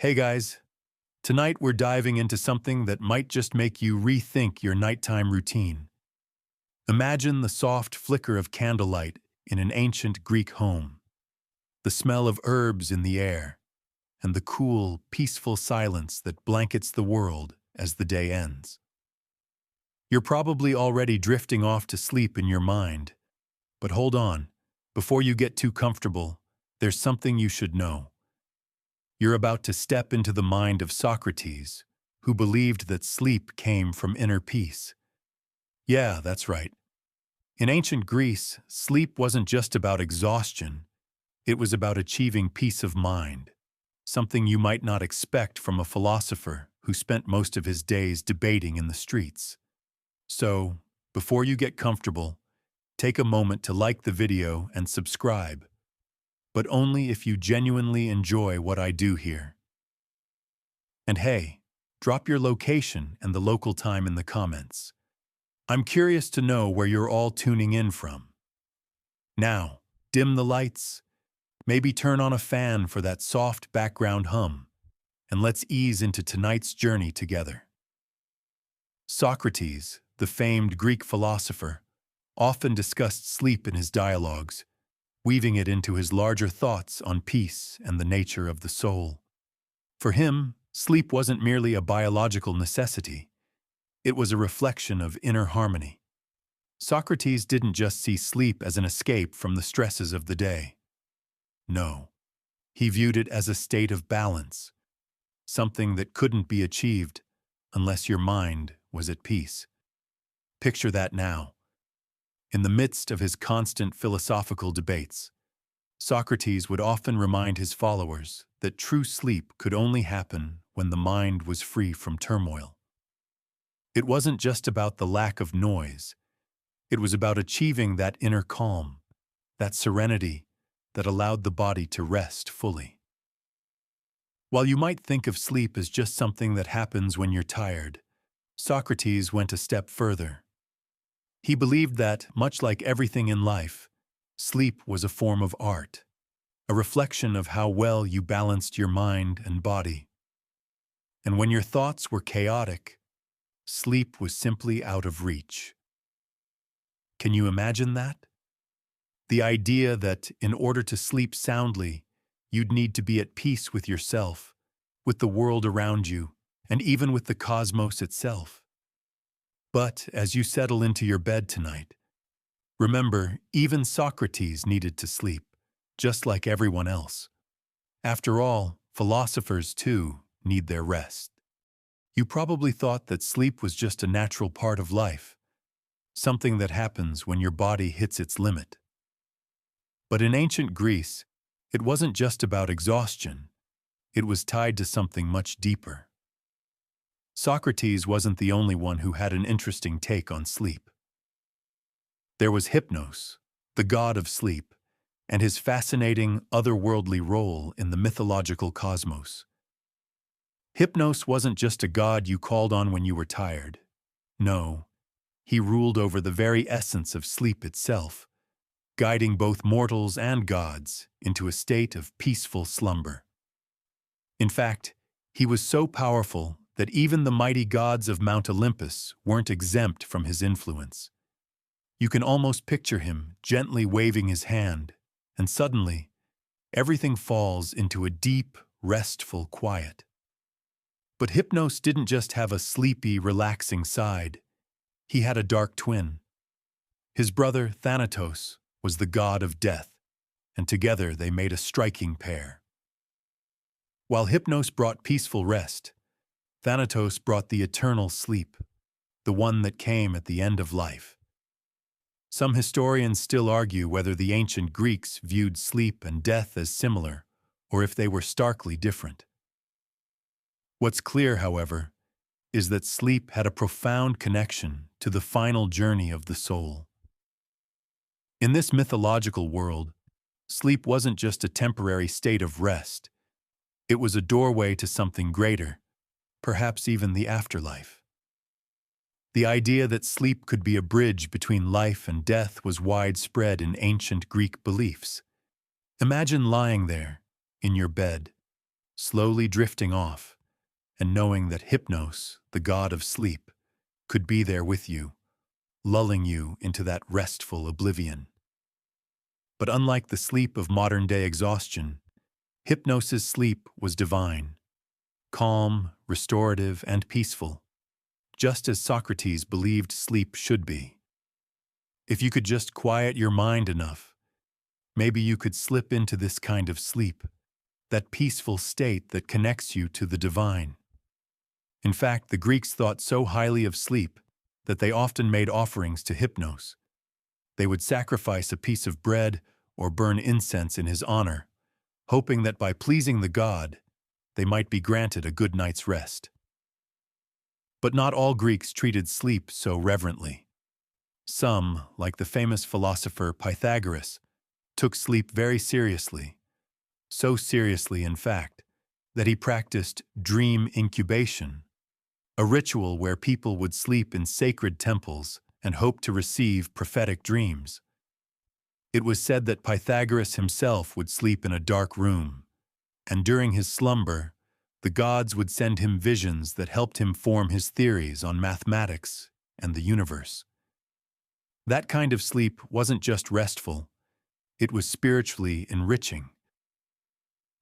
Hey guys, tonight we're diving into something that might just make you rethink your nighttime routine. Imagine the soft flicker of candlelight in an ancient Greek home, the smell of herbs in the air, and the cool, peaceful silence that blankets the world as the day ends. You're probably already drifting off to sleep in your mind, but hold on, before you get too comfortable, there's something you should know. You're about to step into the mind of Socrates, who believed that sleep came from inner peace. Yeah, that's right. In ancient Greece, sleep wasn't just about exhaustion, it was about achieving peace of mind, something you might not expect from a philosopher who spent most of his days debating in the streets. So, before you get comfortable, take a moment to like the video and subscribe, but only if you genuinely enjoy what I do here. And hey, drop your location and the local time in the comments. I'm curious to know where you're all tuning in from. Now, dim the lights, maybe turn on a fan for that soft background hum, and let's ease into tonight's journey together. Socrates, the famed Greek philosopher, often discussed sleep in his dialogues, weaving it into his larger thoughts on peace and the nature of the soul. For him, sleep wasn't merely a biological necessity. It was a reflection of inner harmony. Socrates didn't just see sleep as an escape from the stresses of the day. No, he viewed it as a state of balance, something that couldn't be achieved unless your mind was at peace. Picture that now. In the midst of his constant philosophical debates, Socrates would often remind his followers that true sleep could only happen when the mind was free from turmoil. It wasn't just about the lack of noise. It was about achieving that inner calm, that serenity that allowed the body to rest fully. While you might think of sleep as just something that happens when you're tired, Socrates went a step further. He believed that, much like everything in life, sleep was a form of art, a reflection of how well you balanced your mind and body. And when your thoughts were chaotic, sleep was simply out of reach. Can you imagine that? The idea that in order to sleep soundly, you'd need to be at peace with yourself, with the world around you, and even with the cosmos itself. But as you settle into your bed tonight, remember, even Socrates needed to sleep, just like everyone else. After all, philosophers, too, need their rest. You probably thought that sleep was just a natural part of life, something that happens when your body hits its limit. But in ancient Greece, it wasn't just about exhaustion. It was tied to something much deeper. Socrates wasn't the only one who had an interesting take on sleep. There was Hypnos, the god of sleep, and his fascinating, otherworldly role in the mythological cosmos. Hypnos wasn't just a god you called on when you were tired. No, he ruled over the very essence of sleep itself, guiding both mortals and gods into a state of peaceful slumber. In fact, he was so powerful that even the mighty gods of Mount Olympus weren't exempt from his influence. You can almost picture him gently waving his hand, and suddenly, everything falls into a deep, restful quiet. But Hypnos didn't just have a sleepy, relaxing side. He had a dark twin. His brother, Thanatos, was the god of death, and together they made a striking pair. While Hypnos brought peaceful rest, Thanatos brought the eternal sleep, the one that came at the end of life. Some historians still argue whether the ancient Greeks viewed sleep and death as similar, or if they were starkly different. What's clear, however, is that sleep had a profound connection to the final journey of the soul. In this mythological world, sleep wasn't just a temporary state of rest. It was a doorway to something greater, perhaps even the afterlife. The idea that sleep could be a bridge between life and death was widespread in ancient Greek beliefs. Imagine lying there, in your bed, slowly drifting off, and knowing that Hypnos, the god of sleep, could be there with you, lulling you into that restful oblivion. But unlike the sleep of modern-day exhaustion, Hypnos's sleep was divine, calm, restorative, and peaceful, just as Socrates believed sleep should be. If you could just quiet your mind enough, maybe you could slip into this kind of sleep, that peaceful state that connects you to the divine. In fact, the Greeks thought so highly of sleep that they often made offerings to Hypnos. They would sacrifice a piece of bread or burn incense in his honor, hoping that by pleasing the god, they might be granted a good night's rest. But not all Greeks treated sleep so reverently. Some, like the famous philosopher Pythagoras, took sleep very seriously. So seriously, in fact, that he practiced dream incubation, a ritual where people would sleep in sacred temples and hope to receive prophetic dreams. It was said that Pythagoras himself would sleep in a dark room, and during his slumber, the gods would send him visions that helped him form his theories on mathematics and the universe. That kind of sleep wasn't just restful, it was spiritually enriching.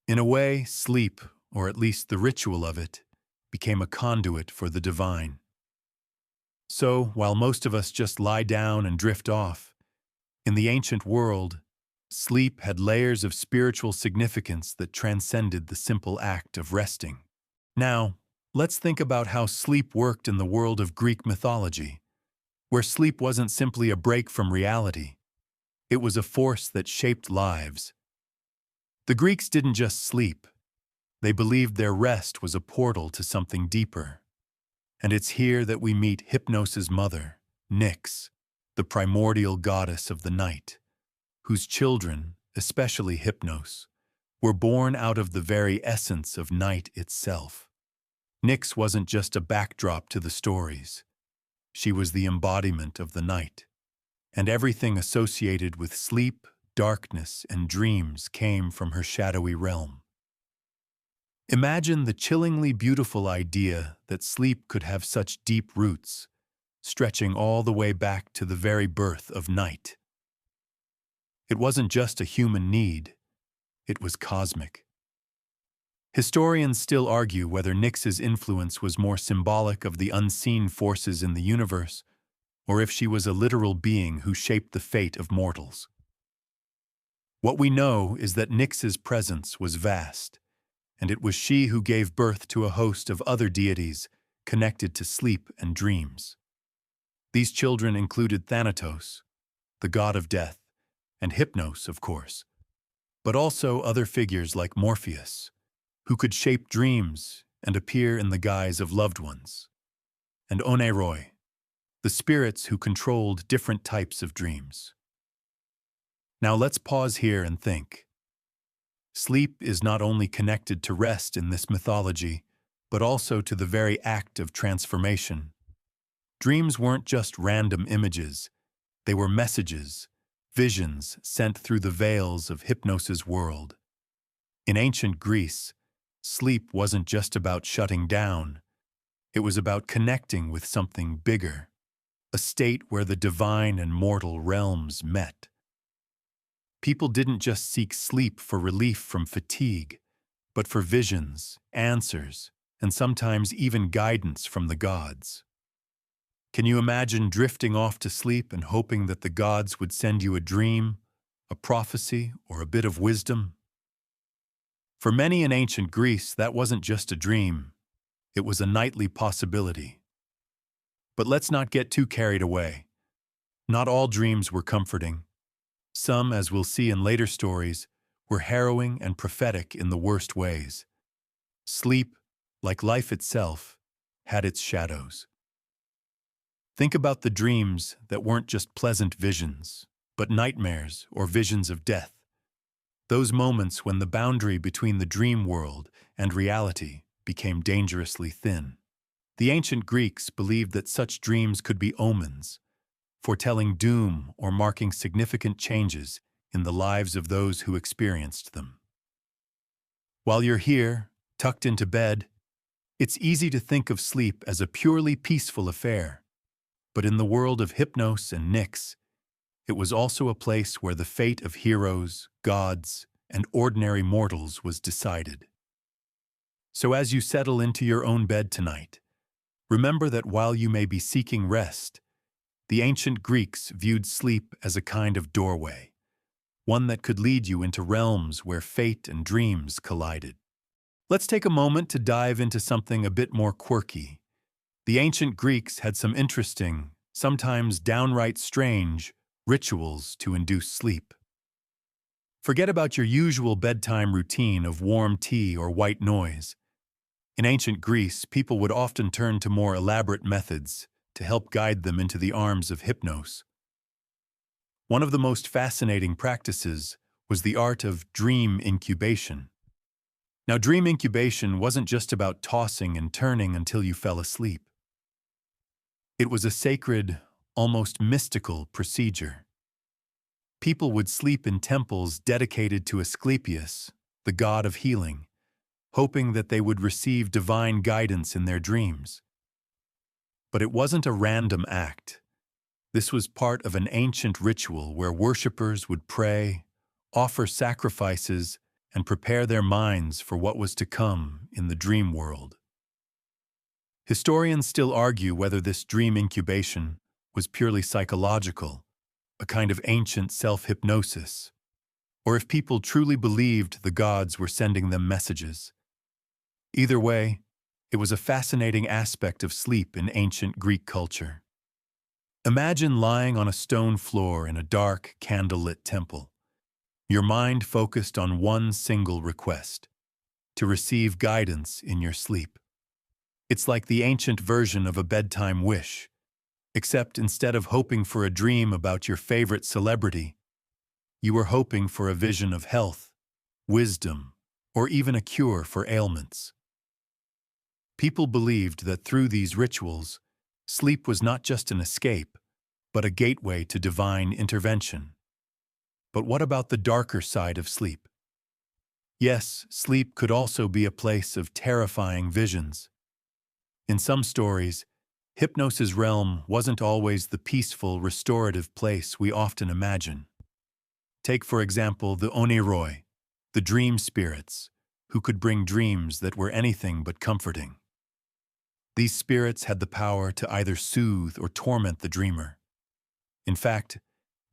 In a way, sleep, or at least the ritual of it, became a conduit for the divine. So, while most of us just lie down and drift off, in the ancient world, sleep had layers of spiritual significance that transcended the simple act of resting. Now, let's think about how sleep worked in the world of Greek mythology, where sleep wasn't simply a break from reality. It was a force that shaped lives. The Greeks didn't just sleep. They believed their rest was a portal to something deeper. And it's here that we meet Hypnos's mother, Nyx, the primordial goddess of the night, whose children, especially Hypnos, were born out of the very essence of night itself. Nyx wasn't just a backdrop to the stories. She was the embodiment of the night, and everything associated with sleep, darkness, and dreams came from her shadowy realm. Imagine the chillingly beautiful idea that sleep could have such deep roots, stretching all the way back to the very birth of night. It wasn't just a human need, it was cosmic. Historians still argue whether Nyx's influence was more symbolic of the unseen forces in the universe, or if she was a literal being who shaped the fate of mortals. What we know is that Nyx's presence was vast, and it was she who gave birth to a host of other deities connected to sleep and dreams. These children included Thanatos, the god of death, and Hypnos, of course, but also other figures like Morpheus, who could shape dreams and appear in the guise of loved ones, and Oneiroi, the spirits who controlled different types of dreams. Now let's pause here and think. Sleep is not only connected to rest in this mythology, but also to the very act of transformation. Dreams weren't just random images, they were messages, visions sent through the veils of Hypnos's world. In ancient Greece, sleep wasn't just about shutting down, it was about connecting with something bigger, a state where the divine and mortal realms met. People didn't just seek sleep for relief from fatigue, but for visions, answers, and sometimes even guidance from the gods. Can you imagine drifting off to sleep and hoping that the gods would send you a dream, a prophecy, or a bit of wisdom? For many in ancient Greece, that wasn't just a dream, it was a nightly possibility. But let's not get too carried away. Not all dreams were comforting. Some, as we'll see in later stories, were harrowing and prophetic in the worst ways. Sleep, like life itself, had its shadows. Think about the dreams that weren't just pleasant visions, but nightmares or visions of death. Those moments when the boundary between the dream world and reality became dangerously thin. The ancient Greeks believed that such dreams could be omens, foretelling doom or marking significant changes in the lives of those who experienced them. While you're here, Tucked into bed, it's easy to think of sleep as a purely peaceful affair. But in the world of Hypnos and Nyx, it was also a place where the fate of heroes, gods, and ordinary mortals was decided. So as you settle into your own bed tonight, remember that while you may be seeking rest, the ancient Greeks viewed sleep as a kind of doorway, one that could lead you into realms where fate and dreams collided. Let's take a moment to dive into something a bit more quirky. The ancient Greeks had some interesting, sometimes downright strange, rituals to induce sleep. Forget about your usual bedtime routine of warm tea or white noise. In ancient Greece, people would often turn to more elaborate methods to help guide them into the arms of Hypnos. One of the most fascinating practices was the art of dream incubation. Now, dream incubation wasn't just about tossing and turning until you fell asleep. It was a sacred, almost mystical procedure. People would sleep in temples dedicated to Asclepius, the god of healing, hoping that they would receive divine guidance in their dreams. But it wasn't a random act. This was part of an ancient ritual where worshippers would pray, offer sacrifices, and prepare their minds for what was to come in the dream world. Historians still argue whether this dream incubation was purely psychological, a kind of ancient self-hypnosis, or if people truly believed the gods were sending them messages. Either way, it was a fascinating aspect of sleep in ancient Greek culture. Imagine lying on a stone floor in a dark, candlelit temple, your mind focused on one single request: to receive guidance in your sleep. It's like the ancient version of a bedtime wish, except instead of hoping for a dream about your favorite celebrity, you were hoping for a vision of health, wisdom, or even a cure for ailments. People believed that through these rituals, sleep was not just an escape, but a gateway to divine intervention. But what about the darker side of sleep? Yes, sleep could also be a place of terrifying visions. In some stories, Hypnos' realm wasn't always the peaceful, restorative place we often imagine. Take, for example, the Oneiroi, the dream spirits, who could bring dreams that were anything but comforting. These spirits had the power to either soothe or torment the dreamer. In fact,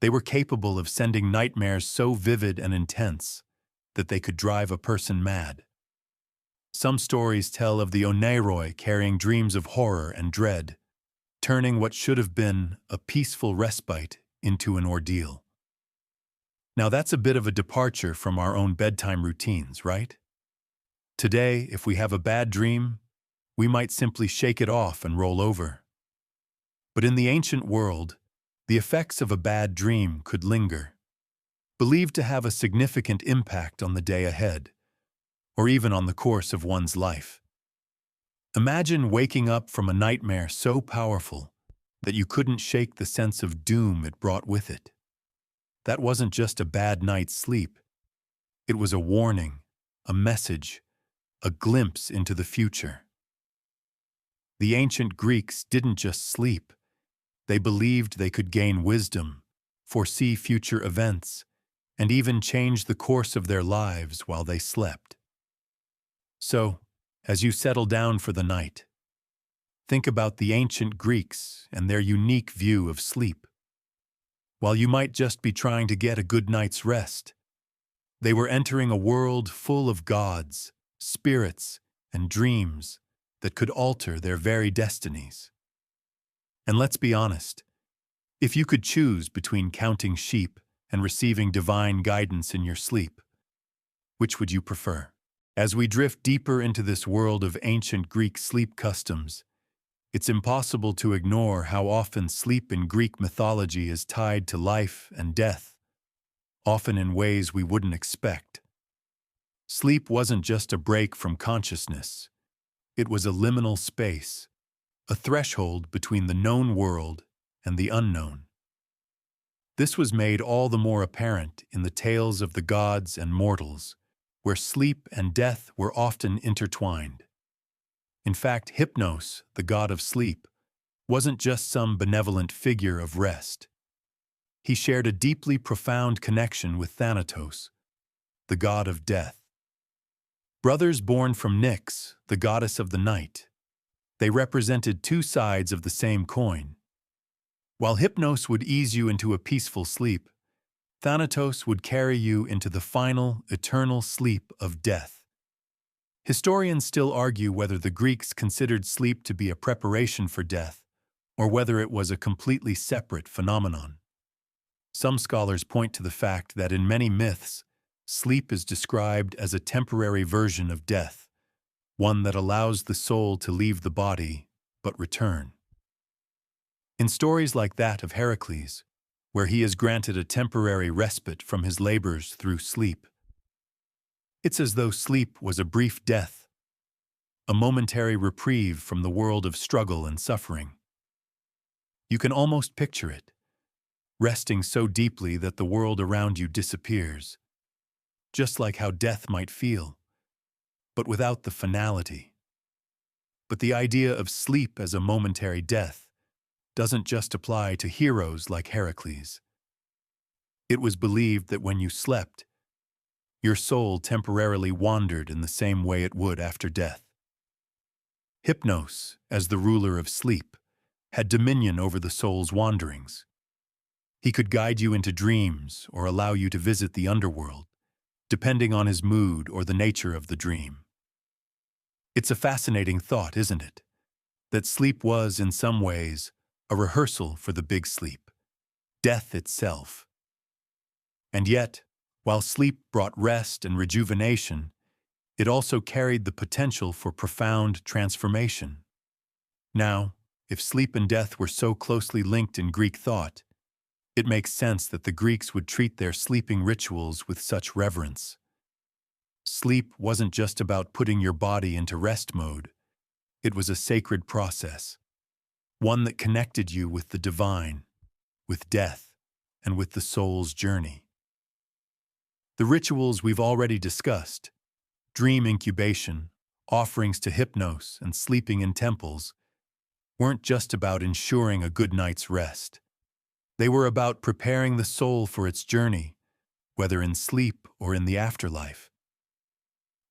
they were capable of sending nightmares so vivid and intense that they could drive a person mad. Some stories tell of the Oneiroi carrying dreams of horror and dread, turning what should have been a peaceful respite into an ordeal. Now that's a bit of a departure from our own bedtime routines, right? Today, if we have a bad dream, we might simply shake it off and roll over. But in the ancient world, the effects of a bad dream could linger, believed to have a significant impact on the day ahead, or even on the course of one's life. Imagine waking up from a nightmare so powerful that you couldn't shake the sense of doom it brought with it. That wasn't just a bad night's sleep. It was a warning, a message, a glimpse into the future. The ancient Greeks didn't just sleep. They believed they could gain wisdom, foresee future events, and even change the course of their lives while they slept. So, as you settle down for the night, think about the ancient Greeks and their unique view of sleep. While you might just be trying to get a good night's rest, they were entering a world full of gods, spirits, and dreams that could alter their very destinies. And let's be honest, if you could choose between counting sheep and receiving divine guidance in your sleep, which would you prefer? As we drift deeper into this world of ancient Greek sleep customs, it's impossible to ignore how often sleep in Greek mythology is tied to life and death, often in ways we wouldn't expect. Sleep wasn't just a break from consciousness. It was a liminal space, a threshold between the known world and the unknown. This was made all the more apparent in the tales of the gods and mortals, where sleep and death were often intertwined. In fact, Hypnos, the god of sleep, wasn't just some benevolent figure of rest. He shared a deeply profound connection with Thanatos, the god of death. Brothers born from Nyx, the goddess of the night, they represented two sides of the same coin. While Hypnos would ease you into a peaceful sleep, Thanatos would carry you into the final, eternal sleep of death. Historians still argue whether the Greeks considered sleep to be a preparation for death, or whether it was a completely separate phenomenon. Some scholars point to the fact that in many myths, sleep is described as a temporary version of death, one that allows the soul to leave the body but return. In stories like that of Heracles, where he is granted a temporary respite from his labors through sleep, it's as though sleep was a brief death, a momentary reprieve from the world of struggle and suffering. You can almost picture it, resting so deeply that the world around you disappears, just like how death might feel, but without the finality. But the idea of sleep as a momentary death doesn't just apply to heroes like Heracles. It was believed that when you slept, your soul temporarily wandered in the same way it would after death. Hypnos, as the ruler of sleep, had dominion over the soul's wanderings. He could guide you into dreams or allow you to visit the underworld, depending on his mood or the nature of the dream. It's a fascinating thought, isn't it? That sleep was, in some ways, a rehearsal for the big sleep, death itself. And yet, while sleep brought rest and rejuvenation, it also carried the potential for profound transformation. Now, if sleep and death were so closely linked in Greek thought, it makes sense that the Greeks would treat their sleeping rituals with such reverence. Sleep wasn't just about putting your body into rest mode. It was a sacred process, one that connected you with the divine, with death, and with the soul's journey. The rituals we've already discussed, dream incubation, offerings to Hypnos, and sleeping in temples, weren't just about ensuring a good night's rest. They were about preparing the soul for its journey, whether in sleep or in the afterlife.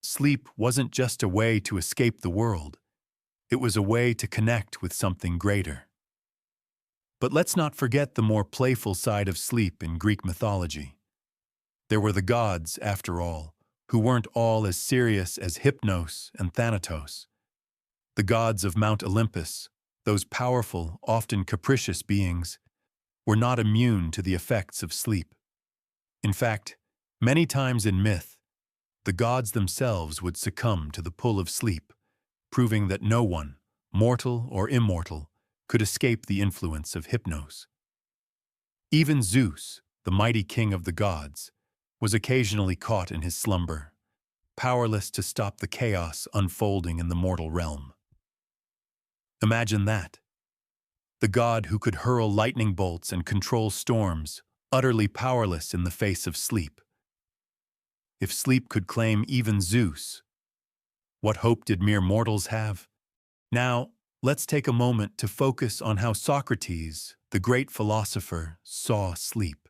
Sleep wasn't just a way to escape the world. It was a way to connect with something greater. But let's not forget the more playful side of sleep in Greek mythology. There were the gods, after all, who weren't all as serious as Hypnos and Thanatos. The gods of Mount Olympus, those powerful, often capricious beings, were not immune to the effects of sleep. In fact, many times in myth, the gods themselves would succumb to the pull of sleep, proving that no one, mortal or immortal, could escape the influence of Hypnos. Even Zeus, the mighty king of the gods, was occasionally caught in his slumber, powerless to stop the chaos unfolding in the mortal realm. Imagine that. The god who could hurl lightning bolts and control storms, utterly powerless in the face of sleep. If sleep could claim even Zeus, what hope did mere mortals have? Now, let's take a moment to focus on how Socrates, the great philosopher, saw sleep.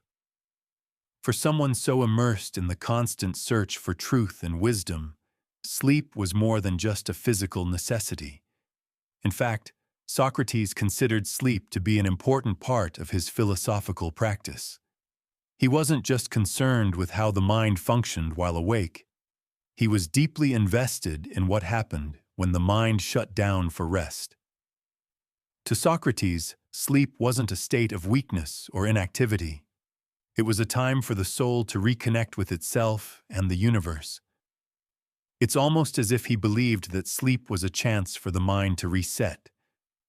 For someone so immersed in the constant search for truth and wisdom, sleep was more than just a physical necessity. In fact, Socrates considered sleep to be an important part of his philosophical practice. He wasn't just concerned with how the mind functioned while awake. He was deeply invested in what happened when the mind shut down for rest. To Socrates, sleep wasn't a state of weakness or inactivity. It was a time for the soul to reconnect with itself and the universe. It's almost as if he believed that sleep was a chance for the mind to reset,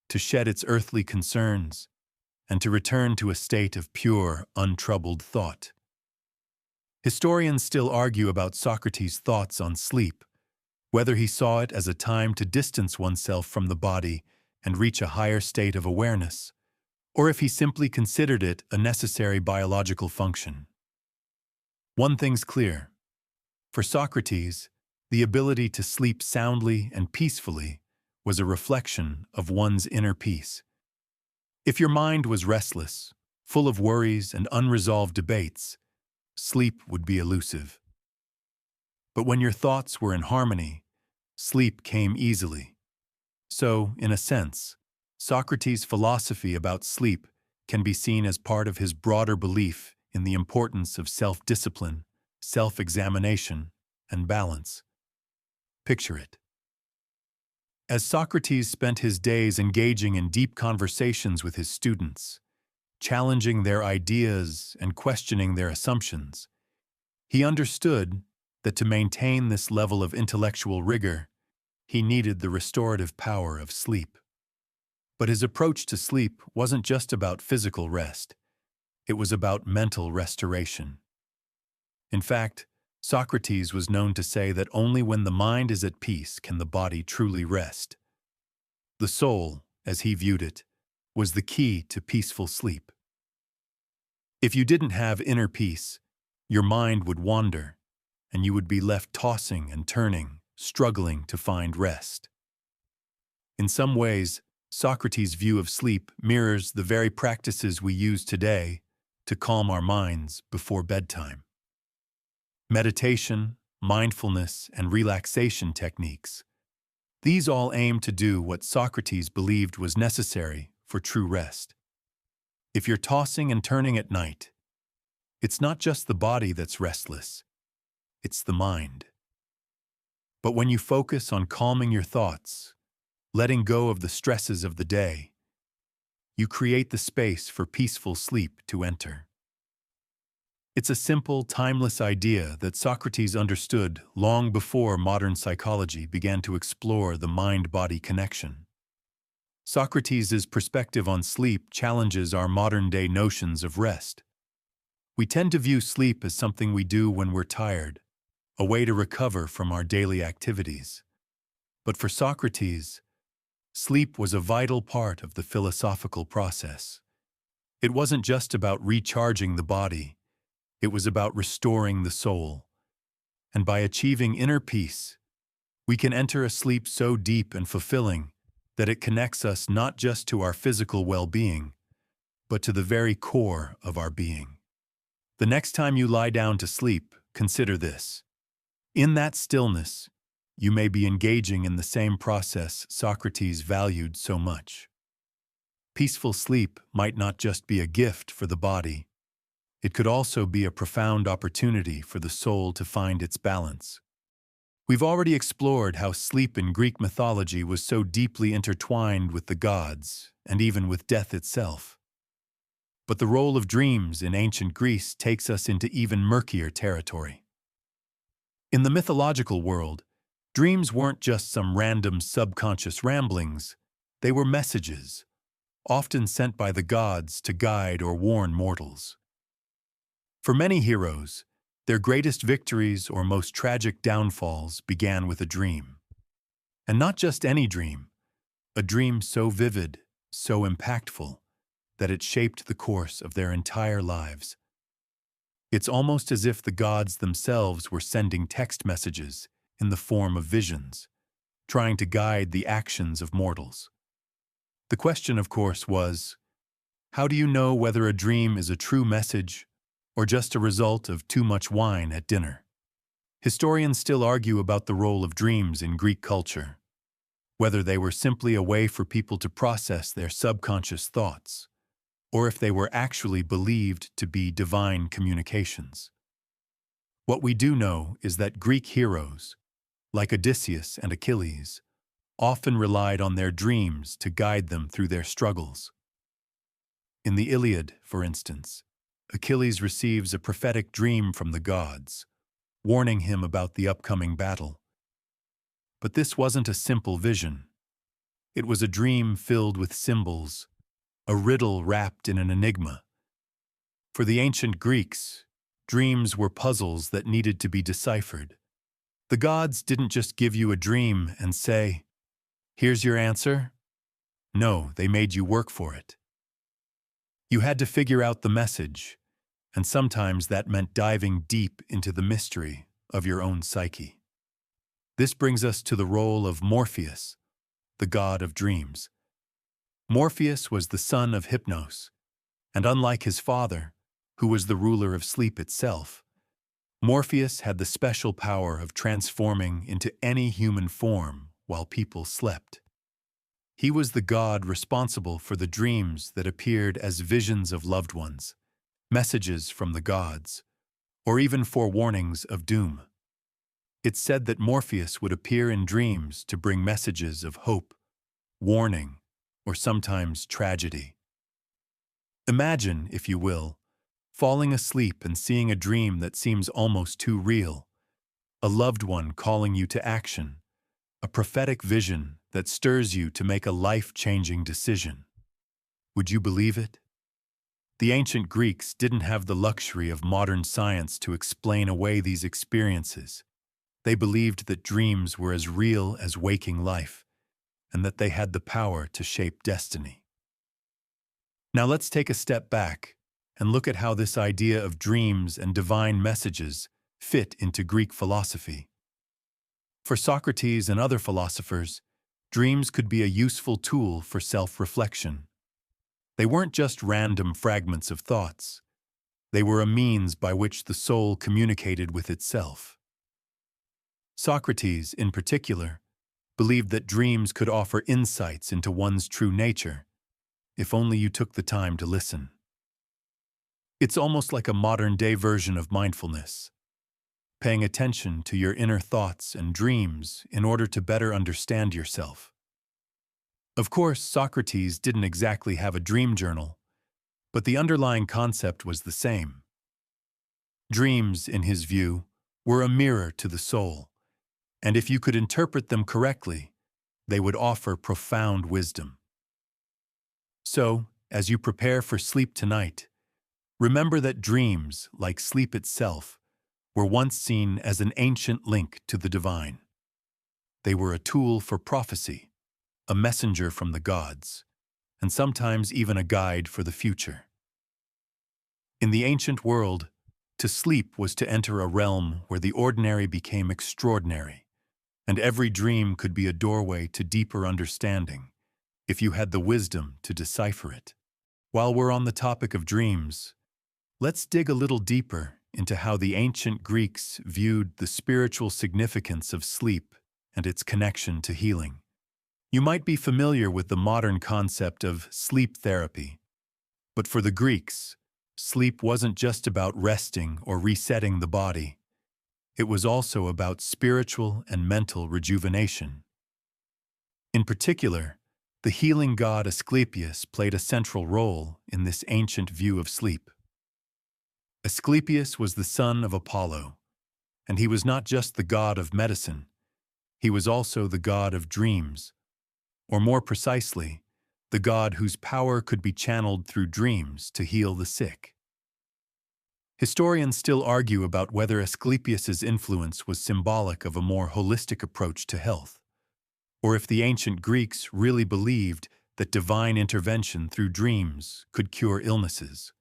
to shed its earthly concerns, and to return to a state of pure, untroubled thought. Historians still argue about Socrates' thoughts on sleep, whether he saw it as a time to distance oneself from the body and reach a higher state of awareness, or if he simply considered it a necessary biological function. One thing's clear. For Socrates, the ability to sleep soundly and peacefully was a reflection of one's inner peace. If your mind was restless, full of worries and unresolved debates, sleep would be elusive. But when your thoughts were in harmony, sleep came easily. So, in a sense, Socrates' philosophy about sleep can be seen as part of his broader belief in the importance of self-discipline, self-examination, and balance. Picture it. As Socrates spent his days engaging in deep conversations with his students, challenging their ideas and questioning their assumptions, he understood that to maintain this level of intellectual rigor, he needed the restorative power of sleep. But his approach to sleep wasn't just about physical rest. It was about mental restoration. In fact, Socrates was known to say that only when the mind is at peace can the body truly rest. The soul, as he viewed it, was the key to peaceful sleep. If you didn't have inner peace, your mind would wander, and you would be left tossing and turning, struggling to find rest. In some ways, Socrates' view of sleep mirrors the very practices we use today to calm our minds before bedtime. Meditation, mindfulness, and relaxation techniques. These all aim to do what Socrates believed was necessary for true rest. If you're tossing and turning at night, it's not just the body that's restless, it's the mind. But when you focus on calming your thoughts, letting go of the stresses of the day, you create the space for peaceful sleep to enter. It's a simple, timeless idea that Socrates understood long before modern psychology began to explore the mind-body connection. Socrates' perspective on sleep challenges our modern-day notions of rest. We tend to view sleep as something we do when we're tired, a way to recover from our daily activities. But for Socrates, sleep was a vital part of the philosophical process. It wasn't just about recharging the body. It was about restoring the soul. And by achieving inner peace, we can enter a sleep so deep and fulfilling that it connects us not just to our physical well-being, but to the very core of our being. The next time you lie down to sleep, consider this. In that stillness, you may be engaging in the same process Socrates valued so much. Peaceful sleep might not just be a gift for the body. It could also be a profound opportunity for the soul to find its balance. We've already explored how sleep in Greek mythology was so deeply intertwined with the gods and even with death itself. But the role of dreams in ancient Greece takes us into even murkier territory. In the mythological world, dreams weren't just some random subconscious ramblings. They were messages, often sent by the gods to guide or warn mortals. For many heroes, their greatest victories or most tragic downfalls began with a dream. And not just any dream, a dream so vivid, so impactful, that it shaped the course of their entire lives. It's almost as if the gods themselves were sending text messages in the form of visions, trying to guide the actions of mortals. The question, of course, was, how do you know whether a dream is a true message or just a result of too much wine at dinner? Historians still argue about the role of dreams in Greek culture, whether they were simply a way for people to process their subconscious thoughts, or if they were actually believed to be divine communications. What we do know is that Greek heroes, like Odysseus and Achilles, often relied on their dreams to guide them through their struggles. In the Iliad, for instance, Achilles receives a prophetic dream from the gods, warning him about the upcoming battle. But this wasn't a simple vision. It was a dream filled with symbols, a riddle wrapped in an enigma. For the ancient Greeks, dreams were puzzles that needed to be deciphered. The gods didn't just give you a dream and say, "Here's your answer." No, they made you work for it. You had to figure out the message, and sometimes that meant diving deep into the mystery of your own psyche. This brings us to the role of Morpheus, the god of dreams. Morpheus was the son of Hypnos, and unlike his father, who was the ruler of sleep itself, Morpheus had the special power of transforming into any human form while people slept. He was the god responsible for the dreams that appeared as visions of loved ones, messages from the gods, or even forewarnings of doom. It's said that Morpheus would appear in dreams to bring messages of hope, warning, or sometimes tragedy. Imagine, if you will, falling asleep and seeing a dream that seems almost too real, a loved one calling you to action, a prophetic vision that stirs you to make a life-changing decision. Would you believe it? The ancient Greeks didn't have the luxury of modern science to explain away these experiences. They believed that dreams were as real as waking life, and that they had the power to shape destiny. Now let's take a step back and look at how this idea of dreams and divine messages fit into Greek philosophy. For Socrates and other philosophers, dreams could be a useful tool for self-reflection. They weren't just random fragments of thoughts. They were a means by which the soul communicated with itself. Socrates, in particular, believed that dreams could offer insights into one's true nature, if only you took the time to listen. It's almost like a modern-day version of mindfulness, paying attention to your inner thoughts and dreams in order to better understand yourself. Of course, Socrates didn't exactly have a dream journal, but the underlying concept was the same. Dreams, in his view, were a mirror to the soul, and if you could interpret them correctly, they would offer profound wisdom. So, as you prepare for sleep tonight, remember that dreams, like sleep itself, were once seen as an ancient link to the divine. They were a tool for prophecy, a messenger from the gods, and sometimes even a guide for the future. In the ancient world, to sleep was to enter a realm where the ordinary became extraordinary, and every dream could be a doorway to deeper understanding, if you had the wisdom to decipher it. While we're on the topic of dreams, let's dig a little deeper into how the ancient Greeks viewed the spiritual significance of sleep and its connection to healing. You might be familiar with the modern concept of sleep therapy, but for the Greeks, sleep wasn't just about resting or resetting the body. It was also about spiritual and mental rejuvenation. In particular, the healing god Asclepius played a central role in this ancient view of sleep. Asclepius was the son of Apollo, and he was not just the god of medicine, he was also the god of dreams, or more precisely, the god whose power could be channeled through dreams to heal the sick. Historians still argue about whether Asclepius's influence was symbolic of a more holistic approach to health, or if the ancient Greeks really believed that divine intervention through dreams could cure illnesses.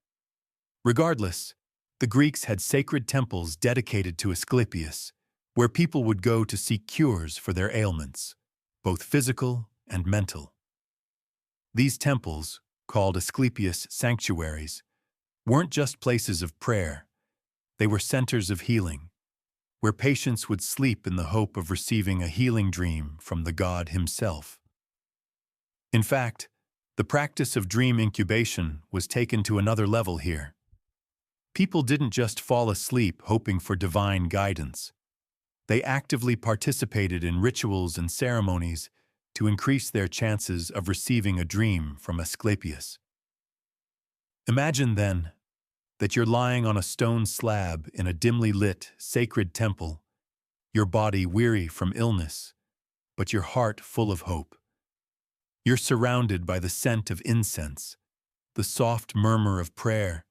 Regardless, the Greeks had sacred temples dedicated to Asclepius, where people would go to seek cures for their ailments, both physical and mental. These temples, called Asclepius sanctuaries, weren't just places of prayer. They were centers of healing, where patients would sleep in the hope of receiving a healing dream from the god himself. In fact, the practice of dream incubation was taken to another level here. People didn't just fall asleep hoping for divine guidance. They actively participated in rituals and ceremonies to increase their chances of receiving a dream from Asclepius. Imagine, then, that you're lying on a stone slab in a dimly lit, sacred temple, your body weary from illness, but your heart full of hope. You're surrounded by the scent of incense, the soft murmur of prayer,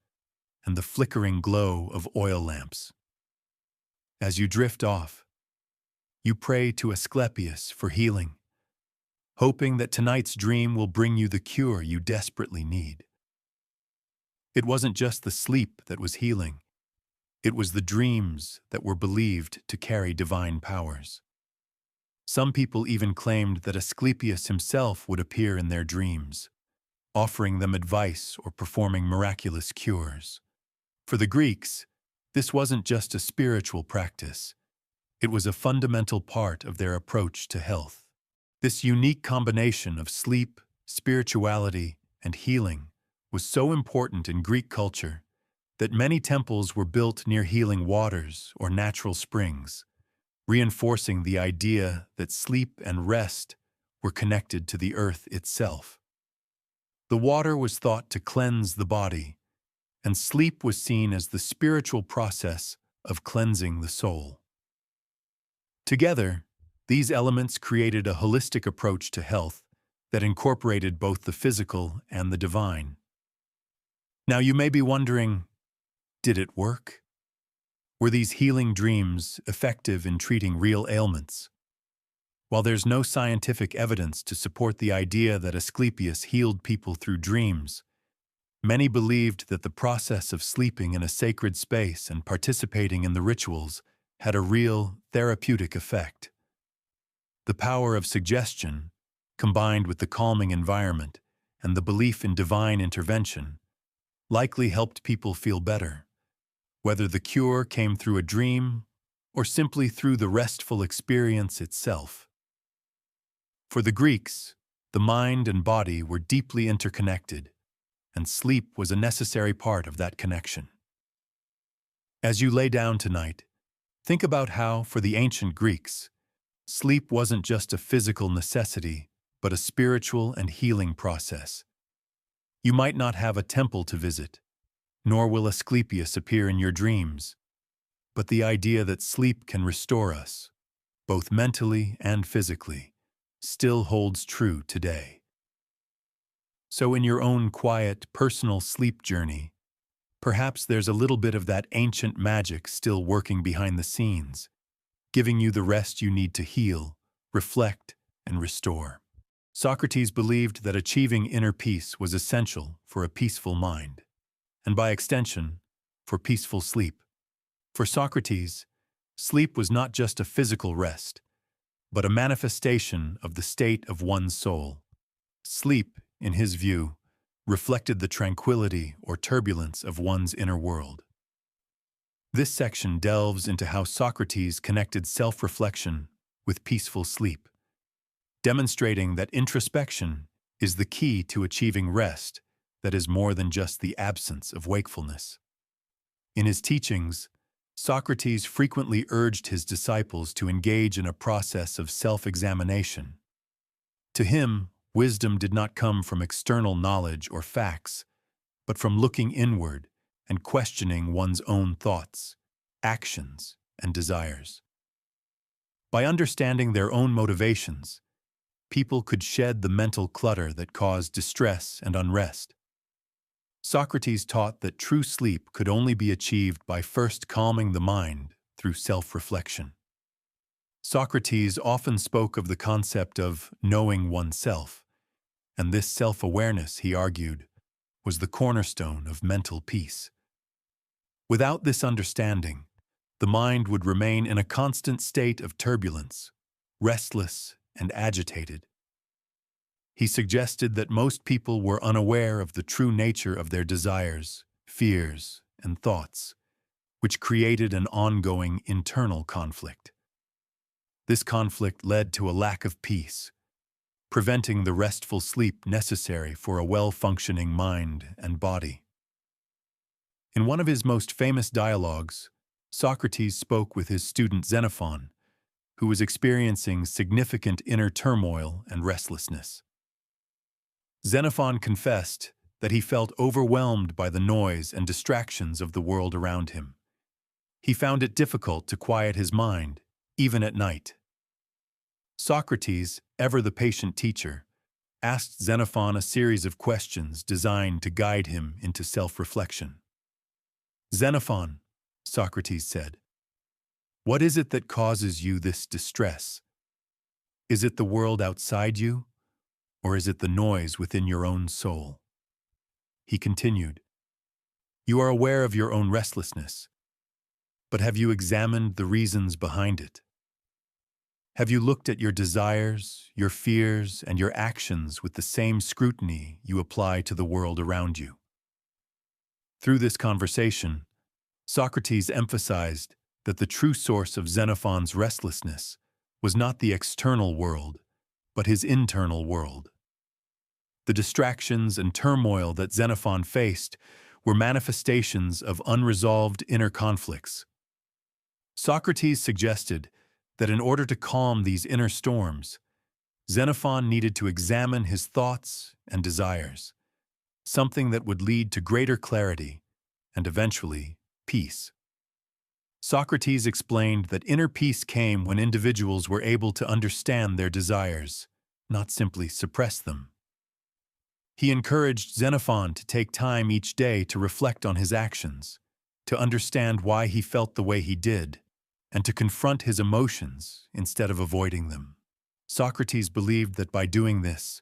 and the flickering glow of oil lamps. As you drift off, you pray to Asclepius for healing, hoping that tonight's dream will bring you the cure you desperately need. It wasn't just the sleep that was healing. It was the dreams that were believed to carry divine powers. Some people even claimed that Asclepius himself would appear in their dreams, offering them advice or performing miraculous cures. For the Greeks, this wasn't just a spiritual practice. It was a fundamental part of their approach to health. This unique combination of sleep, spirituality, and healing was so important in Greek culture that many temples were built near healing waters or natural springs, reinforcing the idea that sleep and rest were connected to the earth itself. The water was thought to cleanse the body, and sleep was seen as the spiritual process of cleansing the soul. Together, these elements created a holistic approach to health that incorporated both the physical and the divine. Now you may be wondering, did it work? Were these healing dreams effective in treating real ailments? While there's no scientific evidence to support the idea that Asclepius healed people through dreams, many believed that the process of sleeping in a sacred space and participating in the rituals had a real therapeutic effect. The power of suggestion, combined with the calming environment and the belief in divine intervention, likely helped people feel better, whether the cure came through a dream or simply through the restful experience itself. For the Greeks, the mind and body were deeply interconnected, and sleep was a necessary part of that connection. As you lay down tonight, think about how, for the ancient Greeks, sleep wasn't just a physical necessity, but a spiritual and healing process. You might not have a temple to visit, nor will Asclepius appear in your dreams, but the idea that sleep can restore us, both mentally and physically, still holds true today. So in your own quiet, personal sleep journey, perhaps there's a little bit of that ancient magic still working behind the scenes, giving you the rest you need to heal, reflect, and restore. Socrates believed that achieving inner peace was essential for a peaceful mind, and by extension, for peaceful sleep. For Socrates, sleep was not just a physical rest, but a manifestation of the state of one's soul. Sleep, in his view, reflected the tranquility or turbulence of one's inner world. This section delves into how Socrates connected self-reflection with peaceful sleep, demonstrating that introspection is the key to achieving rest that is more than just the absence of wakefulness. In his teachings, Socrates frequently urged his disciples to engage in a process of self-examination. To him, wisdom did not come from external knowledge or facts, but from looking inward and questioning one's own thoughts, actions, and desires. By understanding their own motivations, people could shed the mental clutter that caused distress and unrest. Socrates taught that true sleep could only be achieved by first calming the mind through self-reflection. Socrates often spoke of the concept of knowing oneself, and this self-awareness, he argued, was the cornerstone of mental peace. Without this understanding, the mind would remain in a constant state of turbulence, restless and agitated. He suggested that most people were unaware of the true nature of their desires, fears, and thoughts, which created an ongoing internal conflict. This conflict led to a lack of peace, preventing the restful sleep necessary for a well-functioning mind and body. In one of his most famous dialogues, Socrates spoke with his student Xenophon, who was experiencing significant inner turmoil and restlessness. Xenophon confessed that he felt overwhelmed by the noise and distractions of the world around him. He found it difficult to quiet his mind, even at night. Socrates, ever the patient teacher, asked Xenophon a series of questions designed to guide him into self-reflection. "Xenophon," Socrates said, "what is it that causes you this distress? Is it the world outside you, or is it the noise within your own soul?" He continued, "You are aware of your own restlessness. but have you examined the reasons behind it? Have you looked at your desires, your fears, and your actions with the same scrutiny you apply to the world around you? Through this conversation, Socrates emphasized that the true source of Xenophon's restlessness was not the external world, but his internal world. The distractions and turmoil that Xenophon faced were manifestations of unresolved inner conflicts. Socrates suggested that in order to calm these inner storms, Xenophon needed to examine his thoughts and desires, something that would lead to greater clarity and eventually peace. Socrates explained that inner peace came when individuals were able to understand their desires, not simply suppress them. He encouraged Xenophon to take time each day to reflect on his actions, to understand why he felt the way he did, and to confront his emotions instead of avoiding them. Socrates believed that by doing this,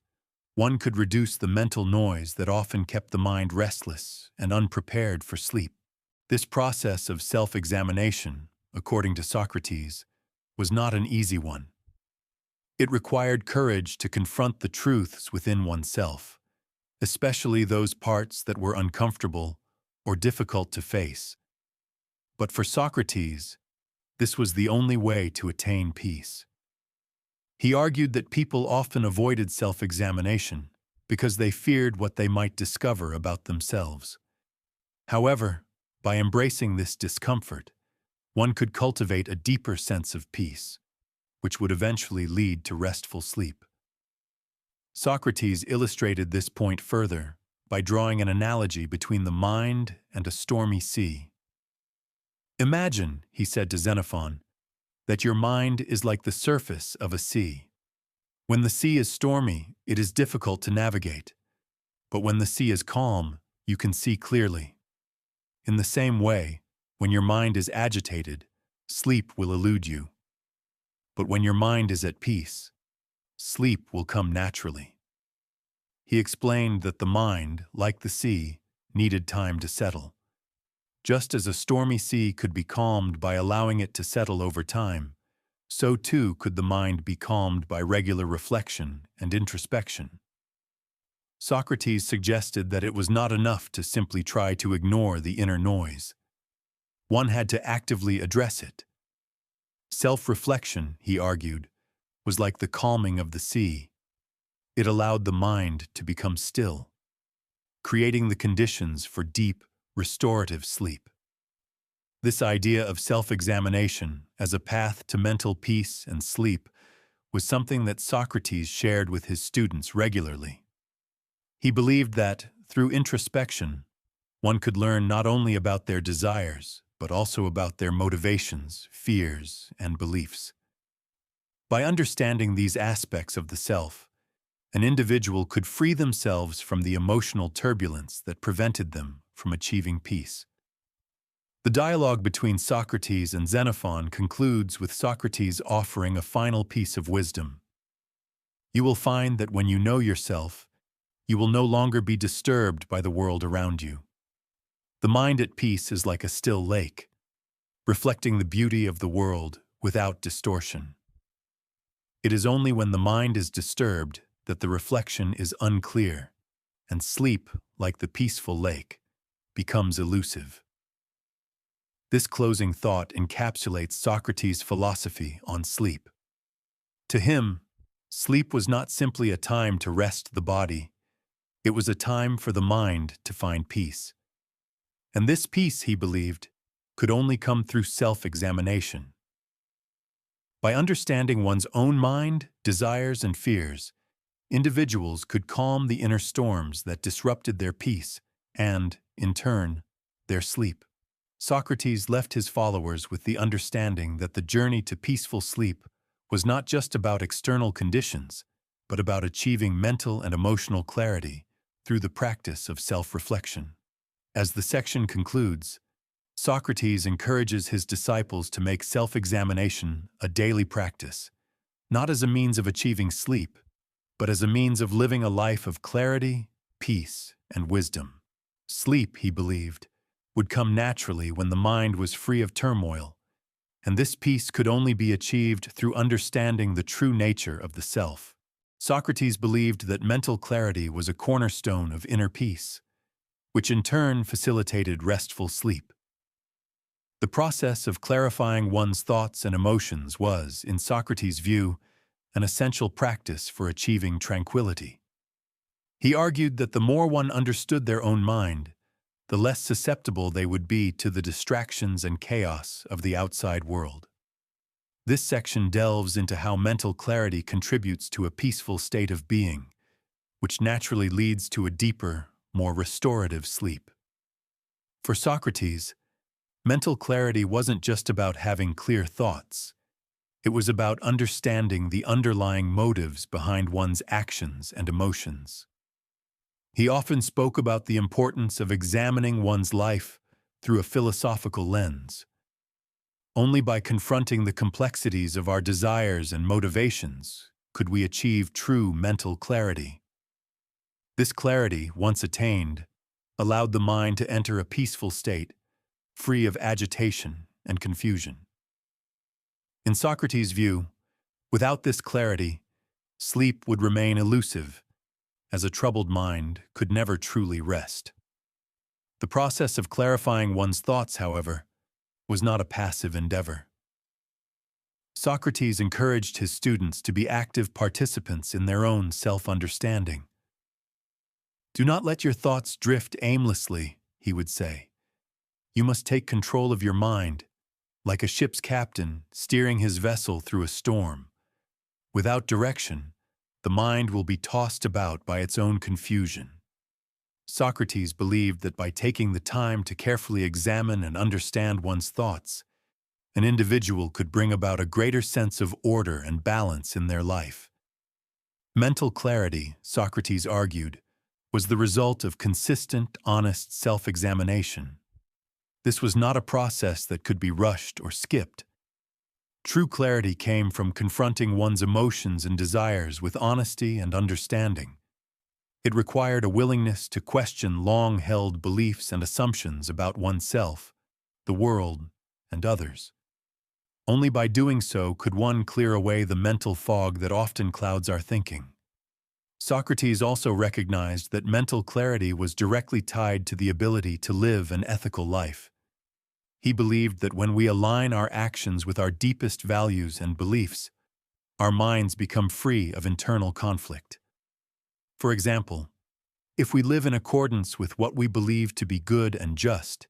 one could reduce the mental noise that often kept the mind restless and unprepared for sleep. This process of self-examination, according to Socrates, was not an easy one. It required courage to confront the truths within oneself, especially those parts that were uncomfortable or difficult to face. But for Socrates, this was the only way to attain peace. He argued that people often avoided self-examination because they feared what they might discover about themselves. However, by embracing this discomfort, one could cultivate a deeper sense of peace, which would eventually lead to restful sleep. Socrates illustrated this point further by drawing an analogy between the mind and a stormy sea. Imagine, he said to Xenophon, that your mind is like the surface of a sea. When the sea is stormy, it is difficult to navigate, but when the sea is calm, you can see clearly. In the same way, when your mind is agitated, sleep will elude you. But when your mind is at peace, sleep will come naturally. He explained that the mind, like the sea, needed time to settle. Just as a stormy sea could be calmed by allowing it to settle over time, so too could the mind be calmed by regular reflection and introspection. Socrates suggested that it was not enough to simply try to ignore the inner noise. One had to actively address it. Self-reflection, he argued, was like the calming of the sea. It allowed the mind to become still, creating the conditions for deep, restorative sleep. This idea of self-examination as a path to mental peace and sleep was something that Socrates shared with his students regularly. He believed that, through introspection, one could learn not only about their desires, but also about their motivations, fears, and beliefs. By understanding these aspects of the self, an individual could free themselves from the emotional turbulence that prevented them from achieving peace. The dialogue between Socrates and Xenophon concludes with Socrates offering a final piece of wisdom. You will find that when you know yourself, you will no longer be disturbed by the world around you. The mind at peace is like a still lake, reflecting the beauty of the world without distortion. It is only when the mind is disturbed that the reflection is unclear, and sleep, like the peaceful lake, becomes elusive. This closing thought encapsulates Socrates' philosophy on sleep. To him, sleep was not simply a time to rest the body, it was a time for the mind to find peace. And this peace, he believed, could only come through self-examination. By understanding one's own mind, desires, and fears, individuals could calm the inner storms that disrupted their peace and, in turn, their sleep. Socrates left his followers with the understanding that the journey to peaceful sleep was not just about external conditions, but about achieving mental and emotional clarity through the practice of self-reflection. As the section concludes, Socrates encourages his disciples to make self-examination a daily practice, not as a means of achieving sleep, but as a means of living a life of clarity, peace, and wisdom. Sleep, he believed, would come naturally when the mind was free of turmoil, and this peace could only be achieved through understanding the true nature of the self. Socrates believed that mental clarity was a cornerstone of inner peace, which in turn facilitated restful sleep. The process of clarifying one's thoughts and emotions was, in Socrates' view, an essential practice for achieving tranquility. He argued that the more one understood their own mind, the less susceptible they would be to the distractions and chaos of the outside world. This section delves into how mental clarity contributes to a peaceful state of being, which naturally leads to a deeper, more restorative sleep. For Socrates, mental clarity wasn't just about having clear thoughts. It was about understanding the underlying motives behind one's actions and emotions. He often spoke about the importance of examining one's life through a philosophical lens. Only by confronting the complexities of our desires and motivations could we achieve true mental clarity. This clarity, once attained, allowed the mind to enter a peaceful state, free of agitation and confusion. In Socrates' view, without this clarity, sleep would remain elusive, as a troubled mind could never truly rest. The process of clarifying one's thoughts, however, was not a passive endeavor. Socrates encouraged his students to be active participants in their own self-understanding. "Do not let your thoughts drift aimlessly," he would say. "You must take control of your mind, like a ship's captain steering his vessel through a storm. Without direction, the mind will be tossed about by its own confusion." Socrates believed that by taking the time to carefully examine and understand one's thoughts, an individual could bring about a greater sense of order and balance in their life. Mental clarity, Socrates argued, was the result of consistent, honest self-examination. This was not a process that could be rushed or skipped. True clarity came from confronting one's emotions and desires with honesty and understanding. It required a willingness to question long-held beliefs and assumptions about oneself, the world, and others. Only by doing so could one clear away the mental fog that often clouds our thinking. Socrates also recognized that mental clarity was directly tied to the ability to live an ethical life. He believed that when we align our actions with our deepest values and beliefs, our minds become free of internal conflict. For example, if we live in accordance with what we believe to be good and just,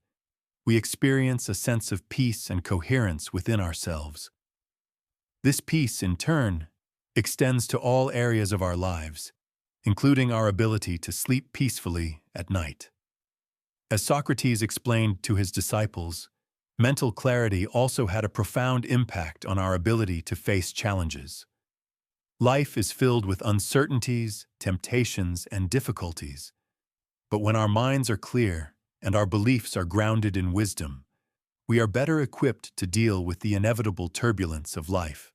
we experience a sense of peace and coherence within ourselves. This peace, in turn, extends to all areas of our lives, including our ability to sleep peacefully at night. As Socrates explained to his disciples, mental clarity also had a profound impact on our ability to face challenges. Life is filled with uncertainties, temptations, and difficulties. But when our minds are clear and our beliefs are grounded in wisdom, we are better equipped to deal with the inevitable turbulence of life.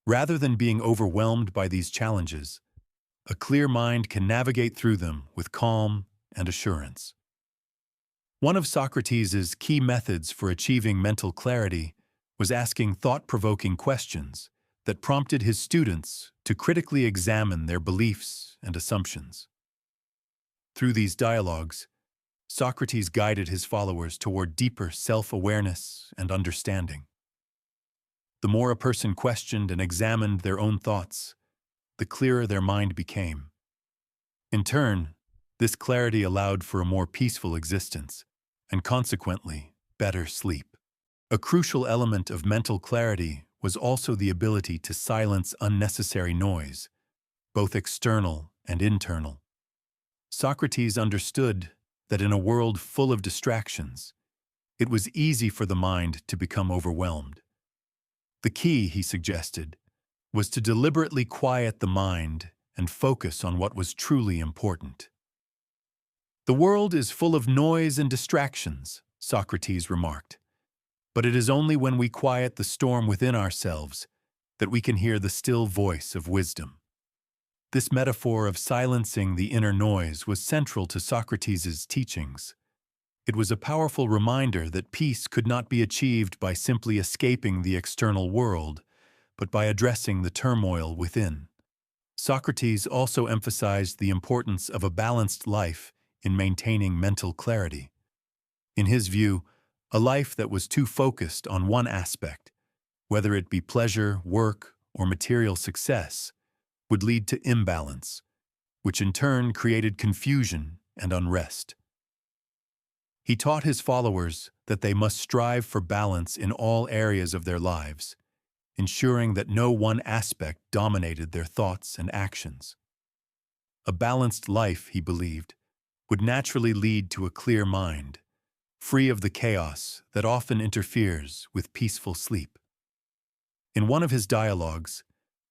Rather than being overwhelmed by these challenges, a clear mind can navigate through them with calm and assurance. One of Socrates' key methods for achieving mental clarity was asking thought-provoking questions that prompted his students to critically examine their beliefs and assumptions. Through these dialogues, Socrates guided his followers toward deeper self-awareness and understanding. The more a person questioned and examined their own thoughts, the clearer their mind became. In turn, this clarity allowed for a more peaceful existence, and consequently, better sleep. A crucial element of mental clarity was also the ability to silence unnecessary noise, both external and internal. Socrates understood that in a world full of distractions, it was easy for the mind to become overwhelmed. The key, he suggested, was to deliberately quiet the mind and focus on what was truly important. "The world is full of noise and distractions," Socrates remarked. "But it is only when we quiet the storm within ourselves that we can hear the still voice of wisdom." This metaphor of silencing the inner noise was central to Socrates' teachings. It was a powerful reminder that peace could not be achieved by simply escaping the external world, but by addressing the turmoil within. Socrates also emphasized the importance of a balanced life in maintaining mental clarity. In his view, a life that was too focused on one aspect, whether it be pleasure, work, or material success, would lead to imbalance, which in turn created confusion and unrest. He taught his followers that they must strive for balance in all areas of their lives, ensuring that no one aspect dominated their thoughts and actions. A balanced life, he believed, would naturally lead to a clear mind, free of the chaos that often interferes with peaceful sleep. In one of his dialogues,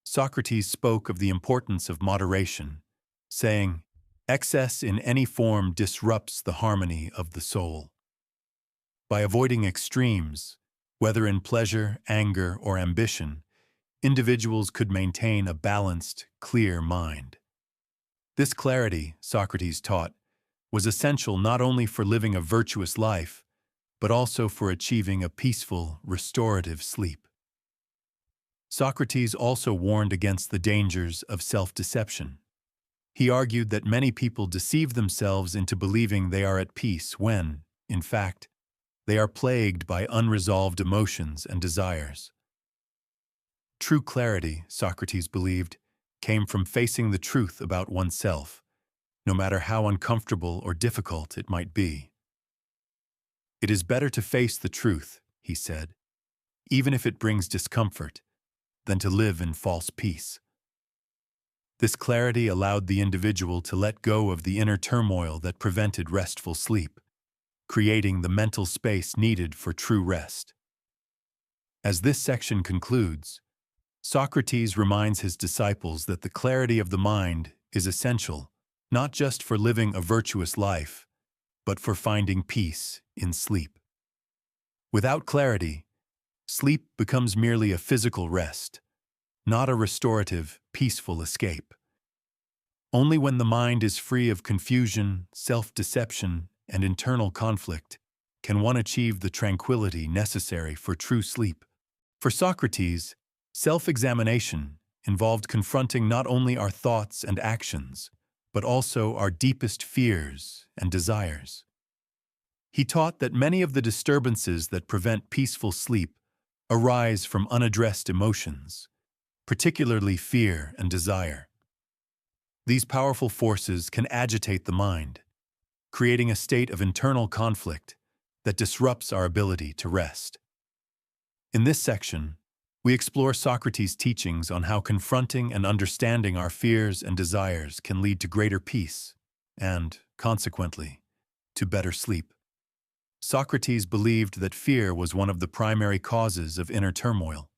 Socrates spoke of the importance of moderation, saying, "Excess in any form disrupts the harmony of the soul." By avoiding extremes, whether in pleasure, anger, or ambition, individuals could maintain a balanced, clear mind. This clarity, Socrates taught, was essential not only for living a virtuous life, but also for achieving a peaceful, restorative sleep. Socrates also warned against the dangers of self-deception. He argued that many people deceive themselves into believing they are at peace when, in fact, they are plagued by unresolved emotions and desires. True clarity, Socrates believed, came from facing the truth about oneself, no matter how uncomfortable or difficult it might be. It is better to face the truth, he said, even if it brings discomfort, than to live in false peace. This clarity allowed the individual to let go of the inner turmoil that prevented restful sleep, creating the mental space needed for true rest. As this section concludes, Socrates reminds his disciples that the clarity of the mind is essential, not just for living a virtuous life, but for finding peace in sleep. Without clarity, sleep becomes merely a physical rest, not a restorative, peaceful escape. Only when the mind is free of confusion, self-deception, and internal conflict can one achieve the tranquility necessary for true sleep. For Socrates, self-examination involved confronting not only our thoughts and actions, but also our deepest fears and desires. He taught that many of the disturbances that prevent peaceful sleep arise from unaddressed emotions, particularly fear and desire. These powerful forces can agitate the mind, creating a state of internal conflict that disrupts our ability to rest. In this section, we explore Socrates' teachings on how confronting and understanding our fears and desires can lead to greater peace and, consequently, to better sleep. Socrates believed that fear was one of the primary causes of inner turmoil.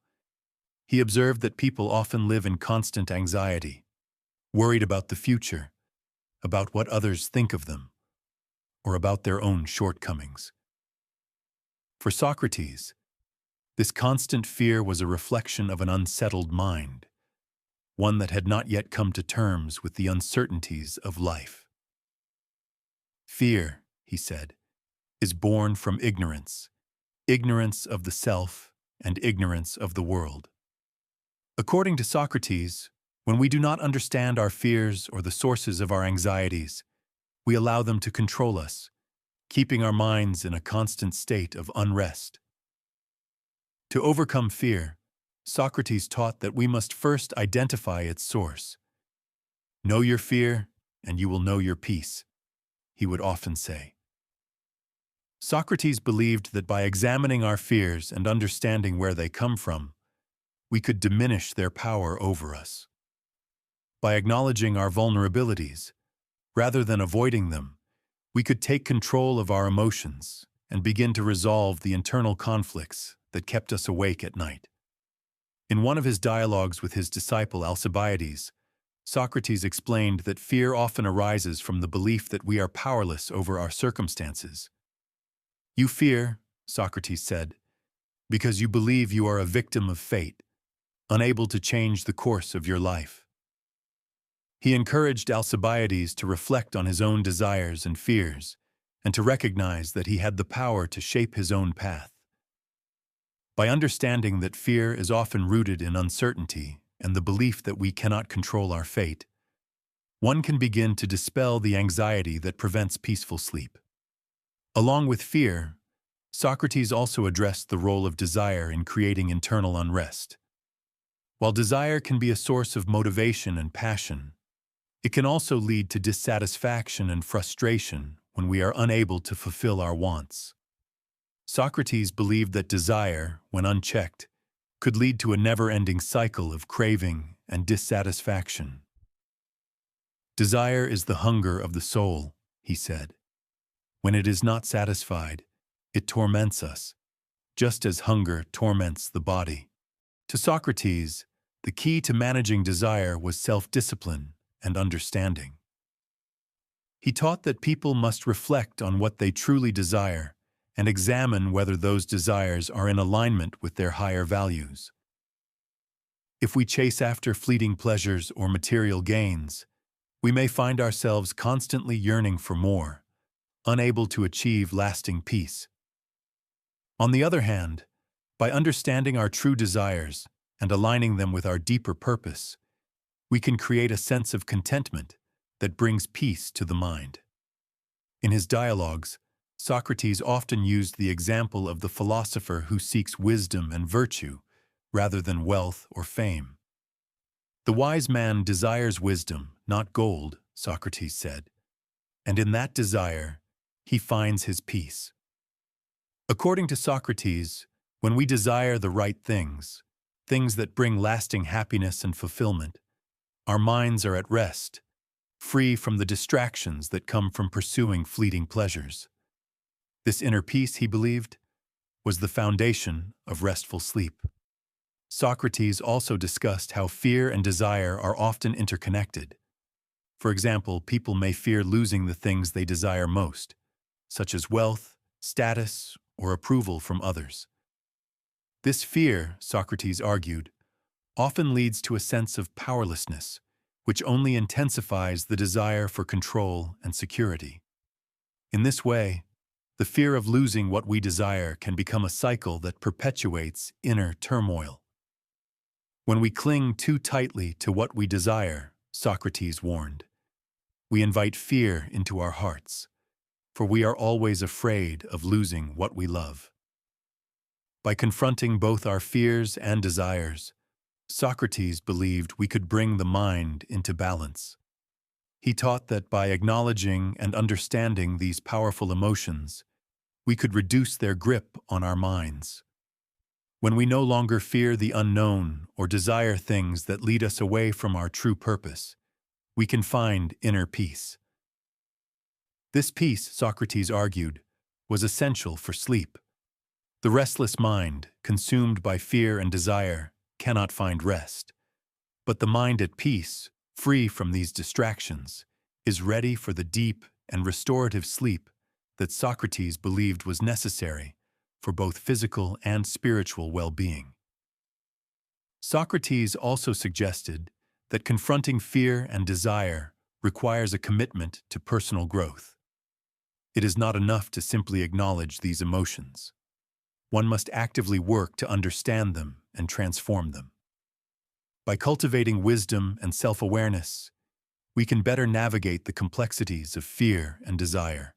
He observed that people often live in constant anxiety, worried about the future, about what others think of them, or about their own shortcomings. For Socrates, this constant fear was a reflection of an unsettled mind, one that had not yet come to terms with the uncertainties of life. Fear, he said, is born from ignorance, ignorance of the self and ignorance of the world. According to Socrates, when we do not understand our fears or the sources of our anxieties, we allow them to control us, keeping our minds in a constant state of unrest. To overcome fear, Socrates taught that we must first identify its source. Know your fear, and you will know your peace, he would often say. Socrates believed that by examining our fears and understanding where they come from, we could diminish their power over us. By acknowledging our vulnerabilities, rather than avoiding them, we could take control of our emotions and begin to resolve the internal conflicts that kept us awake at night. In one of his dialogues with his disciple Alcibiades, Socrates explained that fear often arises from the belief that we are powerless over our circumstances. You fear, Socrates said, because you believe you are a victim of fate, unable to change the course of your life. He encouraged Alcibiades to reflect on his own desires and fears, and to recognize that he had the power to shape his own path. By understanding that fear is often rooted in uncertainty and the belief that we cannot control our fate, one can begin to dispel the anxiety that prevents peaceful sleep. Along with fear, Socrates also addressed the role of desire in creating internal unrest. While desire can be a source of motivation and passion, it can also lead to dissatisfaction and frustration when we are unable to fulfill our wants. Socrates believed that desire, when unchecked, could lead to a never-ending cycle of craving and dissatisfaction. Desire is the hunger of the soul, he said. When it is not satisfied, it torments us, just as hunger torments the body. To Socrates, the key to managing desire was self-discipline and understanding. He taught that people must reflect on what they truly desire and examine whether those desires are in alignment with their higher values. If we chase after fleeting pleasures or material gains, we may find ourselves constantly yearning for more, unable to achieve lasting peace. On the other hand, by understanding our true desires and aligning them with our deeper purpose, we can create a sense of contentment that brings peace to the mind. In his dialogues, Socrates often used the example of the philosopher who seeks wisdom and virtue rather than wealth or fame. The wise man desires wisdom, not gold, Socrates said, and in that desire, he finds his peace. According to Socrates, when we desire the right things, things that bring lasting happiness and fulfillment, our minds are at rest, free from the distractions that come from pursuing fleeting pleasures. This inner peace, he believed, was the foundation of restful sleep. Socrates also discussed how fear and desire are often interconnected. For example, people may fear losing the things they desire most, such as wealth, status, or approval from others. This fear, Socrates argued, often leads to a sense of powerlessness, which only intensifies the desire for control and security. In this way, the fear of losing what we desire can become a cycle that perpetuates inner turmoil. When we cling too tightly to what we desire, Socrates warned, we invite fear into our hearts, for we are always afraid of losing what we love. By confronting both our fears and desires, Socrates believed we could bring the mind into balance. He taught that by acknowledging and understanding these powerful emotions, we could reduce their grip on our minds. When we no longer fear the unknown or desire things that lead us away from our true purpose, we can find inner peace. This peace, Socrates argued, was essential for sleep. The restless mind, consumed by fear and desire, cannot find rest. But the mind at peace, free from these distractions, is ready for the deep and restorative sleep that Socrates believed was necessary for both physical and spiritual well-being. Socrates also suggested that confronting fear and desire requires a commitment to personal growth. It is not enough to simply acknowledge these emotions. One must actively work to understand them and transform them. By cultivating wisdom and self-awareness, we can better navigate the complexities of fear and desire,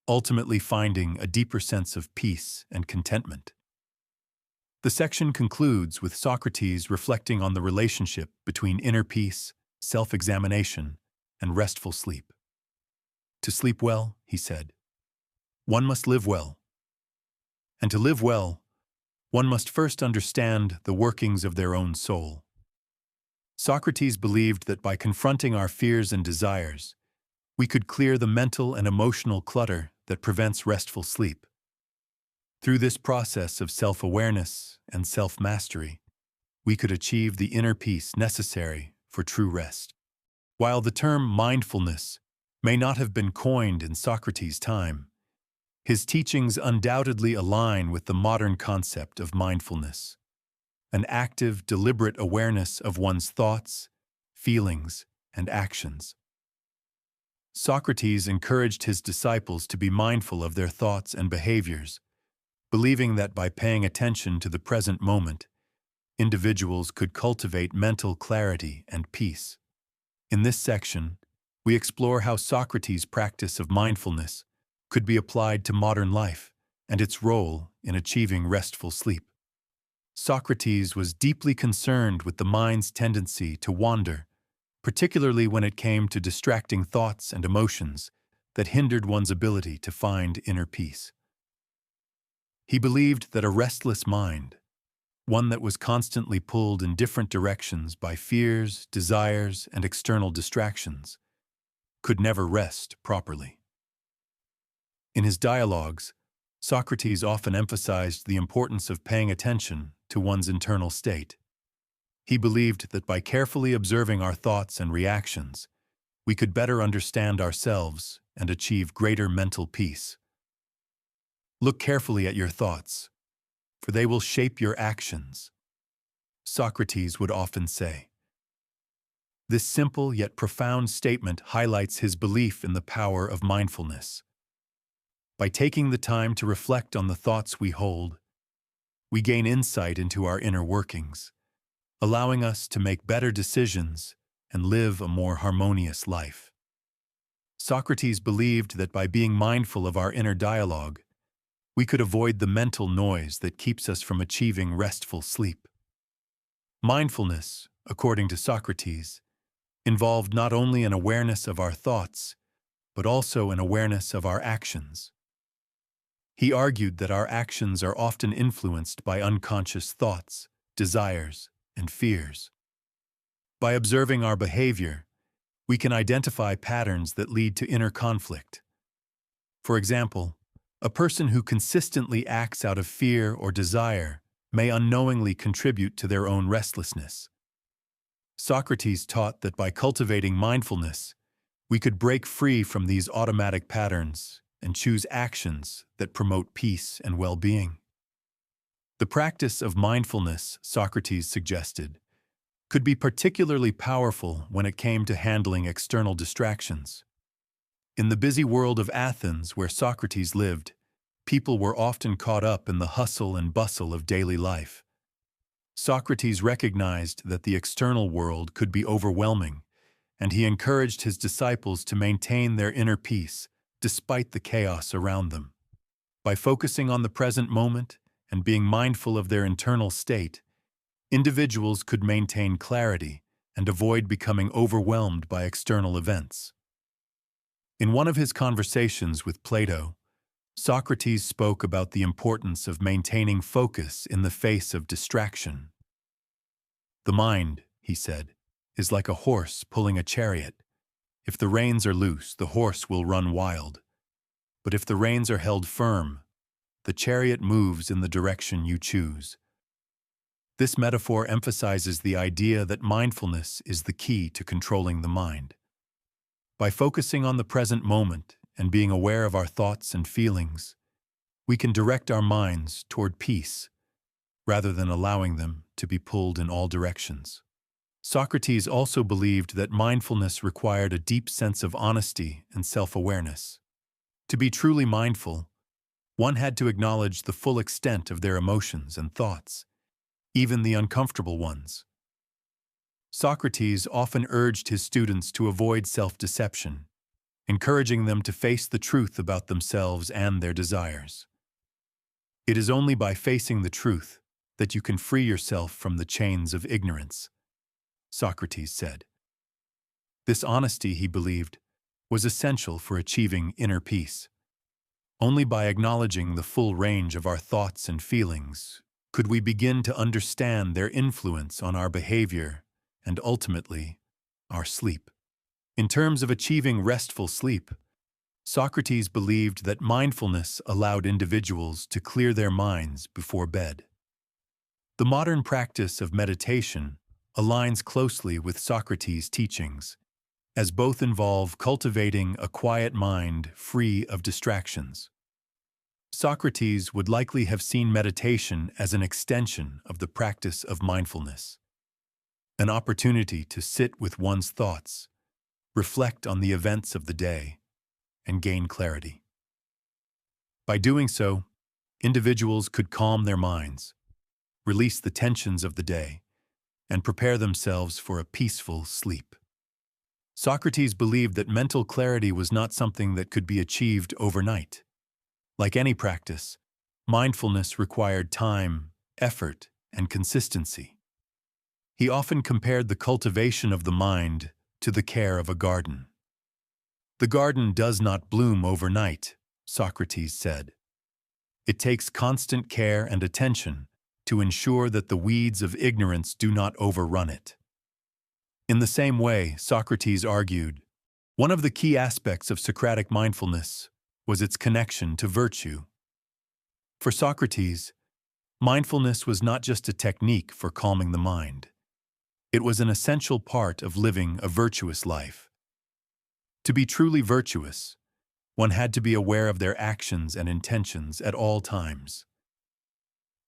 ultimately finding a deeper sense of peace and contentment. The section concludes with Socrates reflecting on the relationship between inner peace, self-examination, and restful sleep. To sleep well, he said, one must live well. And to live well, one must first understand the workings of their own soul. Socrates believed that by confronting our fears and desires, we could clear the mental and emotional clutter that prevents restful sleep. Through this process of self-awareness and self-mastery, we could achieve the inner peace necessary for true rest. While the term mindfulness may not have been coined in Socrates' time, his teachings undoubtedly align with the modern concept of mindfulness, an active, deliberate awareness of one's thoughts, feelings, and actions. Socrates encouraged his disciples to be mindful of their thoughts and behaviors, believing that by paying attention to the present moment, individuals could cultivate mental clarity and peace. In this section, we explore how Socrates' practice of mindfulness could be applied to modern life and its role in achieving restful sleep. Socrates was deeply concerned with the mind's tendency to wander, particularly when it came to distracting thoughts and emotions that hindered one's ability to find inner peace. He believed that a restless mind, one that was constantly pulled in different directions by fears, desires, and external distractions, could never rest properly. In his dialogues, Socrates often emphasized the importance of paying attention to one's internal state. He believed that by carefully observing our thoughts and reactions, we could better understand ourselves and achieve greater mental peace. Look carefully at your thoughts, for they will shape your actions, Socrates would often say. This simple yet profound statement highlights his belief in the power of mindfulness. By taking the time to reflect on the thoughts we hold, we gain insight into our inner workings, allowing us to make better decisions and live a more harmonious life. Socrates believed that by being mindful of our inner dialogue, we could avoid the mental noise that keeps us from achieving restful sleep. Mindfulness, according to Socrates, involved not only an awareness of our thoughts, but also an awareness of our actions. He argued that our actions are often influenced by unconscious thoughts, desires, and fears. By observing our behavior, we can identify patterns that lead to inner conflict. For example, a person who consistently acts out of fear or desire may unknowingly contribute to their own restlessness. Socrates taught that by cultivating mindfulness, we could break free from these automatic patterns and choose actions that promote peace and well-being. The practice of mindfulness, Socrates suggested, could be particularly powerful when it came to handling external distractions. In the busy world of Athens where Socrates lived, people were often caught up in the hustle and bustle of daily life. Socrates recognized that the external world could be overwhelming, and he encouraged his disciples to maintain their inner peace despite the chaos around them. By focusing on the present moment and being mindful of their internal state, individuals could maintain clarity and avoid becoming overwhelmed by external events. In one of his conversations with Plato, Socrates spoke about the importance of maintaining focus in the face of distraction. The mind, he said, is like a horse pulling a chariot. If the reins are loose, the horse will run wild. But if the reins are held firm, the chariot moves in the direction you choose. This metaphor emphasizes the idea that mindfulness is the key to controlling the mind. By focusing on the present moment and being aware of our thoughts and feelings, we can direct our minds toward peace, rather than allowing them to be pulled in all directions. Socrates also believed that mindfulness required a deep sense of honesty and self-awareness. To be truly mindful, one had to acknowledge the full extent of their emotions and thoughts, even the uncomfortable ones. Socrates often urged his students to avoid self-deception, encouraging them to face the truth about themselves and their desires. It is only by facing the truth that you can free yourself from the chains of ignorance, Socrates said. This honesty, he believed, was essential for achieving inner peace. Only by acknowledging the full range of our thoughts and feelings could we begin to understand their influence on our behavior and ultimately, our sleep. In terms of achieving restful sleep, Socrates believed that mindfulness allowed individuals to clear their minds before bed. The modern practice of meditation aligns closely with Socrates' teachings, as both involve cultivating a quiet mind free of distractions. Socrates would likely have seen meditation as an extension of the practice of mindfulness, an opportunity to sit with one's thoughts, reflect on the events of the day, and gain clarity. By doing so, individuals could calm their minds, release the tensions of the day, and prepare themselves for a peaceful sleep. Socrates believed that mental clarity was not something that could be achieved overnight. Like any practice, mindfulness required time, effort, and consistency. He often compared the cultivation of the mind to the care of a garden. The garden does not bloom overnight, Socrates said. It takes constant care and attention to ensure that the weeds of ignorance do not overrun it. In the same way, Socrates argued, one of the key aspects of Socratic mindfulness was its connection to virtue. For Socrates, mindfulness was not just a technique for calming the mind. It was an essential part of living a virtuous life. To be truly virtuous, one had to be aware of their actions and intentions at all times.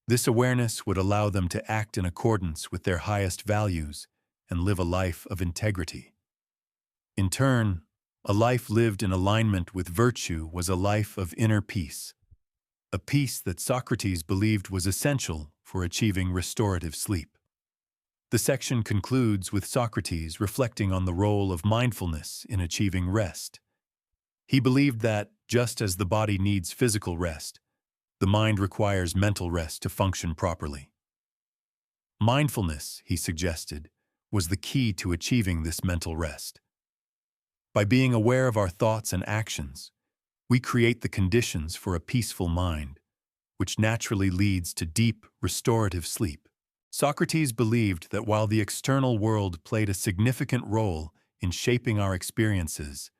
This awareness would allow them to act in accordance with their highest values and live a life of integrity. In turn, a life lived in alignment with virtue was a life of inner peace, a peace that Socrates believed was essential for achieving restorative sleep. The section concludes with Socrates reflecting on the role of mindfulness in achieving rest. He believed that, just as the body needs physical rest, the mind requires mental rest to function properly. Mindfulness, he suggested, was the key to achieving this mental rest. By being aware of our thoughts and actions, we create the conditions for a peaceful mind, which naturally leads to deep, restorative sleep. Socrates believed that while the external world played a significant role in shaping our experiences,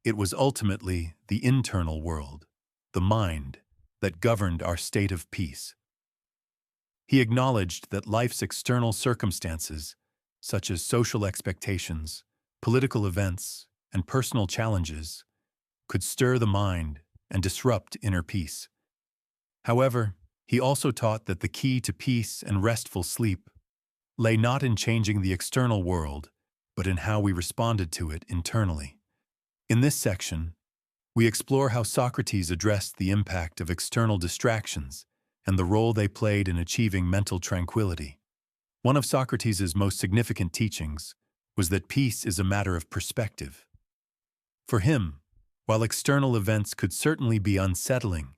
it was ultimately the internal world, the mind, that governed our state of peace. He acknowledged that life's external circumstances, such as social expectations, political events, and personal challenges, could stir the mind and disrupt inner peace. However, he also taught that the key to peace and restful sleep lay not in changing the external world, but in how we responded to it internally. In this section, we explore how Socrates addressed the impact of external distractions and the role they played in achieving mental tranquility. One of Socrates' most significant teachings was that peace is a matter of perspective. For him, while external events could certainly be unsettling,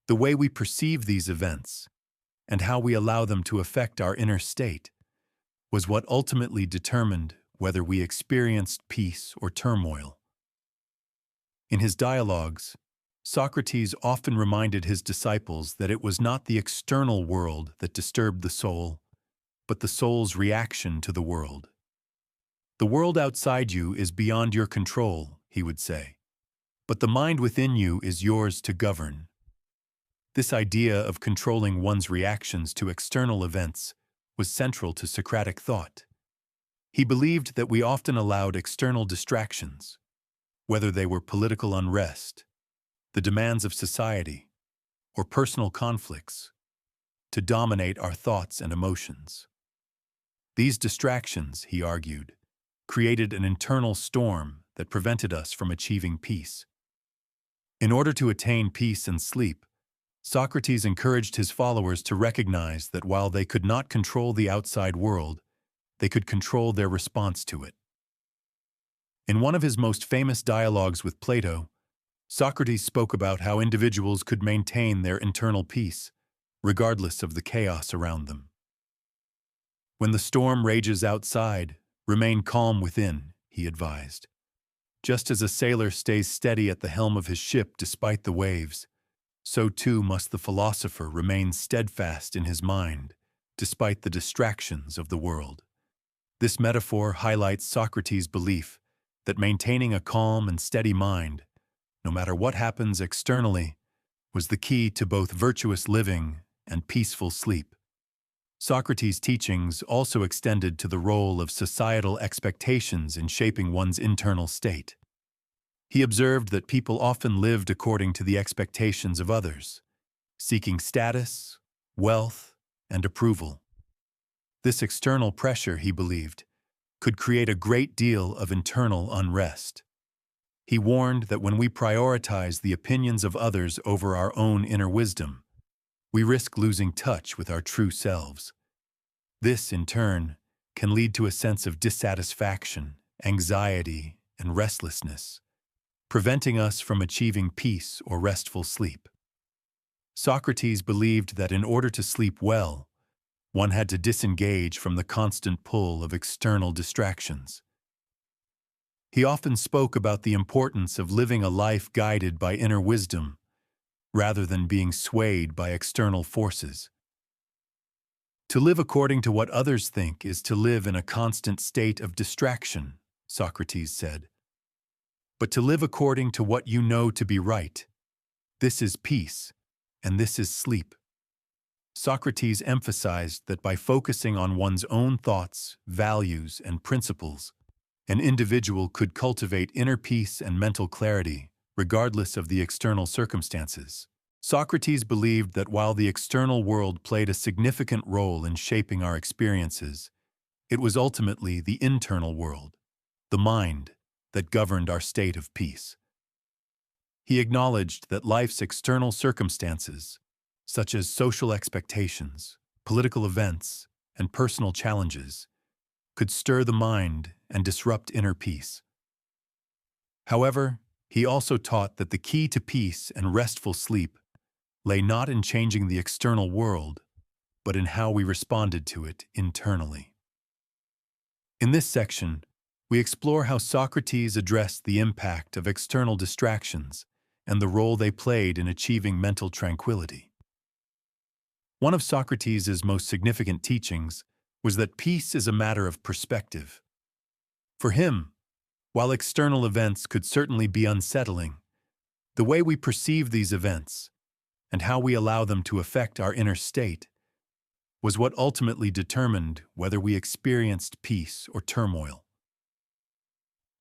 the way we perceive these events and how we allow them to affect our inner state was what ultimately determined whether we experienced peace or turmoil. In his dialogues, Socrates often reminded his disciples that it was not the external world that disturbed the soul, but the soul's reaction to the world. The world outside you is beyond your control, he would say, but the mind within you is yours to govern. This idea of controlling one's reactions to external events was central to Socratic thought. He believed that we often allowed external distractions, whether they were political unrest, the demands of society, or personal conflicts, to dominate our thoughts and emotions. These distractions, he argued, created an internal storm that prevented us from achieving peace. In order to attain peace and sleep, Socrates encouraged his followers to recognize that while they could not control the outside world, they could control their response to it. In one of his most famous dialogues with Plato, Socrates spoke about how individuals could maintain their internal peace, regardless of the chaos around them. When the storm rages outside, remain calm within, he advised. Just as a sailor stays steady at the helm of his ship despite the waves, so too must the philosopher remain steadfast in his mind, despite the distractions of the world. This metaphor highlights Socrates' belief that maintaining a calm and steady mind, no matter what happens externally, was the key to both virtuous living and peaceful sleep. Socrates' teachings also extended to the role of societal expectations in shaping one's internal state. He observed that people often lived according to the expectations of others, seeking status, wealth, and approval. This external pressure, he believed, could create a great deal of internal unrest. He warned that when we prioritize the opinions of others over our own inner wisdom, we risk losing touch with our true selves. This, in turn, can lead to a sense of dissatisfaction, anxiety, and restlessness, preventing us from achieving peace or restful sleep. Socrates believed that in order to sleep well, one had to disengage from the constant pull of external distractions. He often spoke about the importance of living a life guided by inner wisdom, rather than being swayed by external forces. To live according to what others think is to live in a constant state of distraction, Socrates said. But to live according to what you know to be right, this is peace, and this is sleep. Socrates emphasized that by focusing on one's own thoughts, values, and principles, an individual could cultivate inner peace and mental clarity, regardless of the external circumstances. Socrates believed that while the external world played a significant role in shaping our experiences, it was ultimately the internal world, the mind, that governed our state of peace. He acknowledged that life's external circumstances, such as social expectations, political events, and personal challenges, could stir the mind and disrupt inner peace. However, he also taught that the key to peace and restful sleep lay not in changing the external world, but in how we responded to it internally. In this section, we explore how Socrates addressed the impact of external distractions and the role they played in achieving mental tranquility. One of Socrates' most significant teachings was that peace is a matter of perspective. For him, while external events could certainly be unsettling, the way we perceive these events and how we allow them to affect our inner state was what ultimately determined whether we experienced peace or turmoil.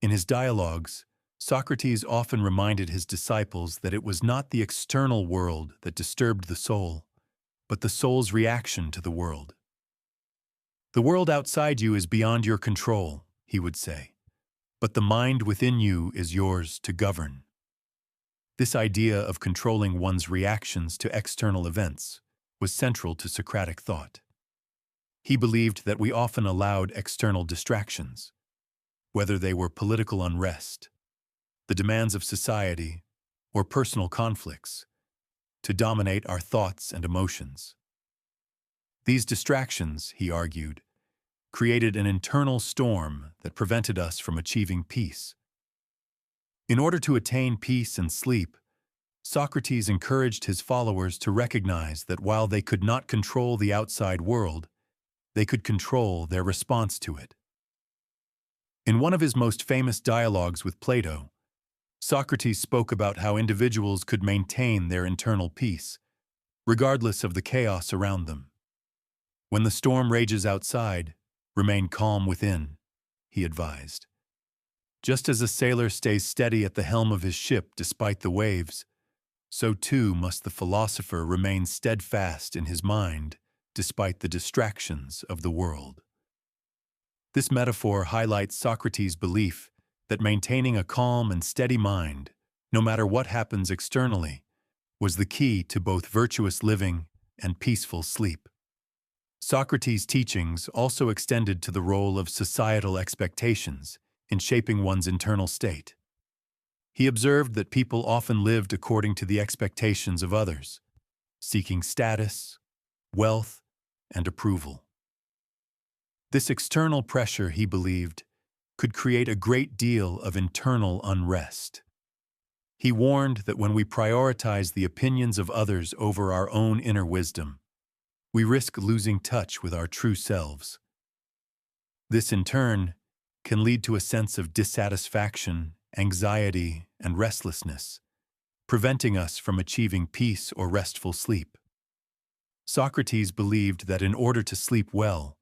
In his dialogues, Socrates often reminded his disciples that it was not the external world that disturbed the soul, but the soul's reaction to the world. The world outside you is beyond your control, he would say, but the mind within you is yours to govern. This idea of controlling one's reactions to external events was central to Socratic thought. He believed that we often allowed external distractions, whether they were political unrest, the demands of society, or personal conflicts, to dominate our thoughts and emotions. These distractions, he argued, created an internal storm that prevented us from achieving peace. In order to attain peace and sleep, Socrates encouraged his followers to recognize that while they could not control the outside world, they could control their response to it. In one of his most famous dialogues with Plato, Socrates spoke about how individuals could maintain their internal peace, regardless of the chaos around them. When the storm rages outside, remain calm within, he advised. Just as a sailor stays steady at the helm of his ship despite the waves, so too must the philosopher remain steadfast in his mind despite the distractions of the world. This metaphor highlights Socrates' belief that maintaining a calm and steady mind, no matter what happens externally, was the key to both virtuous living and peaceful sleep. Socrates' teachings also extended to the role of societal expectations in shaping one's internal state. He observed that people often lived according to the expectations of others, seeking status, wealth, and approval. This external pressure, he believed, could create a great deal of internal unrest. He warned that when we prioritize the opinions of others over our own inner wisdom, we risk losing touch with our true selves. This, in turn, can lead to a sense of dissatisfaction, anxiety, and restlessness, preventing us from achieving peace or restful sleep. Socrates believed that in order to sleep well,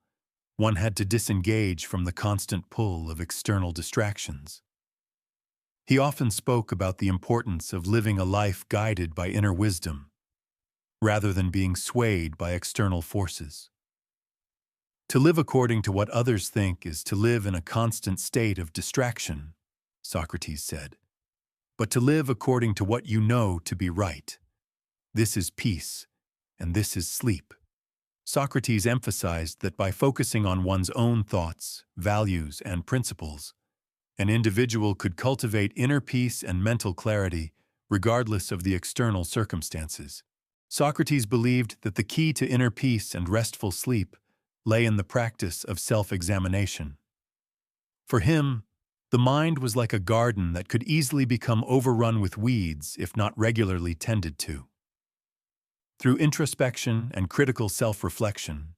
one had to disengage from the constant pull of external distractions. He often spoke about the importance of living a life guided by inner wisdom, rather than being swayed by external forces. To live according to what others think is to live in a constant state of distraction, Socrates said. But to live according to what you know to be right, this is peace, and this is sleep. Socrates emphasized that by focusing on one's own thoughts, values, and principles, an individual could cultivate inner peace and mental clarity regardless of the external circumstances. Socrates believed that the key to inner peace and restful sleep lay in the practice of self-examination. For him, the mind was like a garden that could easily become overrun with weeds if not regularly tended to. Through introspection and critical self-reflection,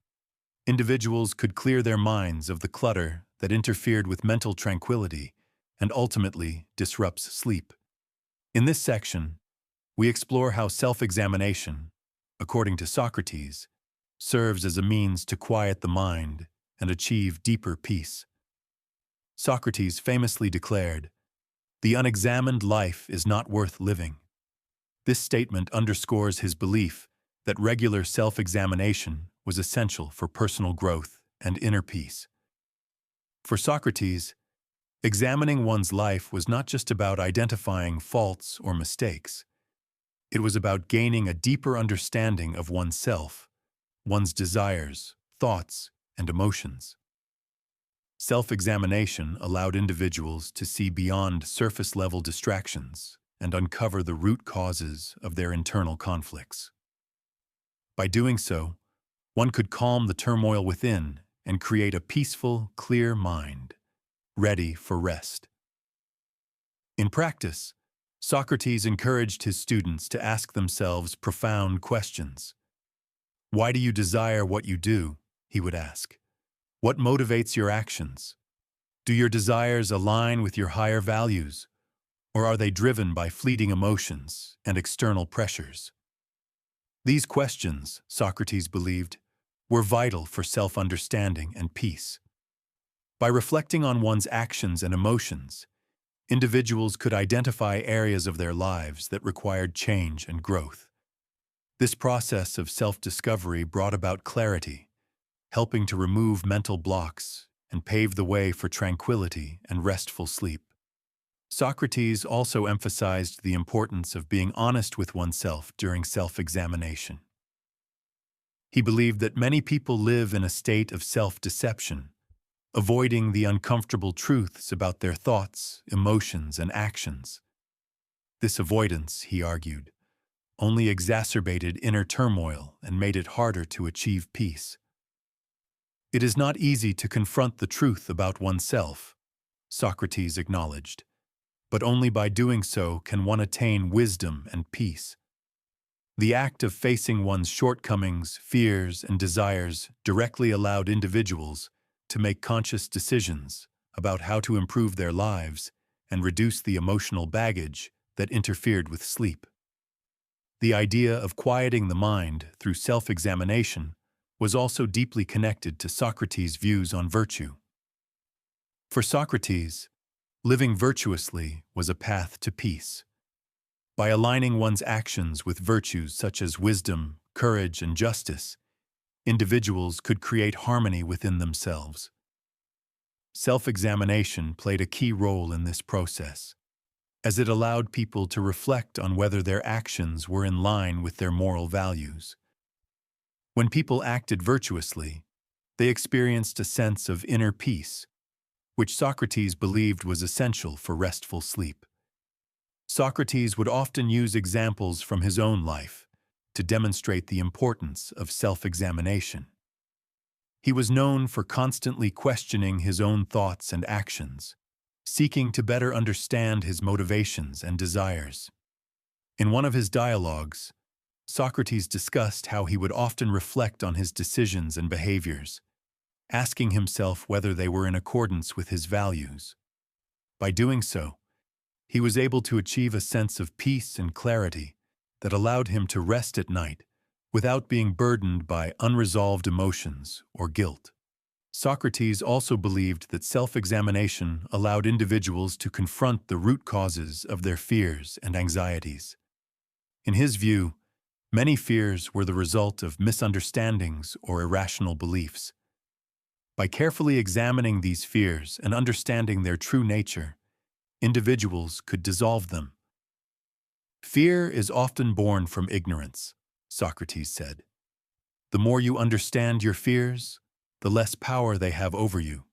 individuals could clear their minds of the clutter that interfered with mental tranquility and ultimately disrupts sleep. In this section, we explore how self-examination, according to Socrates, serves as a means to quiet the mind and achieve deeper peace. Socrates famously declared, "The unexamined life is not worth living." This statement underscores his belief that regular self-examination was essential for personal growth and inner peace. For Socrates, examining one's life was not just about identifying faults or mistakes. It was about gaining a deeper understanding of oneself, one's desires, thoughts, and emotions. Self-examination allowed individuals to see beyond surface-level distractions and uncover the root causes of their internal conflicts. By doing so, one could calm the turmoil within and create a peaceful, clear mind, ready for rest. In practice, Socrates encouraged his students to ask themselves profound questions. "Why do you desire what you do?" he would ask. "What motivates your actions? Do your desires align with your higher values, or are they driven by fleeting emotions and external pressures?" These questions, Socrates believed, were vital for self-understanding and peace. By reflecting on one's actions and emotions, individuals could identify areas of their lives that required change and growth. This process of self-discovery brought about clarity, helping to remove mental blocks and pave the way for tranquility and restful sleep. Socrates also emphasized the importance of being honest with oneself during self-examination. He believed that many people live in a state of self-deception, avoiding the uncomfortable truths about their thoughts, emotions, and actions. This avoidance, he argued, only exacerbated inner turmoil and made it harder to achieve peace. It is not easy to confront the truth about oneself, Socrates acknowledged, but only by doing so can one attain wisdom and peace. The act of facing one's shortcomings, fears, and desires directly allowed individuals to make conscious decisions about how to improve their lives and reduce the emotional baggage that interfered with sleep. The idea of quieting the mind through self-examination was also deeply connected to Socrates' views on virtue. For Socrates, living virtuously was a path to peace. By aligning one's actions with virtues such as wisdom, courage, and justice, individuals could create harmony within themselves. Self-examination played a key role in this process, as it allowed people to reflect on whether their actions were in line with their moral values. When people acted virtuously, they experienced a sense of inner peace, which Socrates believed was essential for restful sleep. Socrates would often use examples from his own life to demonstrate the importance of self-examination. He was known for constantly questioning his own thoughts and actions, seeking to better understand his motivations and desires. In one of his dialogues, Socrates discussed how he would often reflect on his decisions and behaviors, asking himself whether they were in accordance with his values. By doing so, he was able to achieve a sense of peace and clarity that allowed him to rest at night without being burdened by unresolved emotions or guilt. Socrates also believed that self-examination allowed individuals to confront the root causes of their fears and anxieties. In his view, many fears were the result of misunderstandings or irrational beliefs. By carefully examining these fears and understanding their true nature, individuals could dissolve them. Fear is often born from ignorance, Socrates said. The more you understand your fears, the less power they have over you.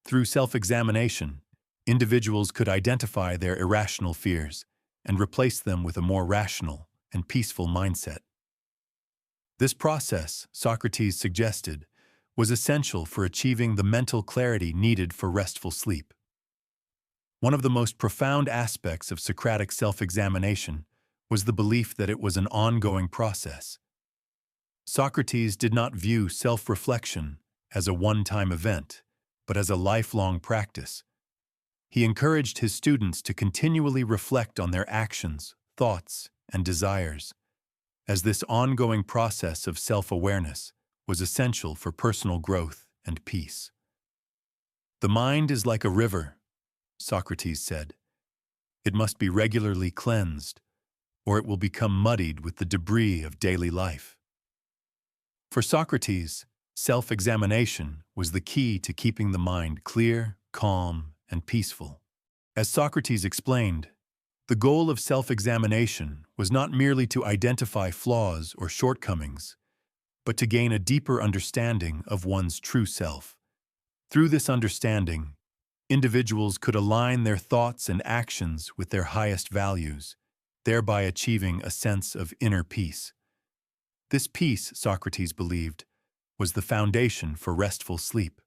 Through self-examination, individuals could identify their irrational fears and replace them with a more rational and peaceful mindset. This process, Socrates suggested, was essential for achieving the mental clarity needed for restful sleep. One of the most profound aspects of Socratic self-examination was the belief that it was an ongoing process. Socrates did not view self-reflection as a one-time event, but as a lifelong practice. He encouraged his students to continually reflect on their actions, thoughts, and desires, as this ongoing process of self-awareness was essential for personal growth and peace. The mind is like a river, Socrates said. It must be regularly cleansed, or it will become muddied with the debris of daily life. For Socrates, self-examination was the key to keeping the mind clear, calm, and peaceful. As Socrates explained, the goal of self-examination was not merely to identify flaws or shortcomings, but to gain a deeper understanding of one's true self. Through this understanding, individuals could align their thoughts and actions with their highest values, thereby achieving a sense of inner peace. This peace, Socrates believed, was the foundation for restful sleep.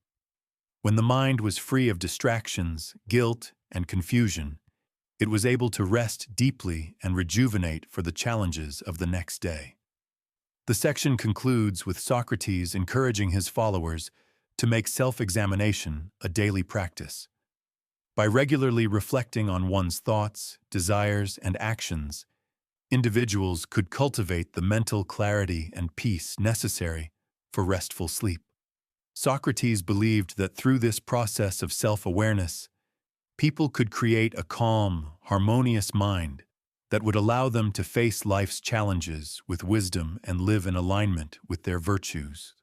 When the mind was free of distractions, guilt, and confusion, it was able to rest deeply and rejuvenate for the challenges of the next day. The section concludes with Socrates encouraging his followers to make self-examination a daily practice. By regularly reflecting on one's thoughts, desires, and actions, individuals could cultivate the mental clarity and peace necessary for restful sleep. Socrates believed that through this process of self-awareness, people could create a calm, harmonious mind that would allow them to face life's challenges with wisdom and live in alignment with their virtues.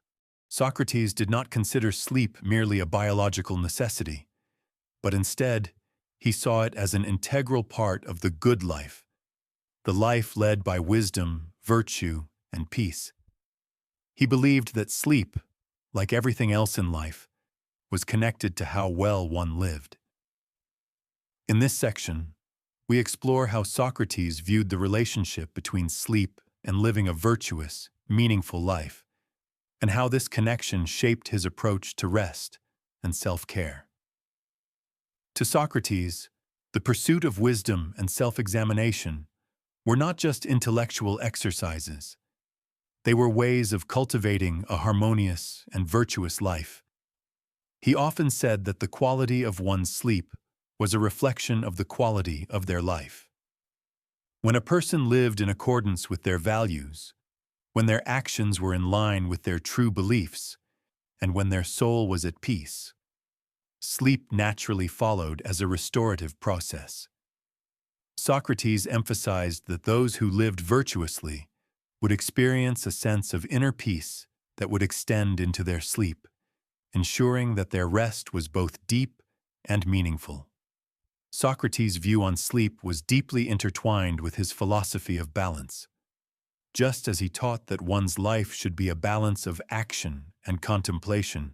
Socrates did not consider sleep merely a biological necessity, but instead, he saw it as an integral part of the good life, the life led by wisdom, virtue, and peace. He believed that sleep, like everything else in life, was connected to how well one lived. In this section, we explore how Socrates viewed the relationship between sleep and living a virtuous, meaningful life, and how this connection shaped his approach to rest and self-care. To Socrates, the pursuit of wisdom and self-examination were not just intellectual exercises. They were ways of cultivating a harmonious and virtuous life. He often said that the quality of one's sleep was a reflection of the quality of their life. When a person lived in accordance with their values, when their actions were in line with their true beliefs, and when their soul was at peace, sleep naturally followed as a restorative process. Socrates emphasized that those who lived virtuously would experience a sense of inner peace that would extend into their sleep, ensuring that their rest was both deep and meaningful. Socrates' view on sleep was deeply intertwined with his philosophy of balance. Just as he taught that one's life should be a balance of action and contemplation,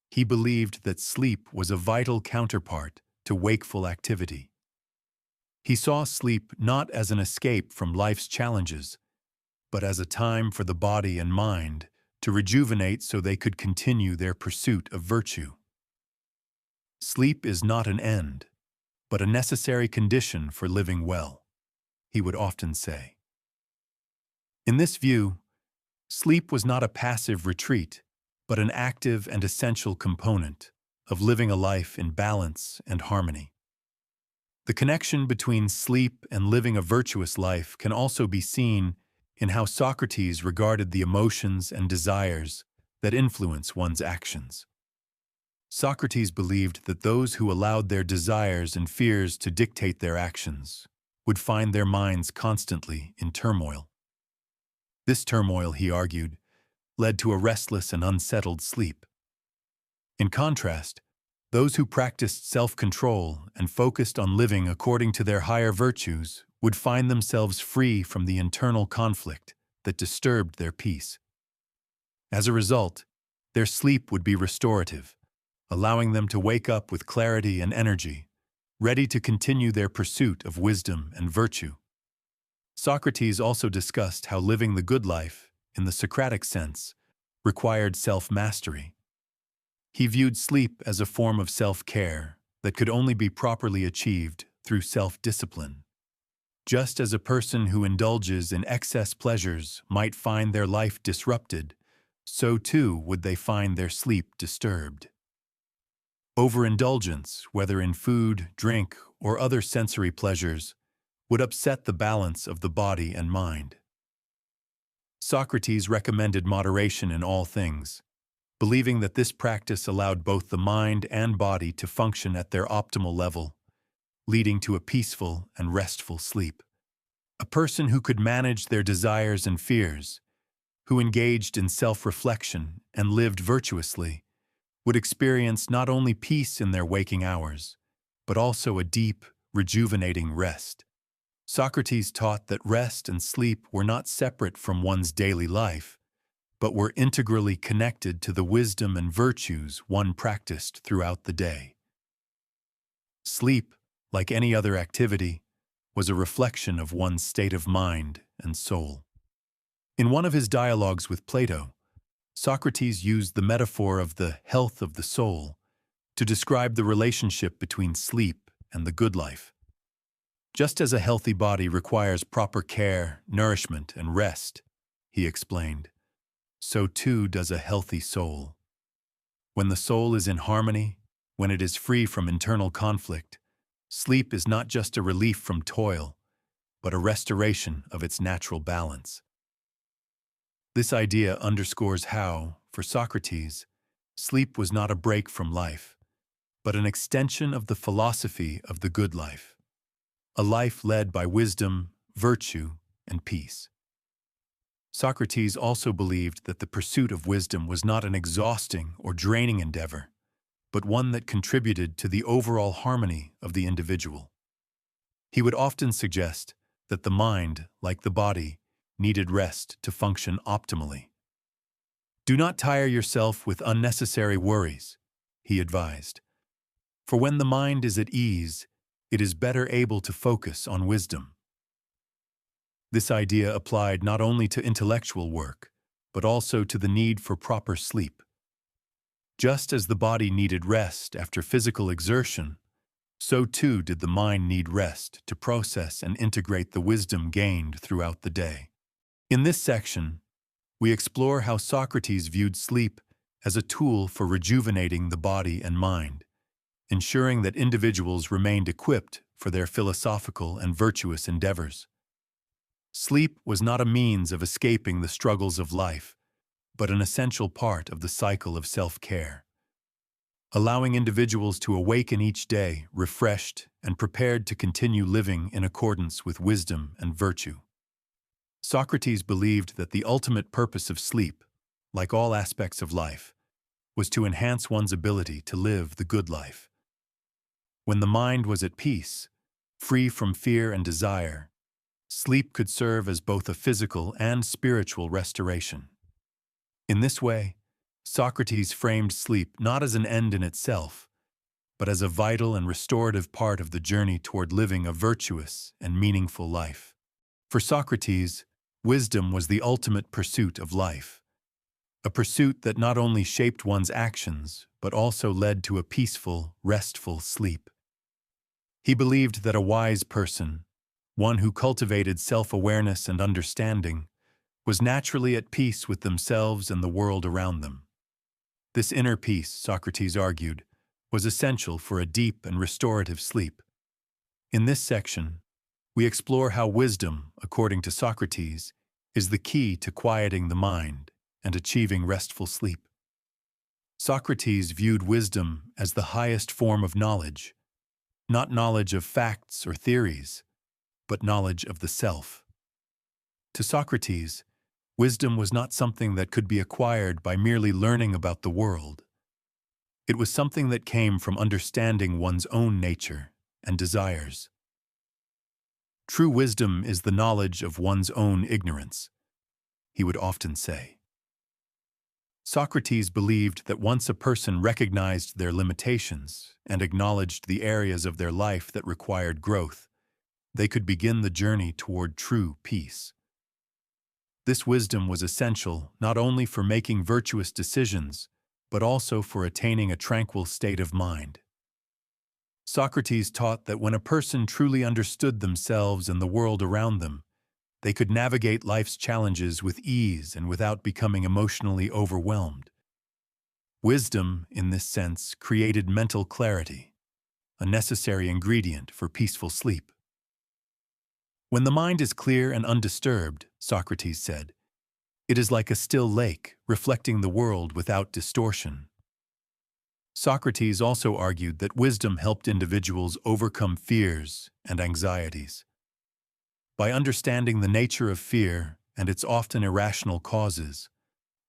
he believed that sleep was a vital counterpart to wakeful activity. He saw sleep not as an escape from life's challenges, but as a time for the body and mind to rejuvenate so they could continue their pursuit of virtue. Sleep is not an end, but a necessary condition for living well, he would often say. In this view, sleep was not a passive retreat, but an active and essential component of living a life in balance and harmony. The connection between sleep and living a virtuous life can also be seen in how Socrates regarded the emotions and desires that influence one's actions. Socrates believed that those who allowed their desires and fears to dictate their actions would find their minds constantly in turmoil. This turmoil, he argued, led to a restless and unsettled sleep. In contrast, those who practiced self-control and focused on living according to their higher virtues would find themselves free from the internal conflict that disturbed their peace. As a result, their sleep would be restorative, allowing them to wake up with clarity and energy, ready to continue their pursuit of wisdom and virtue. Socrates also discussed how living the good life, in the Socratic sense, required self-mastery. He viewed sleep as a form of self-care that could only be properly achieved through self-discipline. Just as a person who indulges in excess pleasures might find their life disrupted, so too would they find their sleep disturbed. Overindulgence, whether in food, drink, or other sensory pleasures, would upset the balance of the body and mind. Socrates recommended moderation in all things, believing that this practice allowed both the mind and body to function at their optimal level, leading to a peaceful and restful sleep. A person who could manage their desires and fears, who engaged in self-reflection and lived virtuously, would experience not only peace in their waking hours, but also a deep, rejuvenating rest. Socrates taught that rest and sleep were not separate from one's daily life, but were integrally connected to the wisdom and virtues one practiced throughout the day. Sleep, like any other activity, was a reflection of one's state of mind and soul. In one of his dialogues with Plato, Socrates used the metaphor of the health of the soul to describe the relationship between sleep and the good life. Just as a healthy body requires proper care, nourishment, and rest, he explained, so too does a healthy soul. When the soul is in harmony, when it is free from internal conflict, sleep is not just a relief from toil, but a restoration of its natural balance. This idea underscores how, for Socrates, sleep was not a break from life, but an extension of the philosophy of the good life, a life led by wisdom, virtue, and peace. Socrates also believed that the pursuit of wisdom was not an exhausting or draining endeavor, but one that contributed to the overall harmony of the individual. He would often suggest that the mind, like the body, needed rest to function optimally. Do not tire yourself with unnecessary worries, he advised, for when the mind is at ease, it is better able to focus on wisdom. This idea applied not only to intellectual work, but also to the need for proper sleep. Just as the body needed rest after physical exertion, so too did the mind need rest to process and integrate the wisdom gained throughout the day. In this section, we explore how Socrates viewed sleep as a tool for rejuvenating the body and mind, ensuring that individuals remained equipped for their philosophical and virtuous endeavors. Sleep was not a means of escaping the struggles of life, but an essential part of the cycle of self-care, allowing individuals to awaken each day refreshed and prepared to continue living in accordance with wisdom and virtue. Socrates believed that the ultimate purpose of sleep, like all aspects of life, was to enhance one's ability to live the good life. When the mind was at peace, free from fear and desire, sleep could serve as both a physical and spiritual restoration. In this way, Socrates framed sleep not as an end in itself, but as a vital and restorative part of the journey toward living a virtuous and meaningful life. For Socrates, wisdom was the ultimate pursuit of life, a pursuit that not only shaped one's actions, but also led to a peaceful, restful sleep. He believed that a wise person, one who cultivated self-awareness and understanding, was naturally at peace with themselves and the world around them. This inner peace, Socrates argued, was essential for a deep and restorative sleep. In this section, we explore how wisdom, according to Socrates, is the key to quieting the mind and achieving restful sleep. Socrates viewed wisdom as the highest form of knowledge, not knowledge of facts or theories, but knowledge of the self. To Socrates, wisdom was not something that could be acquired by merely learning about the world. It was something that came from understanding one's own nature and desires. True wisdom is the knowledge of one's own ignorance, he would often say. Socrates believed that once a person recognized their limitations and acknowledged the areas of their life that required growth, they could begin the journey toward true peace. This wisdom was essential not only for making virtuous decisions, but also for attaining a tranquil state of mind. Socrates taught that when a person truly understood themselves and the world around them, they could navigate life's challenges with ease and without becoming emotionally overwhelmed. Wisdom, in this sense, created mental clarity, a necessary ingredient for peaceful sleep. When the mind is clear and undisturbed, Socrates said, it is like a still lake, reflecting the world without distortion. Socrates also argued that wisdom helped individuals overcome fears and anxieties. By understanding the nature of fear and its often irrational causes,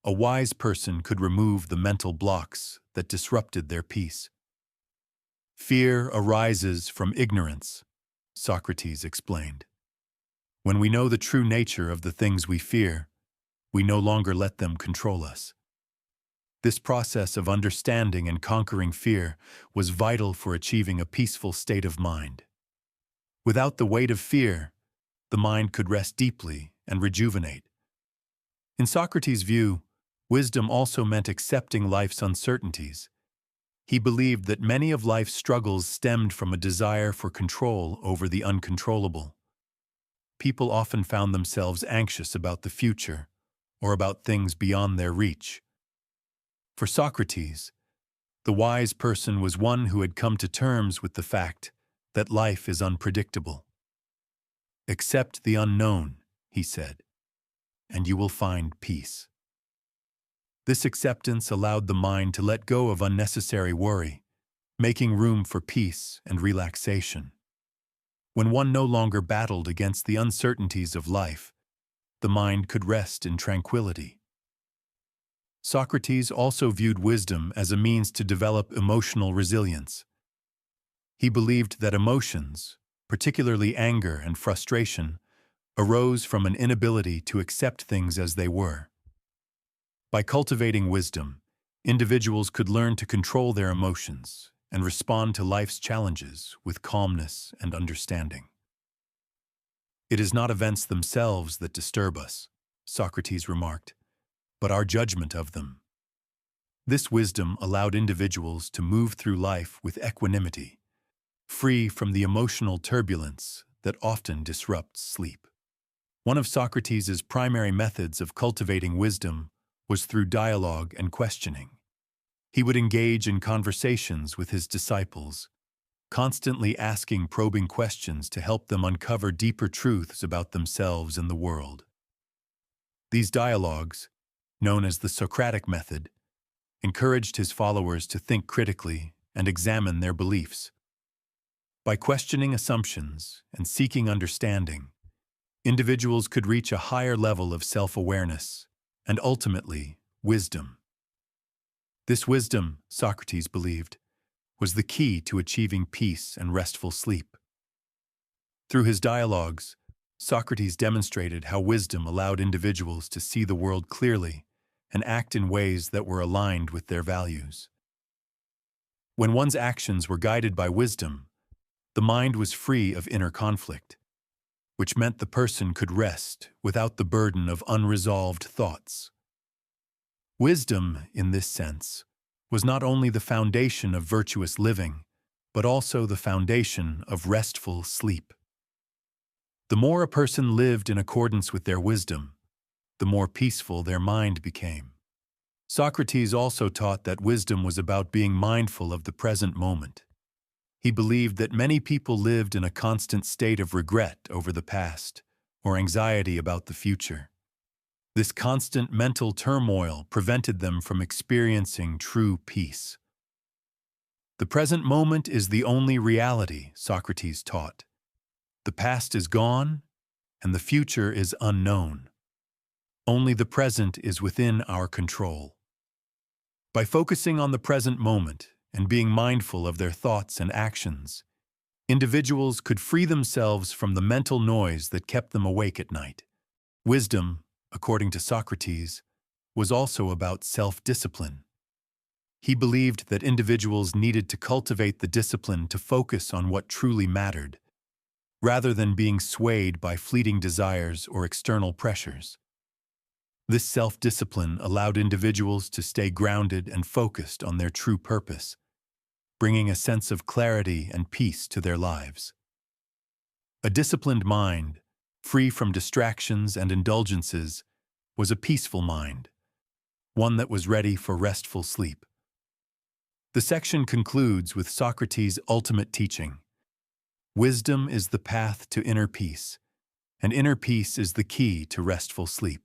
a wise person could remove the mental blocks that disrupted their peace. Fear arises from ignorance, Socrates explained. When we know the true nature of the things we fear, we no longer let them control us. This process of understanding and conquering fear was vital for achieving a peaceful state of mind. Without the weight of fear, the mind could rest deeply and rejuvenate. In Socrates' view, wisdom also meant accepting life's uncertainties. He believed that many of life's struggles stemmed from a desire for control over the uncontrollable. People often found themselves anxious about the future or about things beyond their reach. For Socrates, the wise person was one who had come to terms with the fact that life is unpredictable. Accept the unknown, he said, and you will find peace. This acceptance allowed the mind to let go of unnecessary worry, making room for peace and relaxation. When one no longer battled against the uncertainties of life, the mind could rest in tranquility. Socrates also viewed wisdom as a means to develop emotional resilience. He believed that emotions, particularly anger and frustration, arose from an inability to accept things as they were. By cultivating wisdom, individuals could learn to control their emotions and respond to life's challenges with calmness and understanding. It is not events themselves that disturb us, Socrates remarked, but our judgment of them. This wisdom allowed individuals to move through life with equanimity, free from the emotional turbulence that often disrupts sleep. One of Socrates' primary methods of cultivating wisdom was through dialogue and questioning. He would engage in conversations with his disciples, constantly asking probing questions to help them uncover deeper truths about themselves and the world. These dialogues, known as the Socratic method, encouraged his followers to think critically and examine their beliefs. By questioning assumptions and seeking understanding, individuals could reach a higher level of self-awareness and ultimately wisdom. This wisdom, Socrates believed, was the key to achieving peace and restful sleep. Through his dialogues, Socrates demonstrated how wisdom allowed individuals to see the world clearly and act in ways that were aligned with their values. When one's actions were guided by wisdom, the mind was free of inner conflict, which meant the person could rest without the burden of unresolved thoughts. Wisdom, in this sense, was not only the foundation of virtuous living, but also the foundation of restful sleep. The more a person lived in accordance with their wisdom, the more peaceful their mind became. Socrates also taught that wisdom was about being mindful of the present moment. He believed that many people lived in a constant state of regret over the past or anxiety about the future. This constant mental turmoil prevented them from experiencing true peace. The present moment is the only reality, Socrates taught. The past is gone, and the future is unknown. Only the present is within our control. By focusing on the present moment and being mindful of their thoughts and actions, individuals could free themselves from the mental noise that kept them awake at night. Wisdom, according to Socrates, was also about self-discipline. He believed that individuals needed to cultivate the discipline to focus on what truly mattered, rather than being swayed by fleeting desires or external pressures. This self-discipline allowed individuals to stay grounded and focused on their true purpose, bringing a sense of clarity and peace to their lives. A disciplined mind, free from distractions and indulgences, was a peaceful mind, one that was ready for restful sleep. The section concludes with Socrates' ultimate teaching. Wisdom is the path to inner peace, and inner peace is the key to restful sleep.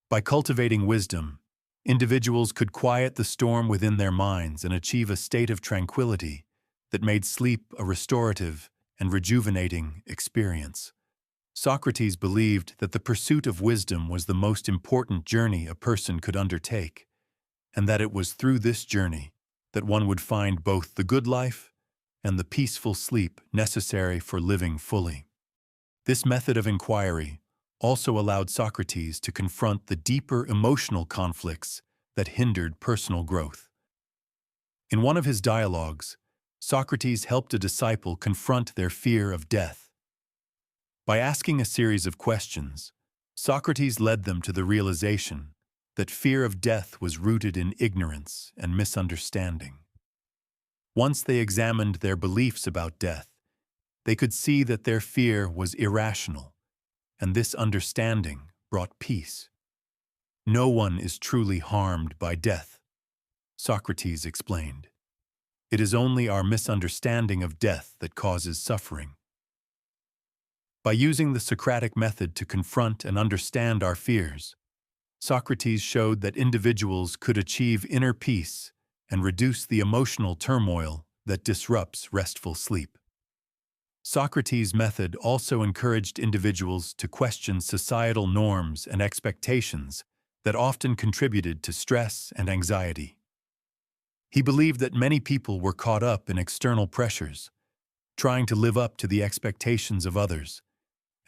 By cultivating wisdom, individuals could quiet the storm within their minds and achieve a state of tranquility that made sleep a restorative and rejuvenating experience. Socrates believed that the pursuit of wisdom was the most important journey a person could undertake, and that it was through this journey that one would find both the good life and the peaceful sleep necessary for living fully. This method of inquiry also allowed Socrates to confront the deeper emotional conflicts that hindered personal growth. In one of his dialogues, Socrates helped a disciple confront their fear of death. By asking a series of questions, Socrates led them to the realization that fear of death was rooted in ignorance and misunderstanding. Once they examined their beliefs about death, they could see that their fear was irrational, and this understanding brought peace. No one is truly harmed by death, Socrates explained. It is only our misunderstanding of death that causes suffering. By using the Socratic method to confront and understand our fears, Socrates showed that individuals could achieve inner peace and reduce the emotional turmoil that disrupts restful sleep. Socrates' method also encouraged individuals to question societal norms and expectations that often contributed to stress and anxiety. He believed that many people were caught up in external pressures, trying to live up to the expectations of others,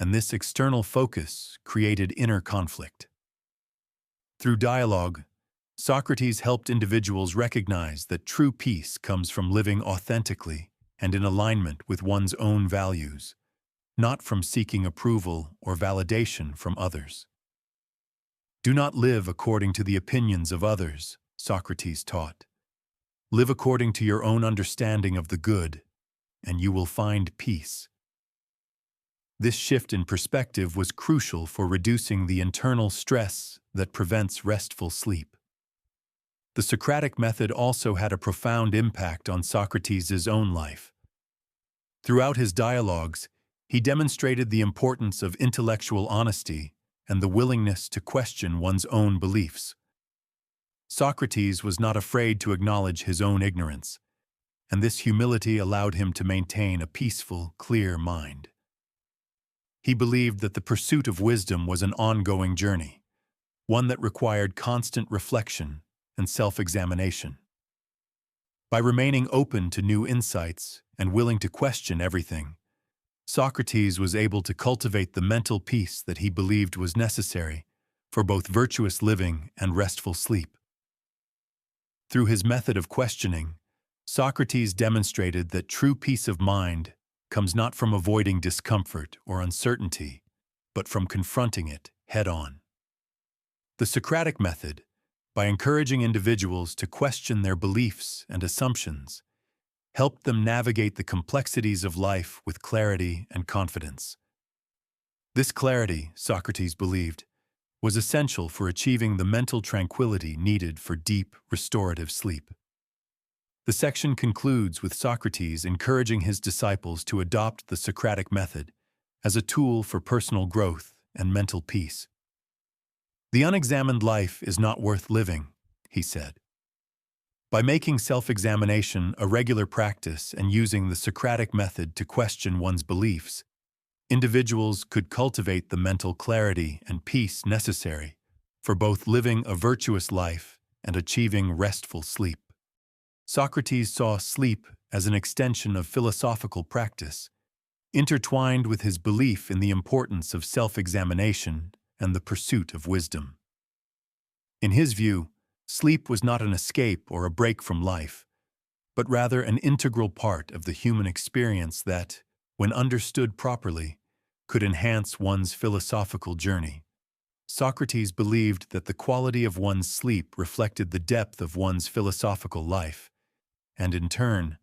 and this external focus created inner conflict. Through dialogue, Socrates helped individuals recognize that true peace comes from living authentically and in alignment with one's own values, not from seeking approval or validation from others. Do not live according to the opinions of others, Socrates taught. Live according to your own understanding of the good, and you will find peace. This shift in perspective was crucial for reducing the internal stress that prevents restful sleep. The Socratic method also had a profound impact on Socrates' own life. Throughout his dialogues, he demonstrated the importance of intellectual honesty and the willingness to question one's own beliefs. Socrates was not afraid to acknowledge his own ignorance, and this humility allowed him to maintain a peaceful, clear mind. He believed that the pursuit of wisdom was an ongoing journey, one that required constant reflection and self-examination. By remaining open to new insights and willing to question everything, Socrates was able to cultivate the mental peace that he believed was necessary for both virtuous living and restful sleep. Through his method of questioning, Socrates demonstrated that true peace of mind comes not from avoiding discomfort or uncertainty, but from confronting it head-on. The Socratic method, by encouraging individuals to question their beliefs and assumptions, helped them navigate the complexities of life with clarity and confidence. This clarity, Socrates believed, was essential for achieving the mental tranquility needed for deep, restorative sleep. The section concludes with Socrates encouraging his disciples to adopt the Socratic method as a tool for personal growth and mental peace. The unexamined life is not worth living, he said. By making self-examination a regular practice and using the Socratic method to question one's beliefs, individuals could cultivate the mental clarity and peace necessary for both living a virtuous life and achieving restful sleep. Socrates saw sleep as an extension of philosophical practice, intertwined with his belief in the importance of self-examination and the pursuit of wisdom. In his view, sleep was not an escape or a break from life, but rather an integral part of the human experience that, when understood properly, could enhance one's philosophical journey. Socrates believed that the quality of one's sleep reflected the depth of one's philosophical life, and in turn,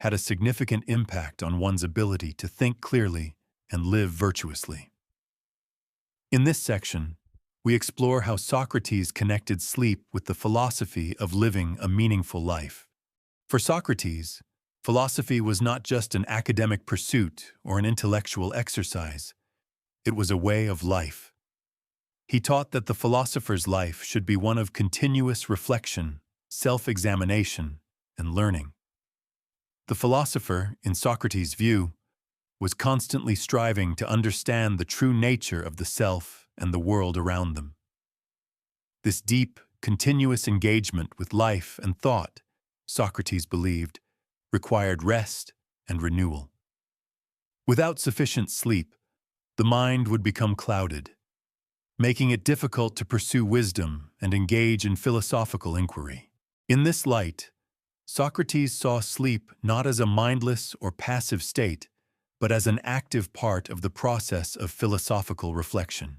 had a significant impact on one's ability to think clearly and live virtuously. In this section, we explore how Socrates connected sleep with the philosophy of living a meaningful life. For Socrates, philosophy was not just an academic pursuit or an intellectual exercise. It was a way of life. He taught that the philosopher's life should be one of continuous reflection, self-examination, and learning. The philosopher, in Socrates' view, was constantly striving to understand the true nature of the self and the world around them. This deep, continuous engagement with life and thought, Socrates believed, required rest and renewal. Without sufficient sleep, the mind would become clouded, making it difficult to pursue wisdom and engage in philosophical inquiry. In this light, Socrates saw sleep not as a mindless or passive state, but as an active part of the process of philosophical reflection.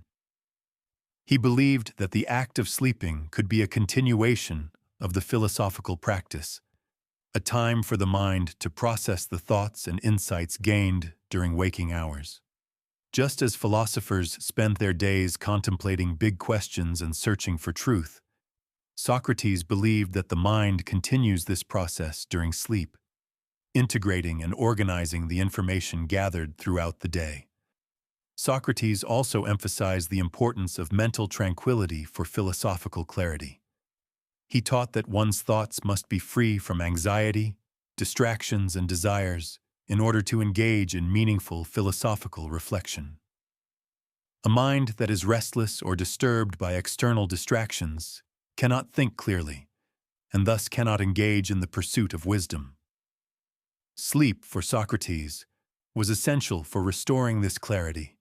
He believed that the act of sleeping could be a continuation of the philosophical practice, a time for the mind to process the thoughts and insights gained during waking hours. Just as philosophers spend their days contemplating big questions and searching for truth, Socrates believed that the mind continues this process during sleep, integrating and organizing the information gathered throughout the day. Socrates also emphasized the importance of mental tranquility for philosophical clarity. He taught that one's thoughts must be free from anxiety, distractions, and desires in order to engage in meaningful philosophical reflection. A mind that is restless or disturbed by external distractions cannot think clearly, and thus cannot engage in the pursuit of wisdom. Sleep, for Socrates, was essential for restoring this clarity,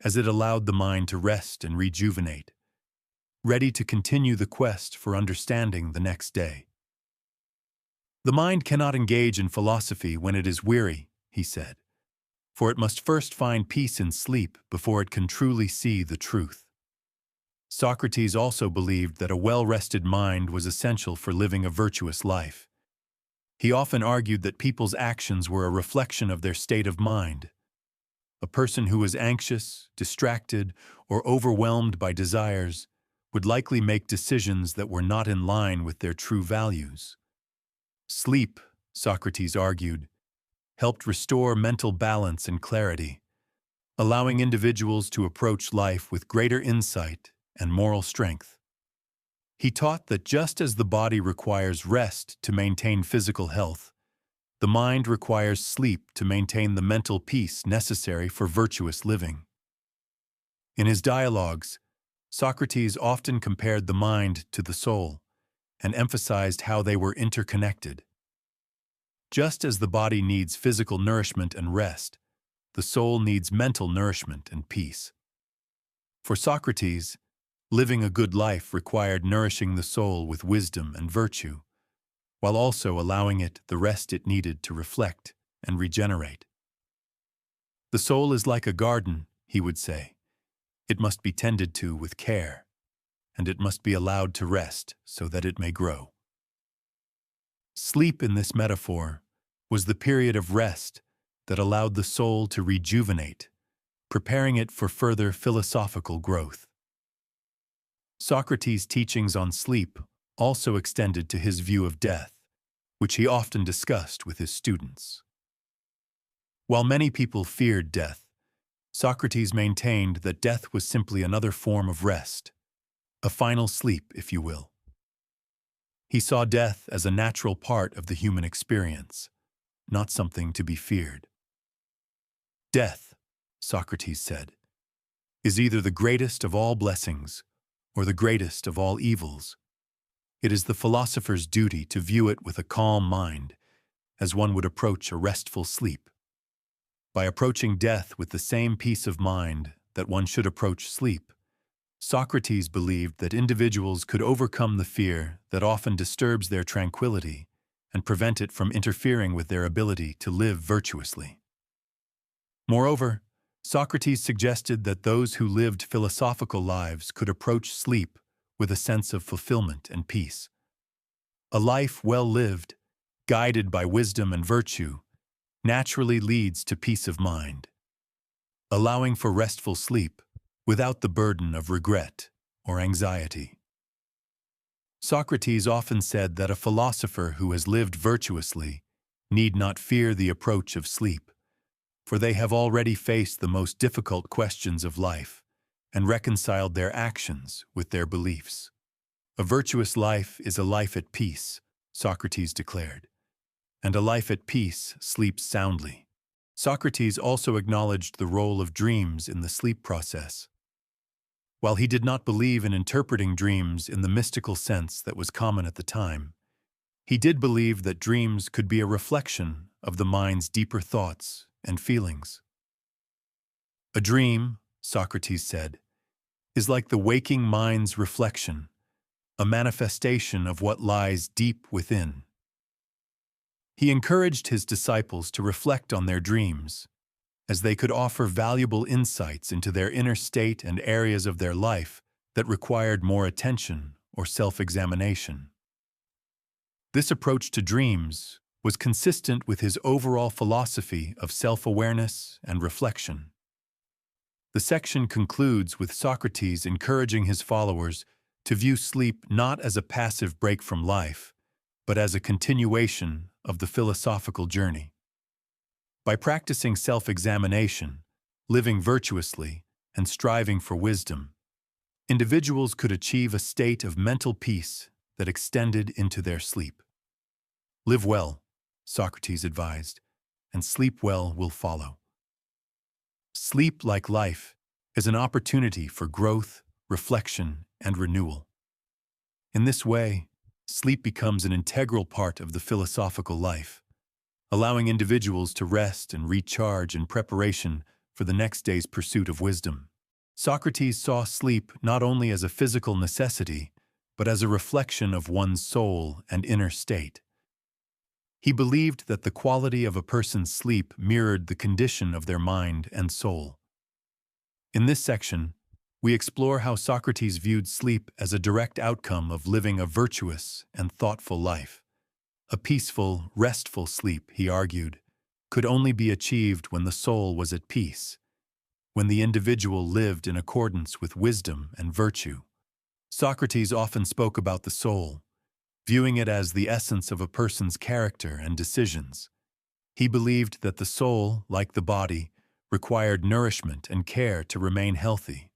as it allowed the mind to rest and rejuvenate, ready to continue the quest for understanding the next day. The mind cannot engage in philosophy when it is weary, he said, for it must first find peace in sleep before it can truly see the truth. Socrates also believed that a well-rested mind was essential for living a virtuous life. He often argued that people's actions were a reflection of their state of mind. A person who was anxious, distracted, or overwhelmed by desires would likely make decisions that were not in line with their true values. Sleep, Socrates argued, helped restore mental balance and clarity, allowing individuals to approach life with greater insight and moral strength. He taught that just as the body requires rest to maintain physical health, the mind requires sleep to maintain the mental peace necessary for virtuous living. In his dialogues, Socrates often compared the mind to the soul and emphasized how they were interconnected. Just as the body needs physical nourishment and rest, the soul needs mental nourishment and peace. For Socrates, living a good life required nourishing the soul with wisdom and virtue, while also allowing it the rest it needed to reflect and regenerate. The soul is like a garden, he would say. It must be tended to with care, and it must be allowed to rest so that it may grow. Sleep, in this metaphor, was the period of rest that allowed the soul to rejuvenate, preparing it for further philosophical growth. Socrates' teachings on sleep also extended to his view of death, which he often discussed with his students. While many people feared death, Socrates maintained that death was simply another form of rest, a final sleep, if you will. He saw death as a natural part of the human experience, not something to be feared. Death, Socrates said, is either the greatest of all blessings or the greatest of all evils. It is the philosopher's duty to view it with a calm mind, as one would approach a restful sleep. By approaching death with the same peace of mind that one should approach sleep, Socrates believed that individuals could overcome the fear that often disturbs their tranquility and prevent it from interfering with their ability to live virtuously. Moreover, Socrates suggested that those who lived philosophical lives could approach sleep with a sense of fulfillment and peace. A life well lived, guided by wisdom and virtue, naturally leads to peace of mind, allowing for restful sleep without the burden of regret or anxiety. Socrates often said that a philosopher who has lived virtuously need not fear the approach of sleep, for they have already faced the most difficult questions of life and reconciled their actions with their beliefs. A virtuous life is a life at peace, Socrates declared, and a life at peace sleeps soundly. Socrates also acknowledged the role of dreams in the sleep process. While he did not believe in interpreting dreams in the mystical sense that was common at the time, he did believe that dreams could be a reflection of the mind's deeper thoughts and feelings. A dream, Socrates said, is like the waking mind's reflection, a manifestation of what lies deep within. He encouraged his disciples to reflect on their dreams, as they could offer valuable insights into their inner state and areas of their life that required more attention or self-examination. This approach to dreams was consistent with his overall philosophy of self-awareness and reflection. The section concludes with Socrates encouraging his followers to view sleep not as a passive break from life, but as a continuation of the philosophical journey. By practicing self-examination, living virtuously, and striving for wisdom, individuals could achieve a state of mental peace that extended into their sleep. Live well, Socrates advised, and sleep well will follow. Sleep, like life, is an opportunity for growth, reflection, and renewal. In this way, sleep becomes an integral part of the philosophical life, allowing individuals to rest and recharge in preparation for the next day's pursuit of wisdom. Socrates saw sleep not only as a physical necessity, but as a reflection of one's soul and inner state. He believed that the quality of a person's sleep mirrored the condition of their mind and soul. In this section, we explore how Socrates viewed sleep as a direct outcome of living a virtuous and thoughtful life. A peaceful, restful sleep, he argued, could only be achieved when the soul was at peace, when the individual lived in accordance with wisdom and virtue. Socrates often spoke about the soul, viewing it as the essence of a person's character and decisions. He believed that the soul, like the body, required nourishment and care to remain healthy.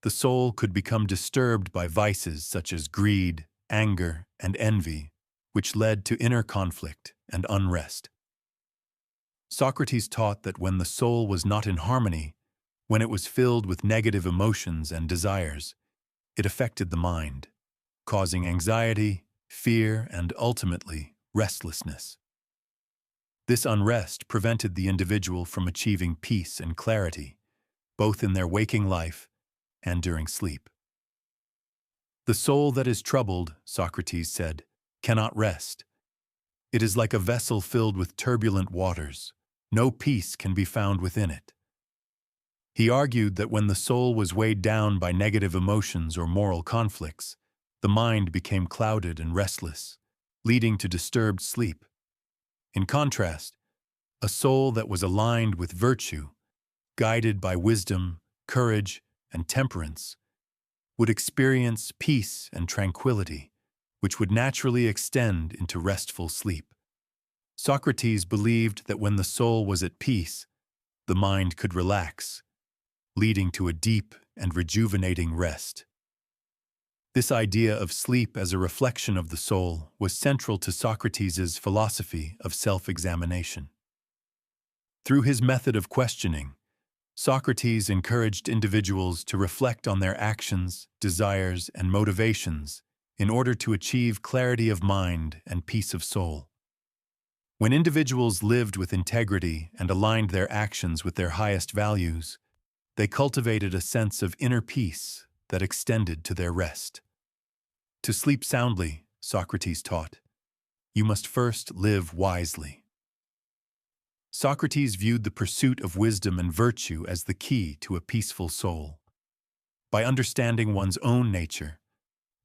The soul could become disturbed by vices such as greed, anger, and envy, which led to inner conflict and unrest. Socrates taught that when the soul was not in harmony, when it was filled with negative emotions and desires, it affected the mind, causing anxiety, fear, and ultimately restlessness. This unrest prevented the individual from achieving peace and clarity, both in their waking life and during sleep. The soul that is troubled, Socrates said, cannot rest. It is like a vessel filled with turbulent waters. No peace can be found within it. He argued that when the soul was weighed down by negative emotions or moral conflicts, the mind became clouded and restless, leading to disturbed sleep. In contrast, a soul that was aligned with virtue, guided by wisdom, courage, and temperance, would experience peace and tranquility, which would naturally extend into restful sleep. Socrates believed that when the soul was at peace, the mind could relax, leading to a deep and rejuvenating rest. This idea of sleep as a reflection of the soul was central to Socrates' philosophy of self-examination. Through his method of questioning, Socrates encouraged individuals to reflect on their actions, desires, and motivations in order to achieve clarity of mind and peace of soul. When individuals lived with integrity and aligned their actions with their highest values, they cultivated a sense of inner peace that extended to their rest. To sleep soundly, Socrates taught, you must first live wisely. Socrates viewed the pursuit of wisdom and virtue as the key to a peaceful soul. By understanding one's own nature,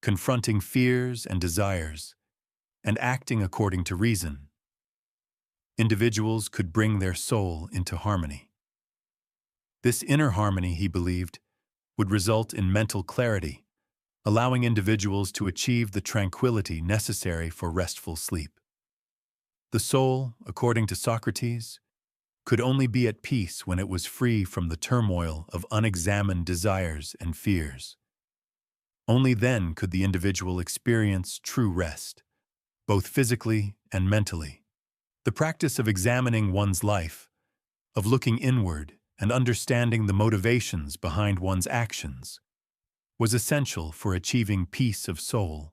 confronting fears and desires, and acting according to reason, individuals could bring their soul into harmony. This inner harmony, he believed, would result in mental clarity, allowing individuals to achieve the tranquility necessary for restful sleep. The soul, according to Socrates, could only be at peace when it was free from the turmoil of unexamined desires and fears. Only then could the individual experience true rest, both physically and mentally. The practice of examining one's life, of looking inward and understanding the motivations behind one's actions, was essential for achieving peace of soul.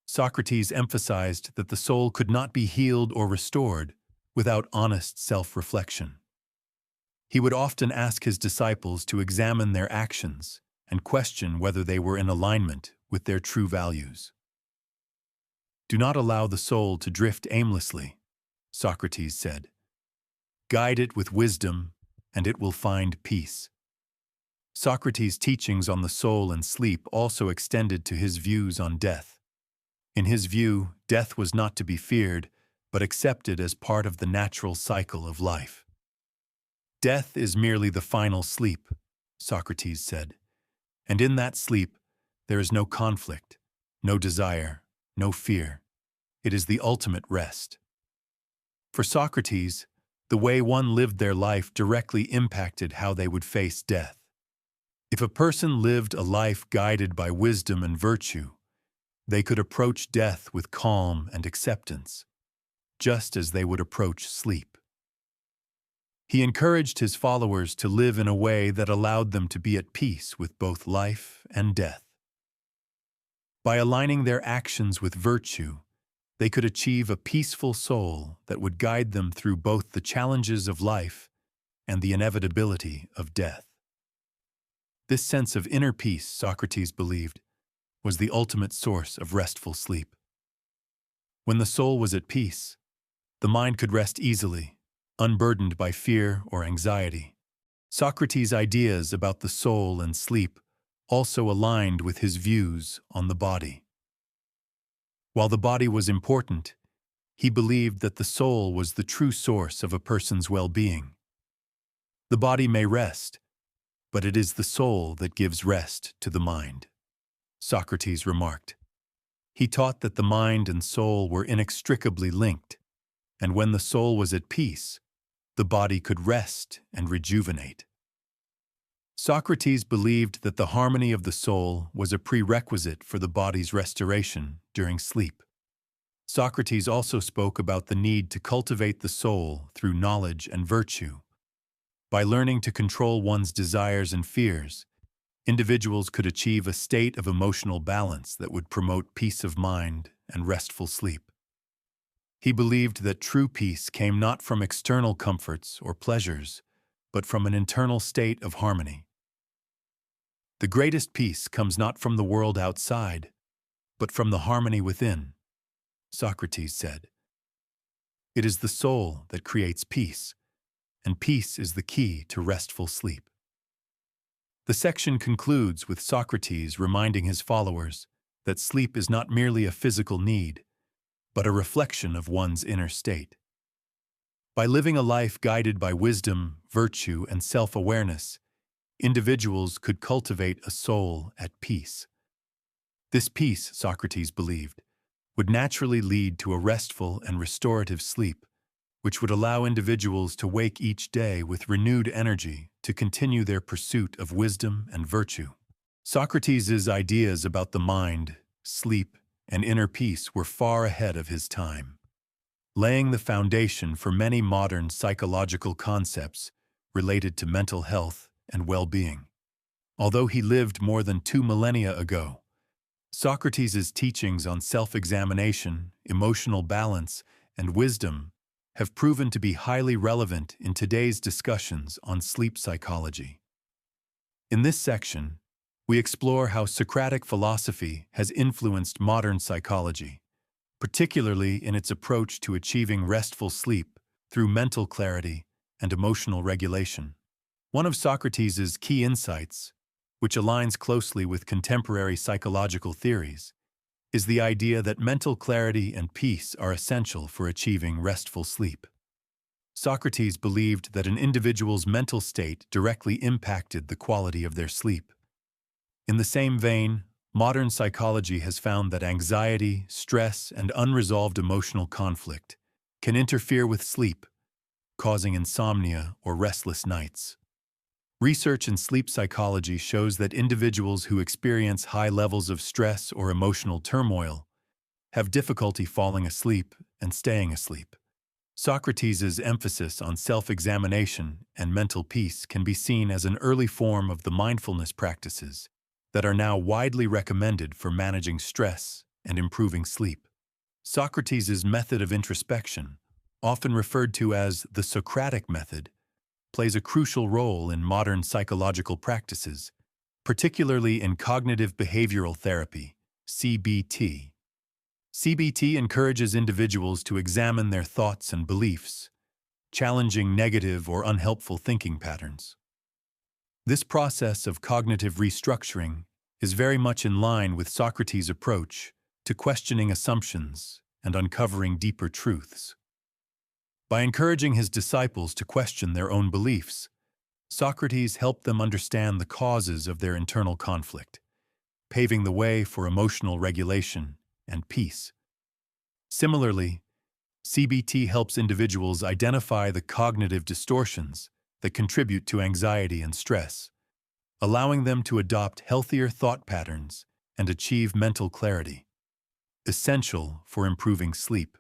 Socrates emphasized that the soul could not be healed or restored without honest self-reflection. He would often ask his disciples to examine their actions and question whether they were in alignment with their true values. Do not allow the soul to drift aimlessly, Socrates said. Guide it with wisdom, and it will find peace. Socrates' teachings on the soul and sleep also extended to his views on death. In his view, death was not to be feared, but accepted as part of the natural cycle of life. Death is merely the final sleep, Socrates said, and in that sleep there is no conflict, no desire, no fear. It is the ultimate rest. For Socrates, the way one lived their life directly impacted how they would face death. If a person lived a life guided by wisdom and virtue, they could approach death with calm and acceptance, just as they would approach sleep. He encouraged his followers to live in a way that allowed them to be at peace with both life and death. By aligning their actions with virtue, they could achieve a peaceful soul that would guide them through both the challenges of life and the inevitability of death. This sense of inner peace, Socrates believed, was the ultimate source of restful sleep. When the soul was at peace, the mind could rest easily, unburdened by fear or anxiety. Socrates' ideas about the soul and sleep also aligned with his views on the body. While the body was important, he believed that the soul was the true source of a person's well-being. The body may rest, but it is the soul that gives rest to the mind, Socrates remarked. He taught that the mind and soul were inextricably linked, and when the soul was at peace, the body could rest and rejuvenate. Socrates believed that the harmony of the soul was a prerequisite for the body's restoration during sleep. Socrates also spoke about the need to cultivate the soul through knowledge and virtue. By learning to control one's desires and fears, individuals could achieve a state of emotional balance that would promote peace of mind and restful sleep. He believed that true peace came not from external comforts or pleasures, but from an internal state of harmony. The greatest peace comes not from the world outside, but from the harmony within, Socrates said. It is the soul that creates peace, and peace is the key to restful sleep. The section concludes with Socrates reminding his followers that sleep is not merely a physical need, but a reflection of one's inner state. By living a life guided by wisdom, virtue, and self-awareness, individuals could cultivate a soul at peace. This peace, Socrates believed, would naturally lead to a restful and restorative sleep, which would allow individuals to wake each day with renewed energy to continue their pursuit of wisdom and virtue. Socrates' ideas about the mind, sleep, and inner peace were far ahead of his time, laying the foundation for many modern psychological concepts related to mental health and well-being. Although he lived more than 2 millennia ago, Socrates' teachings on self-examination, emotional balance, and wisdom have proven to be highly relevant in today's discussions on sleep psychology. In this section, we explore how Socratic philosophy has influenced modern psychology, particularly in its approach to achieving restful sleep through mental clarity and emotional regulation. One of Socrates' key insights, which aligns closely with contemporary psychological theories, is the idea that mental clarity and peace are essential for achieving restful sleep. Socrates believed that an individual's mental state directly impacted the quality of their sleep. In the same vein, modern psychology has found that anxiety, stress, and unresolved emotional conflict can interfere with sleep, causing insomnia or restless nights. Research in sleep psychology shows that individuals who experience high levels of stress or emotional turmoil have difficulty falling asleep and staying asleep. Socrates' emphasis on self-examination and mental peace can be seen as an early form of the mindfulness practices that are now widely recommended for managing stress and improving sleep. Socrates' method of introspection, often referred to as the Socratic method, plays a crucial role in modern psychological practices, particularly in cognitive behavioral therapy, CBT. CBT encourages individuals to examine their thoughts and beliefs, challenging negative or unhelpful thinking patterns. This process of cognitive restructuring is very much in line with Socrates' approach to questioning assumptions and uncovering deeper truths. By encouraging his disciples to question their own beliefs, Socrates helped them understand the causes of their internal conflict, paving the way for emotional regulation and peace. Similarly, CBT helps individuals identify the cognitive distortions that contribute to anxiety and stress, allowing them to adopt healthier thought patterns and achieve mental clarity, essential for improving sleep.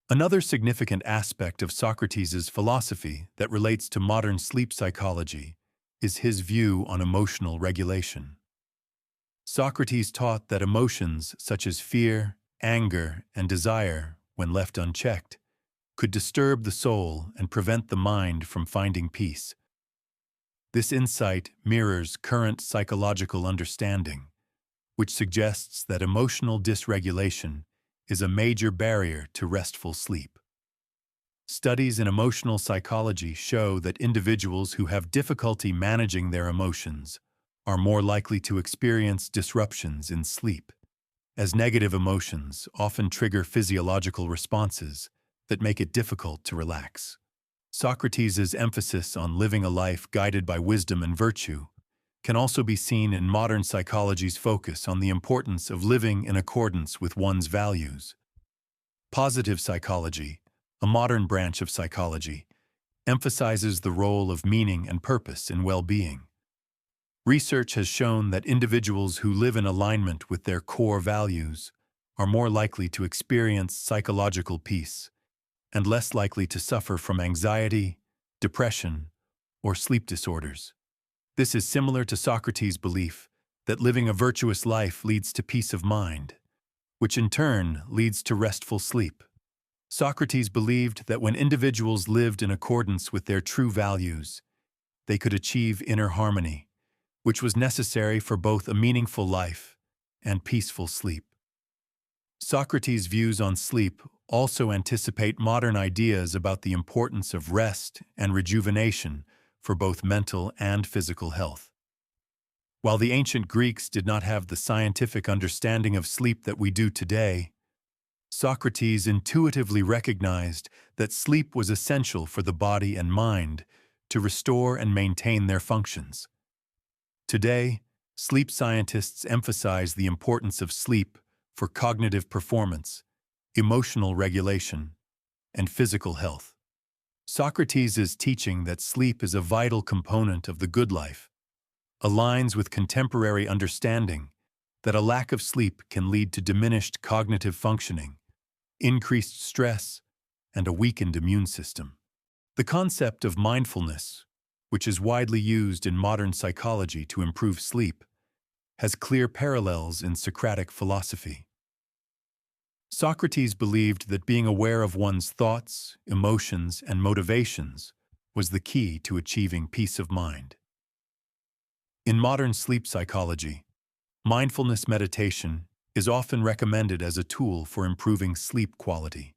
Another significant aspect of Socrates' philosophy that relates to modern sleep psychology is his view on emotional regulation. Socrates taught that emotions such as fear, anger, and desire, when left unchecked, could disturb the soul and prevent the mind from finding peace. This insight mirrors current psychological understanding, which suggests that emotional dysregulation is a major barrier to restful sleep. Studies in emotional psychology show that individuals who have difficulty managing their emotions are more likely to experience disruptions in sleep, as negative emotions often trigger physiological responses that make it difficult to relax. Socrates' emphasis on living a life guided by wisdom and virtue can also be seen in modern psychology's focus on the importance of living in accordance with one's values. Positive psychology, a modern branch of psychology, emphasizes the role of meaning and purpose in well-being. Research has shown that individuals who live in alignment with their core values are more likely to experience psychological peace and less likely to suffer from anxiety, depression, or sleep disorders. This is similar to Socrates' belief that living a virtuous life leads to peace of mind, which in turn leads to restful sleep. Socrates believed that when individuals lived in accordance with their true values, they could achieve inner harmony, which was necessary for both a meaningful life and peaceful sleep. Socrates' views on sleep also anticipate modern ideas about the importance of rest and rejuvenation for both mental and physical health. While the ancient Greeks did not have the scientific understanding of sleep that we do today, Socrates intuitively recognized that sleep was essential for the body and mind to restore and maintain their functions. Today, sleep scientists emphasize the importance of sleep for cognitive performance, emotional regulation, and physical health. Socrates' teaching that sleep is a vital component of the good life aligns with contemporary understanding that a lack of sleep can lead to diminished cognitive functioning, increased stress, and a weakened immune system. The concept of mindfulness, which is widely used in modern psychology to improve sleep, has clear parallels in Socratic philosophy. Socrates believed that being aware of one's thoughts, emotions, and motivations was the key to achieving peace of mind. In modern sleep psychology, mindfulness meditation is often recommended as a tool for improving sleep quality.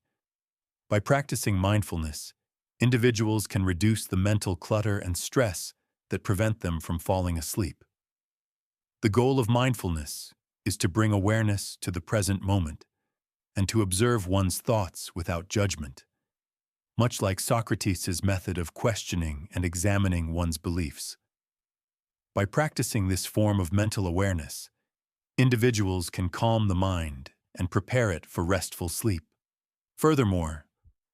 By practicing mindfulness, individuals can reduce the mental clutter and stress that prevent them from falling asleep. The goal of mindfulness is to bring awareness to the present moment and to observe one's thoughts without judgment, much like Socrates' method of questioning and examining one's beliefs. By practicing this form of mental awareness, individuals can calm the mind and prepare it for restful sleep. Furthermore,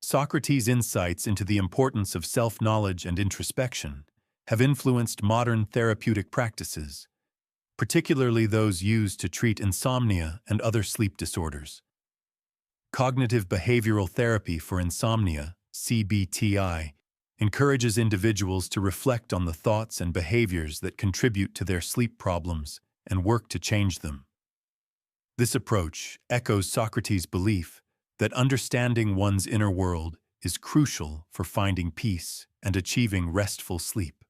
Socrates' insights into the importance of self-knowledge and introspection have influenced modern therapeutic practices, particularly those used to treat insomnia and other sleep disorders. Cognitive behavioral therapy for insomnia, CBTI, encourages individuals to reflect on the thoughts and behaviors that contribute to their sleep problems and work to change them. This approach echoes Socrates' belief that understanding one's inner world is crucial for finding peace and achieving restful sleep.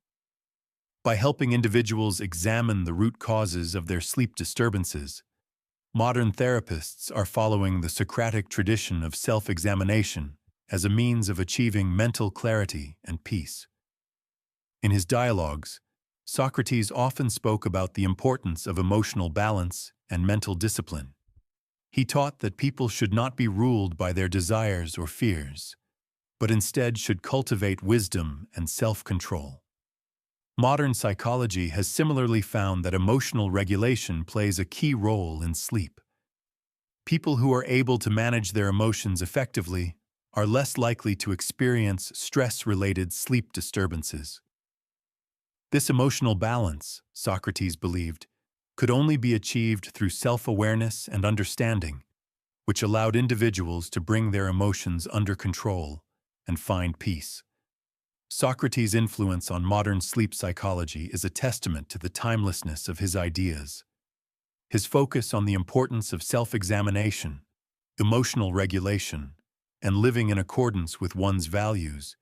By helping individuals examine the root causes of their sleep disturbances, modern therapists are following the Socratic tradition of self-examination as a means of achieving mental clarity and peace. In his dialogues, Socrates often spoke about the importance of emotional balance and mental discipline. He taught that people should not be ruled by their desires or fears, but instead should cultivate wisdom and self-control. Modern psychology has similarly found that emotional regulation plays a key role in sleep. People who are able to manage their emotions effectively are less likely to experience stress-related sleep disturbances. This emotional balance, Socrates believed, could only be achieved through self-awareness and understanding, which allowed individuals to bring their emotions under control and find peace. Socrates' influence on modern sleep psychology is a testament to the timelessness of his ideas. His focus on the importance of self-examination, emotional regulation, and living in accordance with one's values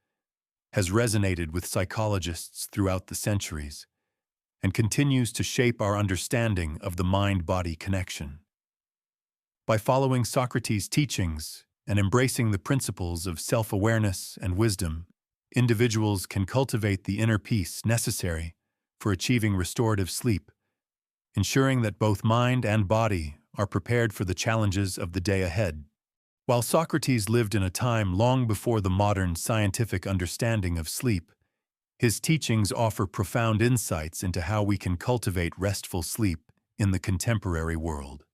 has resonated with psychologists throughout the centuries and continues to shape our understanding of the mind-body connection. By following Socrates' teachings and embracing the principles of self-awareness and wisdom, individuals can cultivate the inner peace necessary for achieving restorative sleep, ensuring that both mind and body are prepared for the challenges of the day ahead. While Socrates lived in a time long before the modern scientific understanding of sleep, his teachings offer profound insights into how we can cultivate restful sleep in the contemporary world.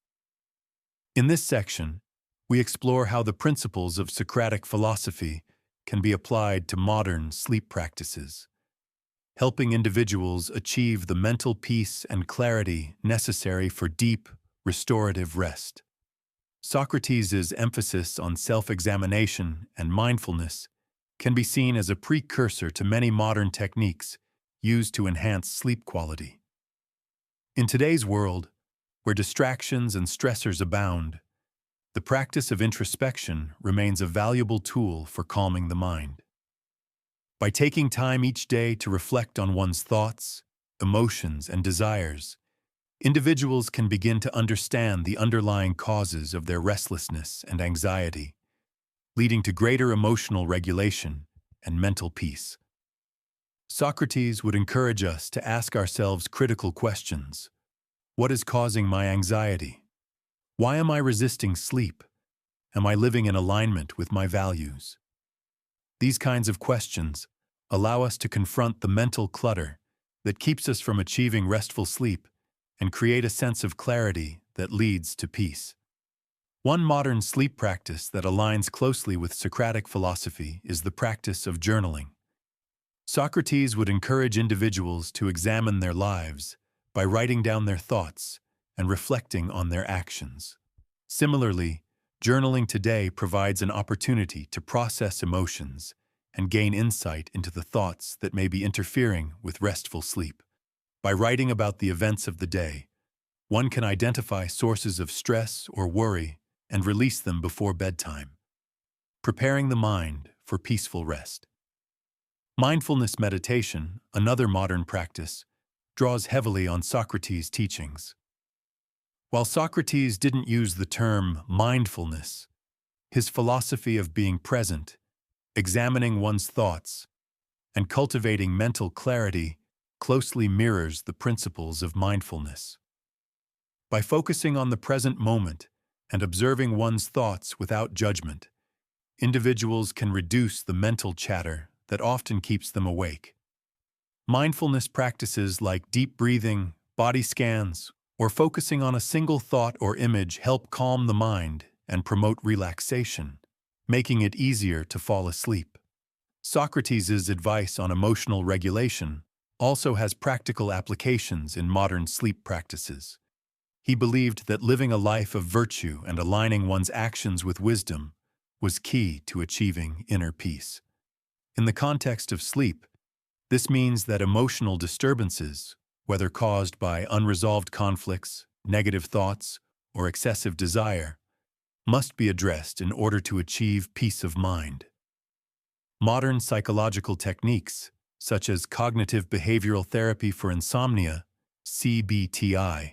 In this section, we explore how the principles of Socratic philosophy can be applied to modern sleep practices, helping individuals achieve the mental peace and clarity necessary for deep, restorative rest. Socrates' emphasis on self-examination and mindfulness can be seen as a precursor to many modern techniques used to enhance sleep quality. In today's world, where distractions and stressors abound, the practice of introspection remains a valuable tool for calming the mind. By taking time each day to reflect on one's thoughts, emotions, and desires, individuals can begin to understand the underlying causes of their restlessness and anxiety, leading to greater emotional regulation and mental peace. Socrates would encourage us to ask ourselves critical questions. What is causing my anxiety? Why am I resisting sleep? Am I living in alignment with my values? These kinds of questions allow us to confront the mental clutter that keeps us from achieving restful sleep and create a sense of clarity that leads to peace. One modern sleep practice that aligns closely with Socratic philosophy is the practice of journaling. Socrates would encourage individuals to examine their lives by writing down their thoughts and reflecting on their actions. Similarly, journaling today provides an opportunity to process emotions and gain insight into the thoughts that may be interfering with restful sleep. By writing about the events of the day, One can identify sources of stress or worry and release them before bedtime, preparing the mind for peaceful rest. Mindfulness meditation, another modern practice, draws heavily on Socrates' teachings. While Socrates didn't use the term mindfulness, his philosophy of being present, examining one's thoughts, and cultivating mental clarity closely mirrors the principles of mindfulness. By focusing on the present moment and observing one's thoughts without judgment, individuals can reduce the mental chatter that often keeps them awake. Mindfulness practices like deep breathing, body scans, or focusing on a single thought or image help calm the mind and promote relaxation, making it easier to fall asleep. Socrates' advice on emotional regulation also has practical applications in modern sleep practices. He believed that living a life of virtue and aligning one's actions with wisdom was key to achieving inner peace. In the context of sleep, this means that emotional disturbances, whether caused by unresolved conflicts, negative thoughts, or excessive desire, must be addressed in order to achieve peace of mind. Modern psychological techniques, such as cognitive behavioral therapy for insomnia, CBTI,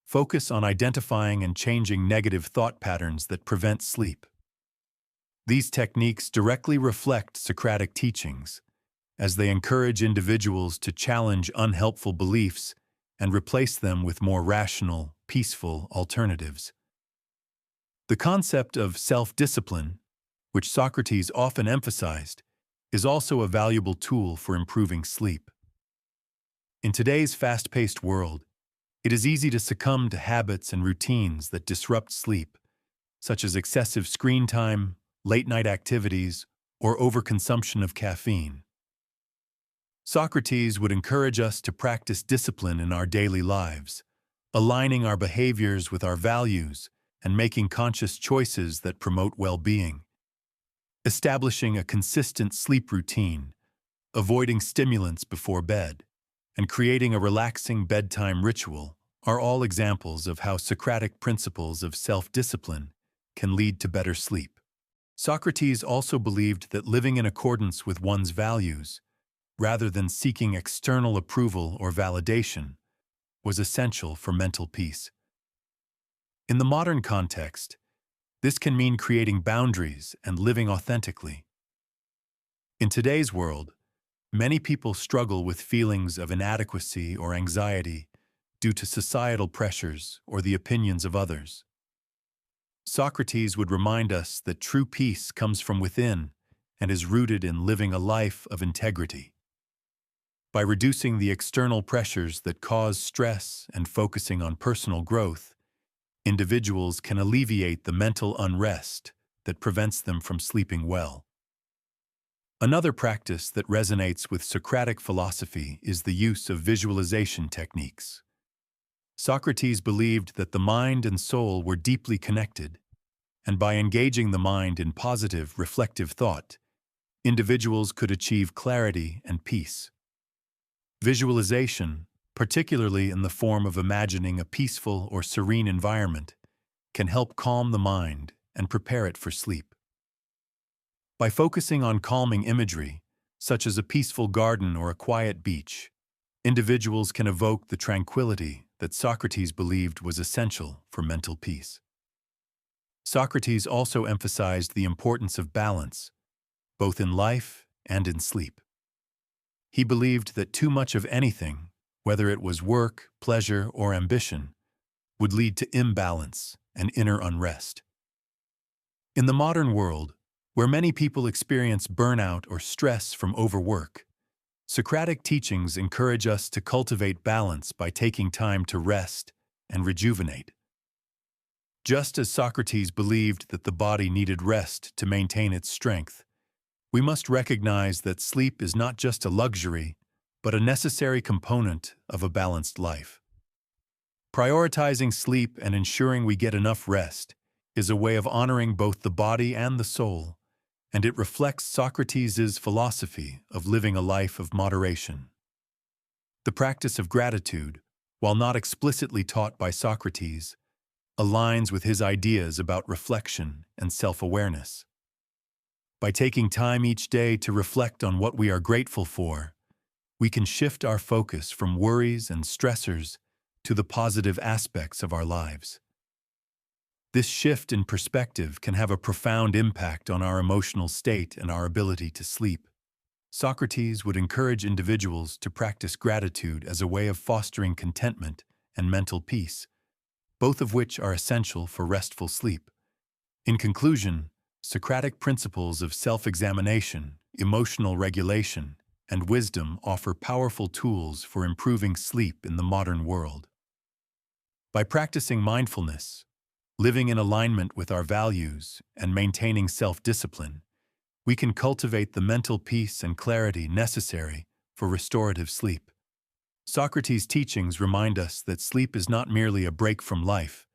focus on identifying and changing negative thought patterns that prevent sleep. These techniques directly reflect Socratic teachings, as they encourage individuals to challenge unhelpful beliefs and replace them with more rational, peaceful alternatives. The concept of self-discipline, which Socrates often emphasized, is also a valuable tool for improving sleep. In today's fast-paced world, it is easy to succumb to habits and routines that disrupt sleep, such as excessive screen time, late-night activities, or overconsumption of caffeine. Socrates would encourage us to practice discipline in our daily lives, aligning our behaviors with our values and making conscious choices that promote well-being. Establishing a consistent sleep routine, avoiding stimulants before bed, and creating a relaxing bedtime ritual are all examples of how Socratic principles of self-discipline can lead to better sleep. Socrates also believed that living in accordance with one's values, rather than seeking external approval or validation, was essential for mental peace. In the modern context, this can mean creating boundaries and living authentically. In today's world, many people struggle with feelings of inadequacy or anxiety due to societal pressures or the opinions of others. Socrates would remind us that true peace comes from within and is rooted in living a life of integrity. By reducing the external pressures that cause stress and focusing on personal growth, individuals can alleviate the mental unrest that prevents them from sleeping well. Another practice that resonates with Socratic philosophy is the use of visualization techniques. Socrates believed that the mind and soul were deeply connected, and by engaging the mind in positive, reflective thought, individuals could achieve clarity and peace. Visualization, particularly in the form of imagining a peaceful or serene environment, can help calm the mind and prepare it for sleep. By focusing on calming imagery, such as a peaceful garden or a quiet beach, individuals can evoke the tranquility that Socrates believed was essential for mental peace. Socrates also emphasized the importance of balance, both in life and in sleep. He believed that too much of anything, whether it was work, pleasure, or ambition, would lead to imbalance and inner unrest. In the modern world, where many people experience burnout or stress from overwork, Socratic teachings encourage us to cultivate balance by taking time to rest and rejuvenate. Just as Socrates believed that the body needed rest to maintain its strength, we must recognize that sleep is not just a luxury, but a necessary component of a balanced life. Prioritizing sleep and ensuring we get enough rest is a way of honoring both the body and the soul, and it reflects Socrates' philosophy of living a life of moderation. The practice of gratitude, while not explicitly taught by Socrates, aligns with his ideas about reflection and self-awareness. By taking time each day to reflect on what we are grateful for, we can shift our focus from worries and stressors to the positive aspects of our lives. This shift in perspective can have a profound impact on our emotional state and our ability to sleep. Socrates would encourage individuals to practice gratitude as a way of fostering contentment and mental peace, both of which are essential for restful sleep. In conclusion, Socratic principles of self-examination, emotional regulation, and wisdom offer powerful tools for improving sleep in the modern world. By practicing mindfulness, living in alignment with our values, and maintaining self-discipline, we can cultivate the mental peace and clarity necessary for restorative sleep. Socrates' teachings remind us that sleep is not merely a break from life,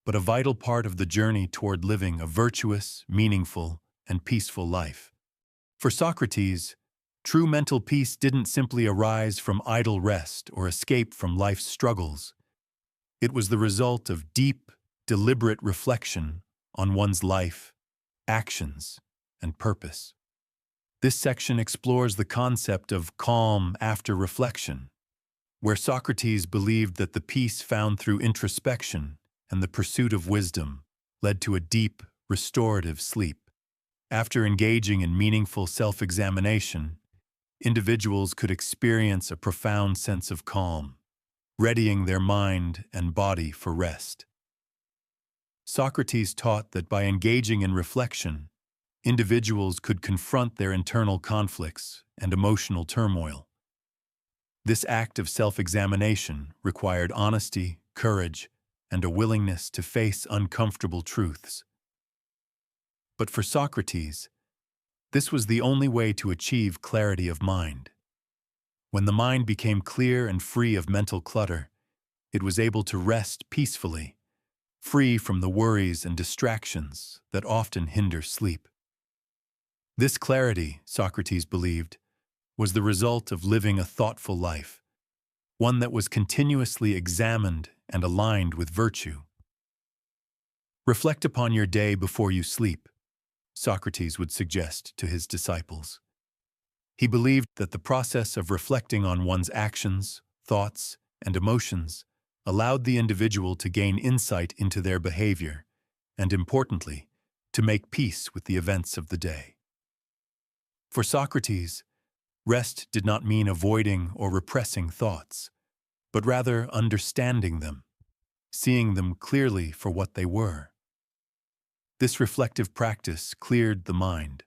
but a vital part of the journey toward living a virtuous, meaningful, and peaceful life. For Socrates, true mental peace didn't simply arise from idle rest or escape from life's struggles. It was the result of deep, deliberate reflection on one's life, actions, and purpose. This section explores the concept of calm after reflection, where Socrates believed that the peace found through introspection and the pursuit of wisdom led to a deep, restorative sleep. After engaging in meaningful self-examination, individuals could experience a profound sense of calm, readying their mind and body for rest. Socrates taught that by engaging in reflection, individuals could confront their internal conflicts and emotional turmoil. This act of self-examination required honesty, courage, and a willingness to face uncomfortable truths. But for Socrates, this was the only way to achieve clarity of mind. When the mind became clear and free of mental clutter, it was able to rest peacefully, free from the worries and distractions that often hinder sleep. This clarity, Socrates believed, was the result of living a thoughtful life, one that was continuously examined and aligned with virtue. Reflect upon your day before you sleep, Socrates would suggest to his disciples. He believed that the process of reflecting on one's actions, thoughts, and emotions allowed the individual to gain insight into their behavior and, importantly, to make peace with the events of the day. For Socrates, rest did not mean avoiding or repressing thoughts, but rather understanding them, seeing them clearly for what they were. This reflective practice cleared the mind,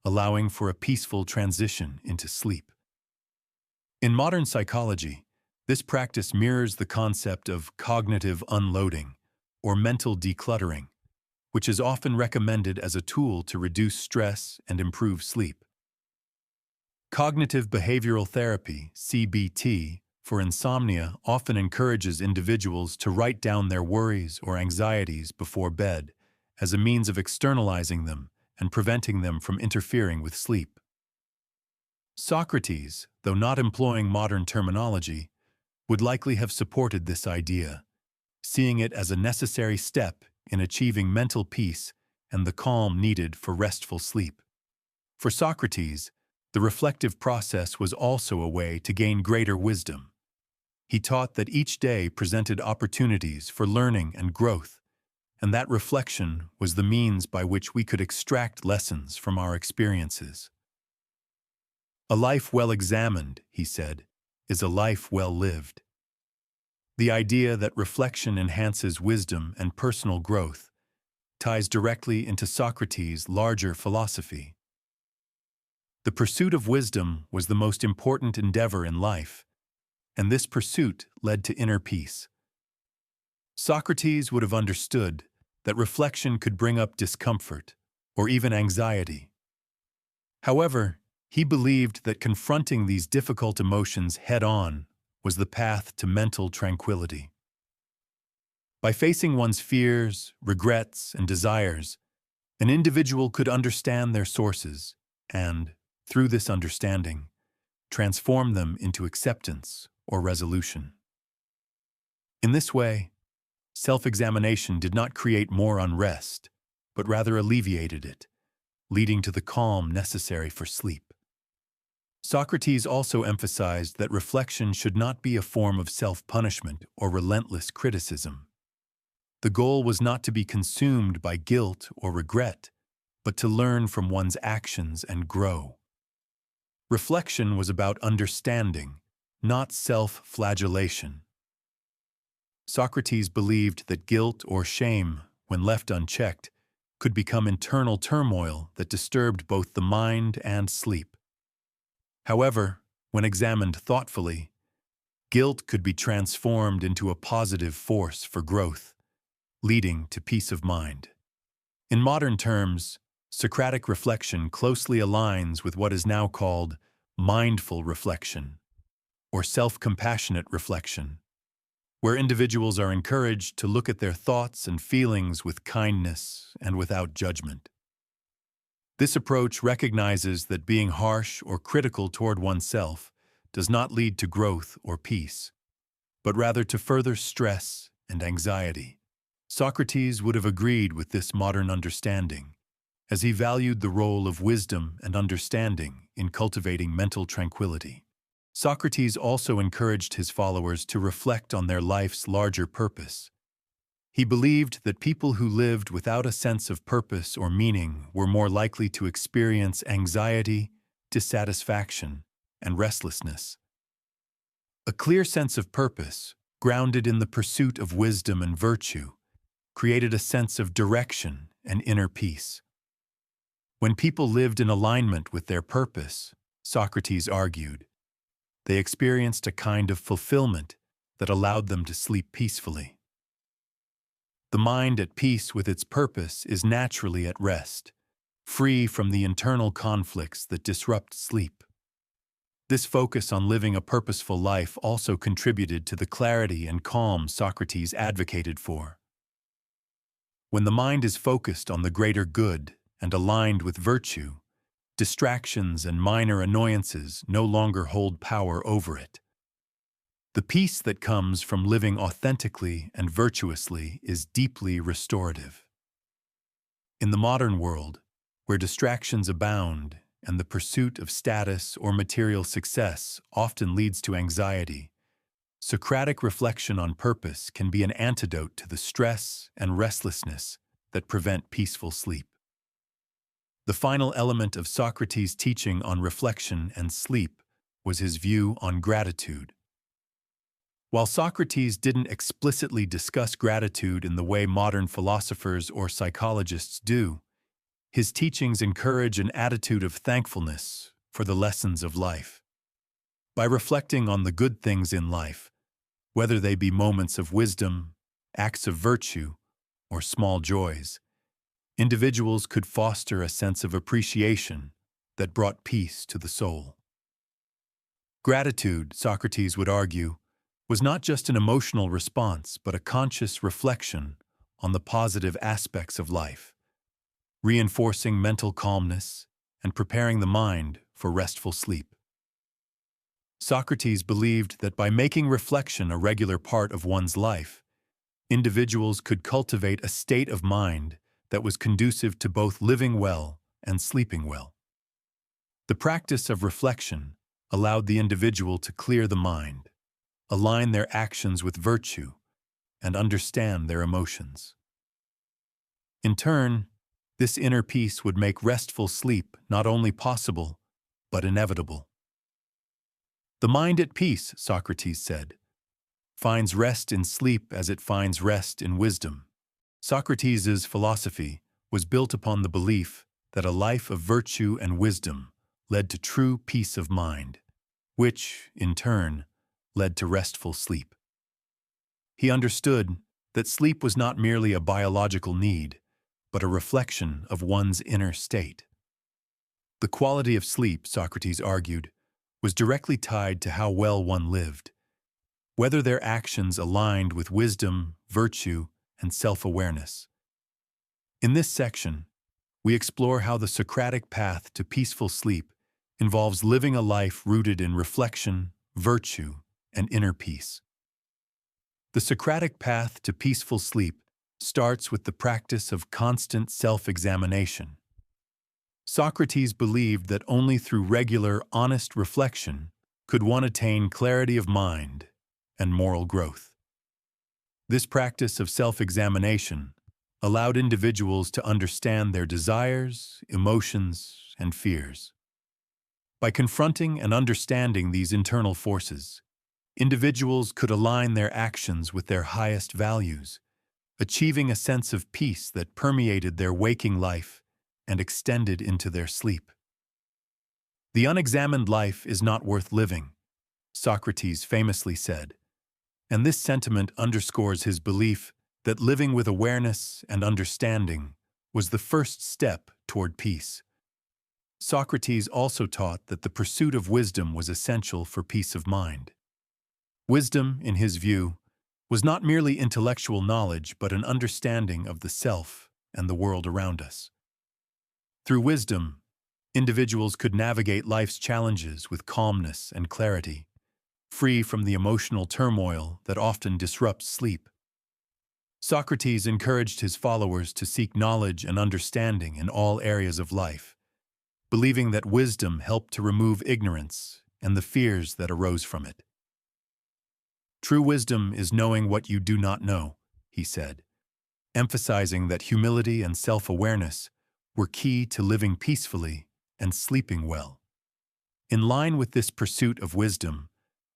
allowing for a peaceful transition into sleep. In modern psychology, this practice mirrors the concept of cognitive unloading, or mental decluttering, which is often recommended as a tool to reduce stress and improve sleep. Cognitive behavioral therapy, CBT, for insomnia often encourages individuals to write down their worries or anxieties before bed as a means of externalizing them and preventing them from interfering with sleep. Socrates, though not employing modern terminology, would likely have supported this idea, seeing it as a necessary step in achieving mental peace and the calm needed for restful sleep. For Socrates, the reflective process was also a way to gain greater wisdom. He taught that each day presented opportunities for learning and growth, and that reflection was the means by which we could extract lessons from our experiences. A life well examined, he said, is a life well lived. The idea that reflection enhances wisdom and personal growth ties directly into Socrates' larger philosophy. The pursuit of wisdom was the most important endeavor in life, and this pursuit led to inner peace. Socrates would have understood that reflection could bring up discomfort or even anxiety. However, he believed that confronting these difficult emotions head-on was the path to mental tranquility. By facing one's fears, regrets, and desires, an individual could understand their sources and, through this understanding, transform them into acceptance or resolution. In this way, self-examination did not create more unrest, but rather alleviated it, leading to the calm necessary for sleep. Socrates also emphasized that reflection should not be a form of self-punishment or relentless criticism. The goal was not to be consumed by guilt or regret, but to learn from one's actions and grow. Reflection was about understanding, not self-flagellation. Socrates believed that guilt or shame, when left unchecked, could become internal turmoil that disturbed both the mind and sleep. However, when examined thoughtfully, guilt could be transformed into a positive force for growth, leading to peace of mind. In modern terms, Socratic reflection closely aligns with what is now called mindful reflection, or self-compassionate reflection, where individuals are encouraged to look at their thoughts and feelings with kindness and without judgment. This approach recognizes that being harsh or critical toward oneself does not lead to growth or peace, but rather to further stress and anxiety. Socrates would have agreed with this modern understanding, as he valued the role of wisdom and understanding in cultivating mental tranquility. Socrates also encouraged his followers to reflect on their life's larger purpose. He believed that people who lived without a sense of purpose or meaning were more likely to experience anxiety, dissatisfaction, and restlessness. A clear sense of purpose, grounded in the pursuit of wisdom and virtue, created a sense of direction and inner peace. When people lived in alignment with their purpose, Socrates argued, they experienced a kind of fulfillment that allowed them to sleep peacefully. The mind at peace with its purpose is naturally at rest, free from the internal conflicts that disrupt sleep. This focus on living a purposeful life also contributed to the clarity and calm Socrates advocated for. When the mind is focused on the greater good and aligned with virtue, distractions and minor annoyances no longer hold power over it. The peace that comes from living authentically and virtuously is deeply restorative. In the modern world, where distractions abound and the pursuit of status or material success often leads to anxiety, Socratic reflection on purpose can be an antidote to the stress and restlessness that prevent peaceful sleep. The final element of Socrates' teaching on reflection and sleep was his view on gratitude. While Socrates didn't explicitly discuss gratitude in the way modern philosophers or psychologists do, his teachings encourage an attitude of thankfulness for the lessons of life. By reflecting on the good things in life, whether they be moments of wisdom, acts of virtue, or small joys, individuals could foster a sense of appreciation that brought peace to the soul. Gratitude, Socrates would argue, was not just an emotional response but a conscious reflection on the positive aspects of life, reinforcing mental calmness and preparing the mind for restful sleep. Socrates believed that by making reflection a regular part of one's life, individuals could cultivate a state of mind that was conducive to both living well and sleeping well. The practice of reflection allowed the individual to clear the mind, align their actions with virtue, and understand their emotions. In turn, this inner peace would make restful sleep not only possible, but inevitable. The mind at peace, Socrates said, finds rest in sleep as it finds rest in wisdom. Socrates' philosophy was built upon the belief that a life of virtue and wisdom led to true peace of mind, which, in turn, led to restful sleep. He understood that sleep was not merely a biological need, but a reflection of one's inner state. The quality of sleep, Socrates argued, was directly tied to how well one lived, whether their actions aligned with wisdom, virtue, and self-awareness. In this section, we explore how the Socratic path to peaceful sleep involves living a life rooted in reflection, virtue, and inner peace. The Socratic path to peaceful sleep starts with the practice of constant self-examination. Socrates believed that only through regular, honest reflection could one attain clarity of mind and moral growth. This practice of self-examination allowed individuals to understand their desires, emotions, and fears. By confronting and understanding these internal forces, individuals could align their actions with their highest values, achieving a sense of peace that permeated their waking life and extended into their sleep. The unexamined life is not worth living, Socrates famously said, and this sentiment underscores his belief that living with awareness and understanding was the first step toward peace. Socrates also taught that the pursuit of wisdom was essential for peace of mind. Wisdom, in his view, was not merely intellectual knowledge but an understanding of the self and the world around us. Through wisdom, individuals could navigate life's challenges with calmness and clarity, free from the emotional turmoil that often disrupts sleep. Socrates encouraged his followers to seek knowledge and understanding in all areas of life, believing that wisdom helped to remove ignorance and the fears that arose from it. True wisdom is knowing what you do not know, he said, emphasizing that humility and self-awareness were key to living peacefully and sleeping well. In line with this pursuit of wisdom,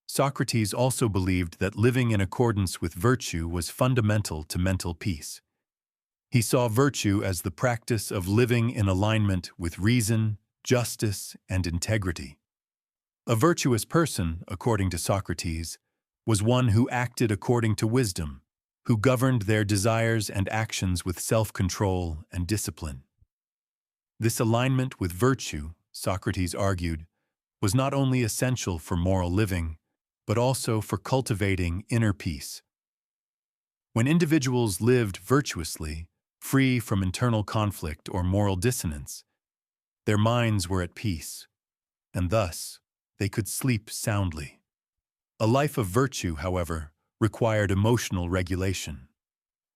Socrates also believed that living in accordance with virtue was fundamental to mental peace. He saw virtue as the practice of living in alignment with reason, justice, and integrity. A virtuous person, according to Socrates, was one who acted according to wisdom, who governed their desires and actions with self-control and discipline. This alignment with virtue, Socrates argued, was not only essential for moral living, but also for cultivating inner peace. When individuals lived virtuously, free from internal conflict or moral dissonance, their minds were at peace, and thus they could sleep soundly. A life of virtue, however, required emotional regulation.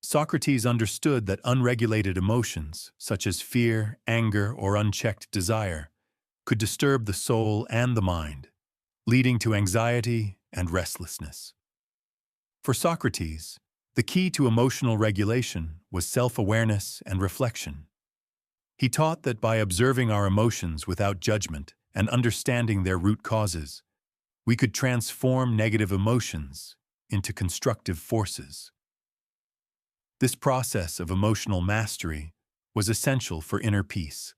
Socrates understood that unregulated emotions, such as fear, anger, or unchecked desire, could disturb the soul and the mind, leading to anxiety and restlessness. For Socrates, the key to emotional regulation was self-awareness and reflection. He taught that by observing our emotions without judgment and understanding their root causes, we could transform negative emotions into constructive forces. This process of emotional mastery was essential for inner peace,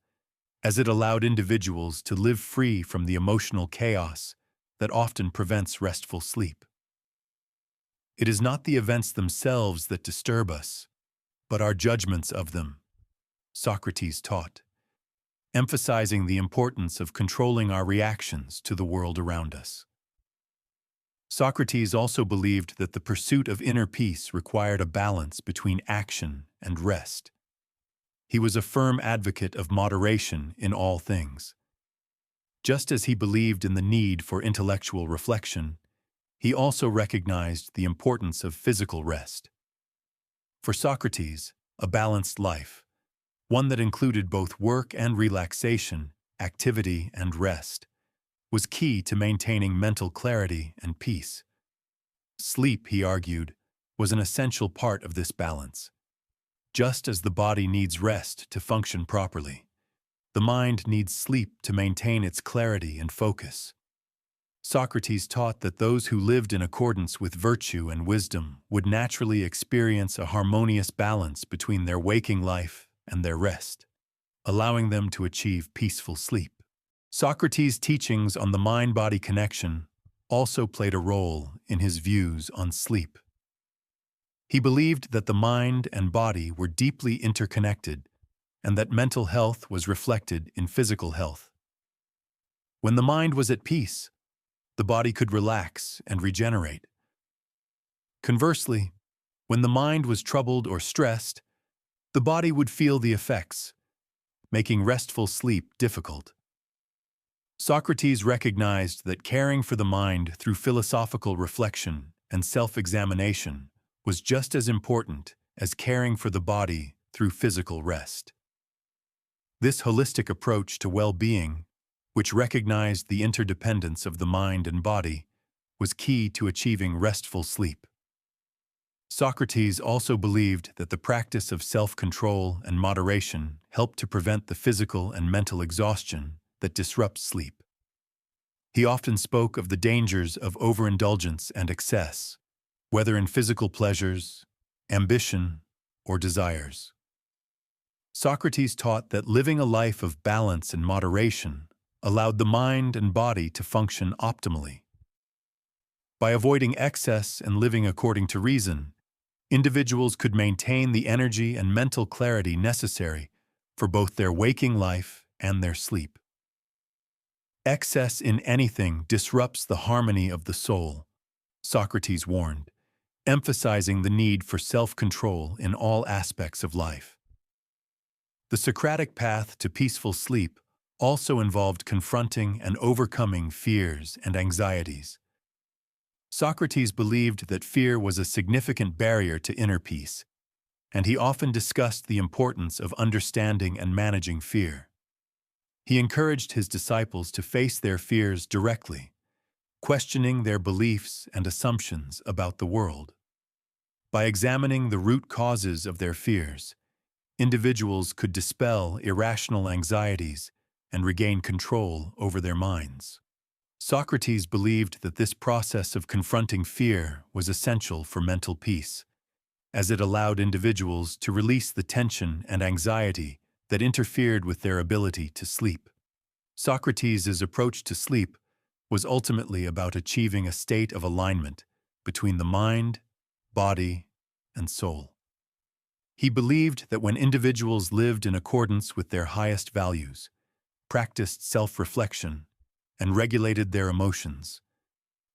as it allowed individuals to live free from the emotional chaos that often prevents restful sleep. It is not the events themselves that disturb us, but our judgments of them, Socrates taught, emphasizing the importance of controlling our reactions to the world around us. Socrates also believed that the pursuit of inner peace required a balance between action and rest. He was a firm advocate of moderation in all things. Just as he believed in the need for intellectual reflection, he also recognized the importance of physical rest. For Socrates, a balanced life, one that included both work and relaxation, activity and rest, was key to maintaining mental clarity and peace. Sleep, he argued, was an essential part of this balance. Just as the body needs rest to function properly, the mind needs sleep to maintain its clarity and focus. Socrates taught that those who lived in accordance with virtue and wisdom would naturally experience a harmonious balance between their waking life and their rest, allowing them to achieve peaceful sleep. Socrates' teachings on the mind-body connection also played a role in his views on sleep. He believed that the mind and body were deeply interconnected and that mental health was reflected in physical health. When the mind was at peace, the body could relax and regenerate. Conversely, when the mind was troubled or stressed, the body would feel the effects, making restful sleep difficult. Socrates recognized that caring for the mind through philosophical reflection and self-examination was just as important as caring for the body through physical rest. This holistic approach to well-being, which recognized the interdependence of the mind and body, was key to achieving restful sleep. Socrates also believed that the practice of self-control and moderation helped to prevent the physical and mental exhaustion that disrupts sleep. He often spoke of the dangers of overindulgence and excess, whether in physical pleasures, ambition, or desires. Socrates taught that living a life of balance and moderation allowed the mind and body to function optimally. By avoiding excess and living according to reason, individuals could maintain the energy and mental clarity necessary for both their waking life and their sleep. Excess in anything disrupts the harmony of the soul, Socrates warned, emphasizing the need for self-control in all aspects of life. The Socratic path to peaceful sleep also involved confronting and overcoming fears and anxieties. Socrates believed that fear was a significant barrier to inner peace, and he often discussed the importance of understanding and managing fear. He encouraged his disciples to face their fears directly, questioning their beliefs and assumptions about the world. By examining the root causes of their fears, individuals could dispel irrational anxieties and regain control over their minds. Socrates believed that this process of confronting fear was essential for mental peace, as it allowed individuals to release the tension and anxiety that interfered with their ability to sleep. Socrates' approach to sleep was ultimately about achieving a state of alignment between the mind, body, and soul. He believed that when individuals lived in accordance with their highest values, practiced self-reflection, and regulated their emotions,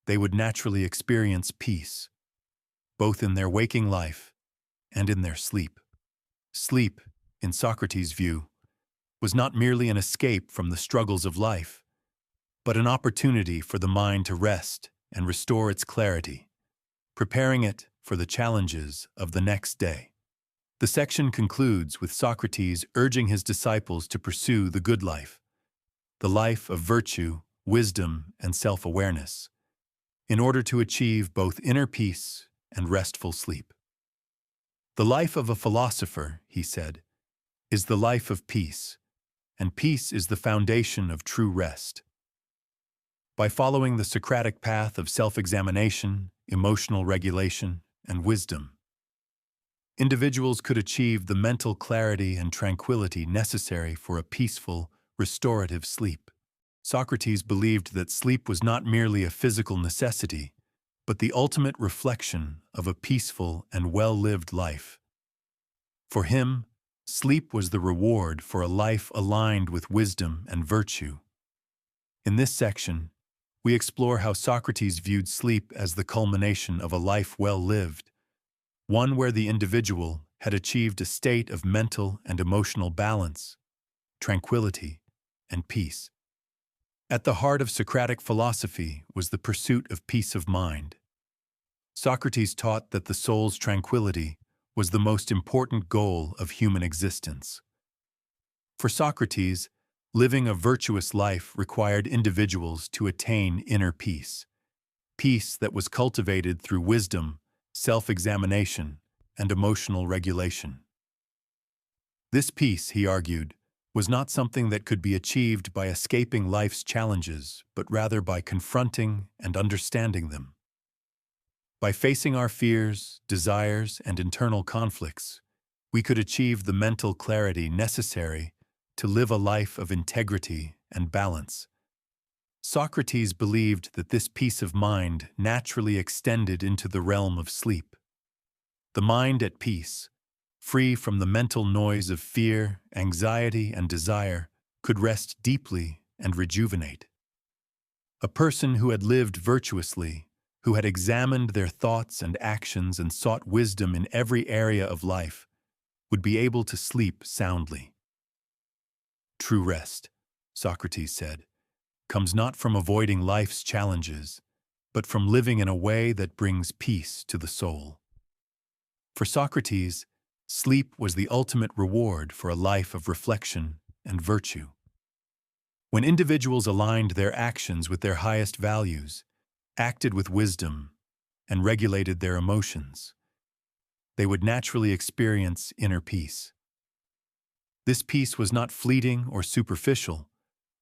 they would naturally experience peace, both in their waking life and in their sleep. Sleep, in Socrates' view, was not merely an escape from the struggles of life, but an opportunity for the mind to rest and restore its clarity, preparing it for the challenges of the next day. The section concludes with Socrates urging his disciples to pursue the good life, the life of virtue, wisdom, and self-awareness, in order to achieve both inner peace and restful sleep. The life of a philosopher, he said, is the life of peace, and peace is the foundation of true rest. By following the Socratic path of self-examination, emotional regulation, and wisdom, individuals could achieve the mental clarity and tranquility necessary for a peaceful, restorative sleep. Socrates believed that sleep was not merely a physical necessity, but the ultimate reflection of a peaceful and well-lived life. For him, sleep was the reward for a life aligned with wisdom and virtue. In this section, we explore how Socrates viewed sleep as the culmination of a life well lived, one where the individual had achieved a state of mental and emotional balance, tranquility, and peace. At the heart of Socratic philosophy was the pursuit of peace of mind. Socrates taught that the soul's tranquility was the most important goal of human existence. For Socrates, living a virtuous life required individuals to attain inner peace, peace that was cultivated through wisdom, self-examination, and emotional regulation. This peace, he argued, was not something that could be achieved by escaping life's challenges, but rather by confronting and understanding them. By facing our fears, desires, and internal conflicts, we could achieve the mental clarity necessary to live a life of integrity and balance. Socrates believed that this peace of mind naturally extended into the realm of sleep. The mind at peace, free from the mental noise of fear, anxiety, and desire, could rest deeply and rejuvenate. A person who had lived virtuously, who had examined their thoughts and actions and sought wisdom in every area of life, would be able to sleep soundly. True rest, Socrates said, comes not from avoiding life's challenges, but from living in a way that brings peace to the soul. For Socrates, sleep was the ultimate reward for a life of reflection and virtue. When individuals aligned their actions with their highest values, acted with wisdom, and regulated their emotions, they would naturally experience inner peace. This peace was not fleeting or superficial,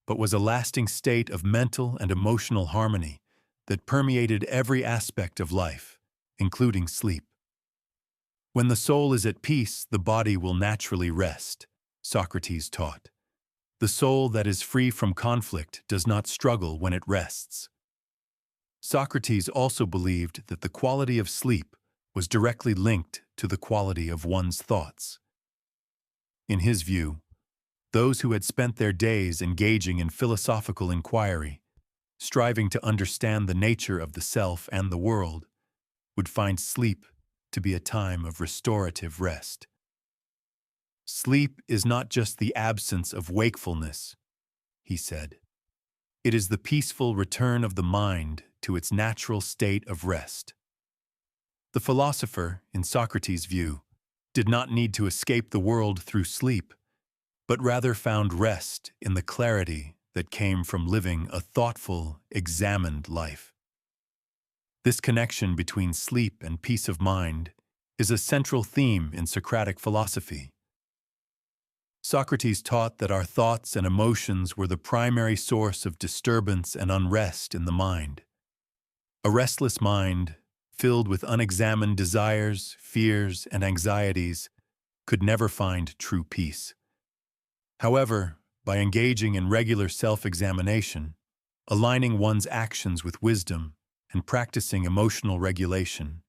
but was a lasting state of mental and emotional harmony that permeated every aspect of life, including sleep. When the soul is at peace, the body will naturally rest, Socrates taught. The soul that is free from conflict does not struggle when it rests. Socrates also believed that the quality of sleep was directly linked to the quality of one's thoughts. In his view, those who had spent their days engaging in philosophical inquiry, striving to understand the nature of the self and the world, would find sleep to be a time of restorative rest. Sleep is not just the absence of wakefulness, he said. It is the peaceful return of the mind to its natural state of rest. The philosopher, in Socrates' view, did not need to escape the world through sleep, but rather found rest in the clarity that came from living a thoughtful, examined life. This connection between sleep and peace of mind is a central theme in Socratic philosophy. Socrates taught that our thoughts and emotions were the primary source of disturbance and unrest in the mind. A restless mind, filled with unexamined desires, fears, and anxieties, could never find true peace. However, by engaging in regular self-examination, aligning one's actions with wisdom, and practicing emotional regulation,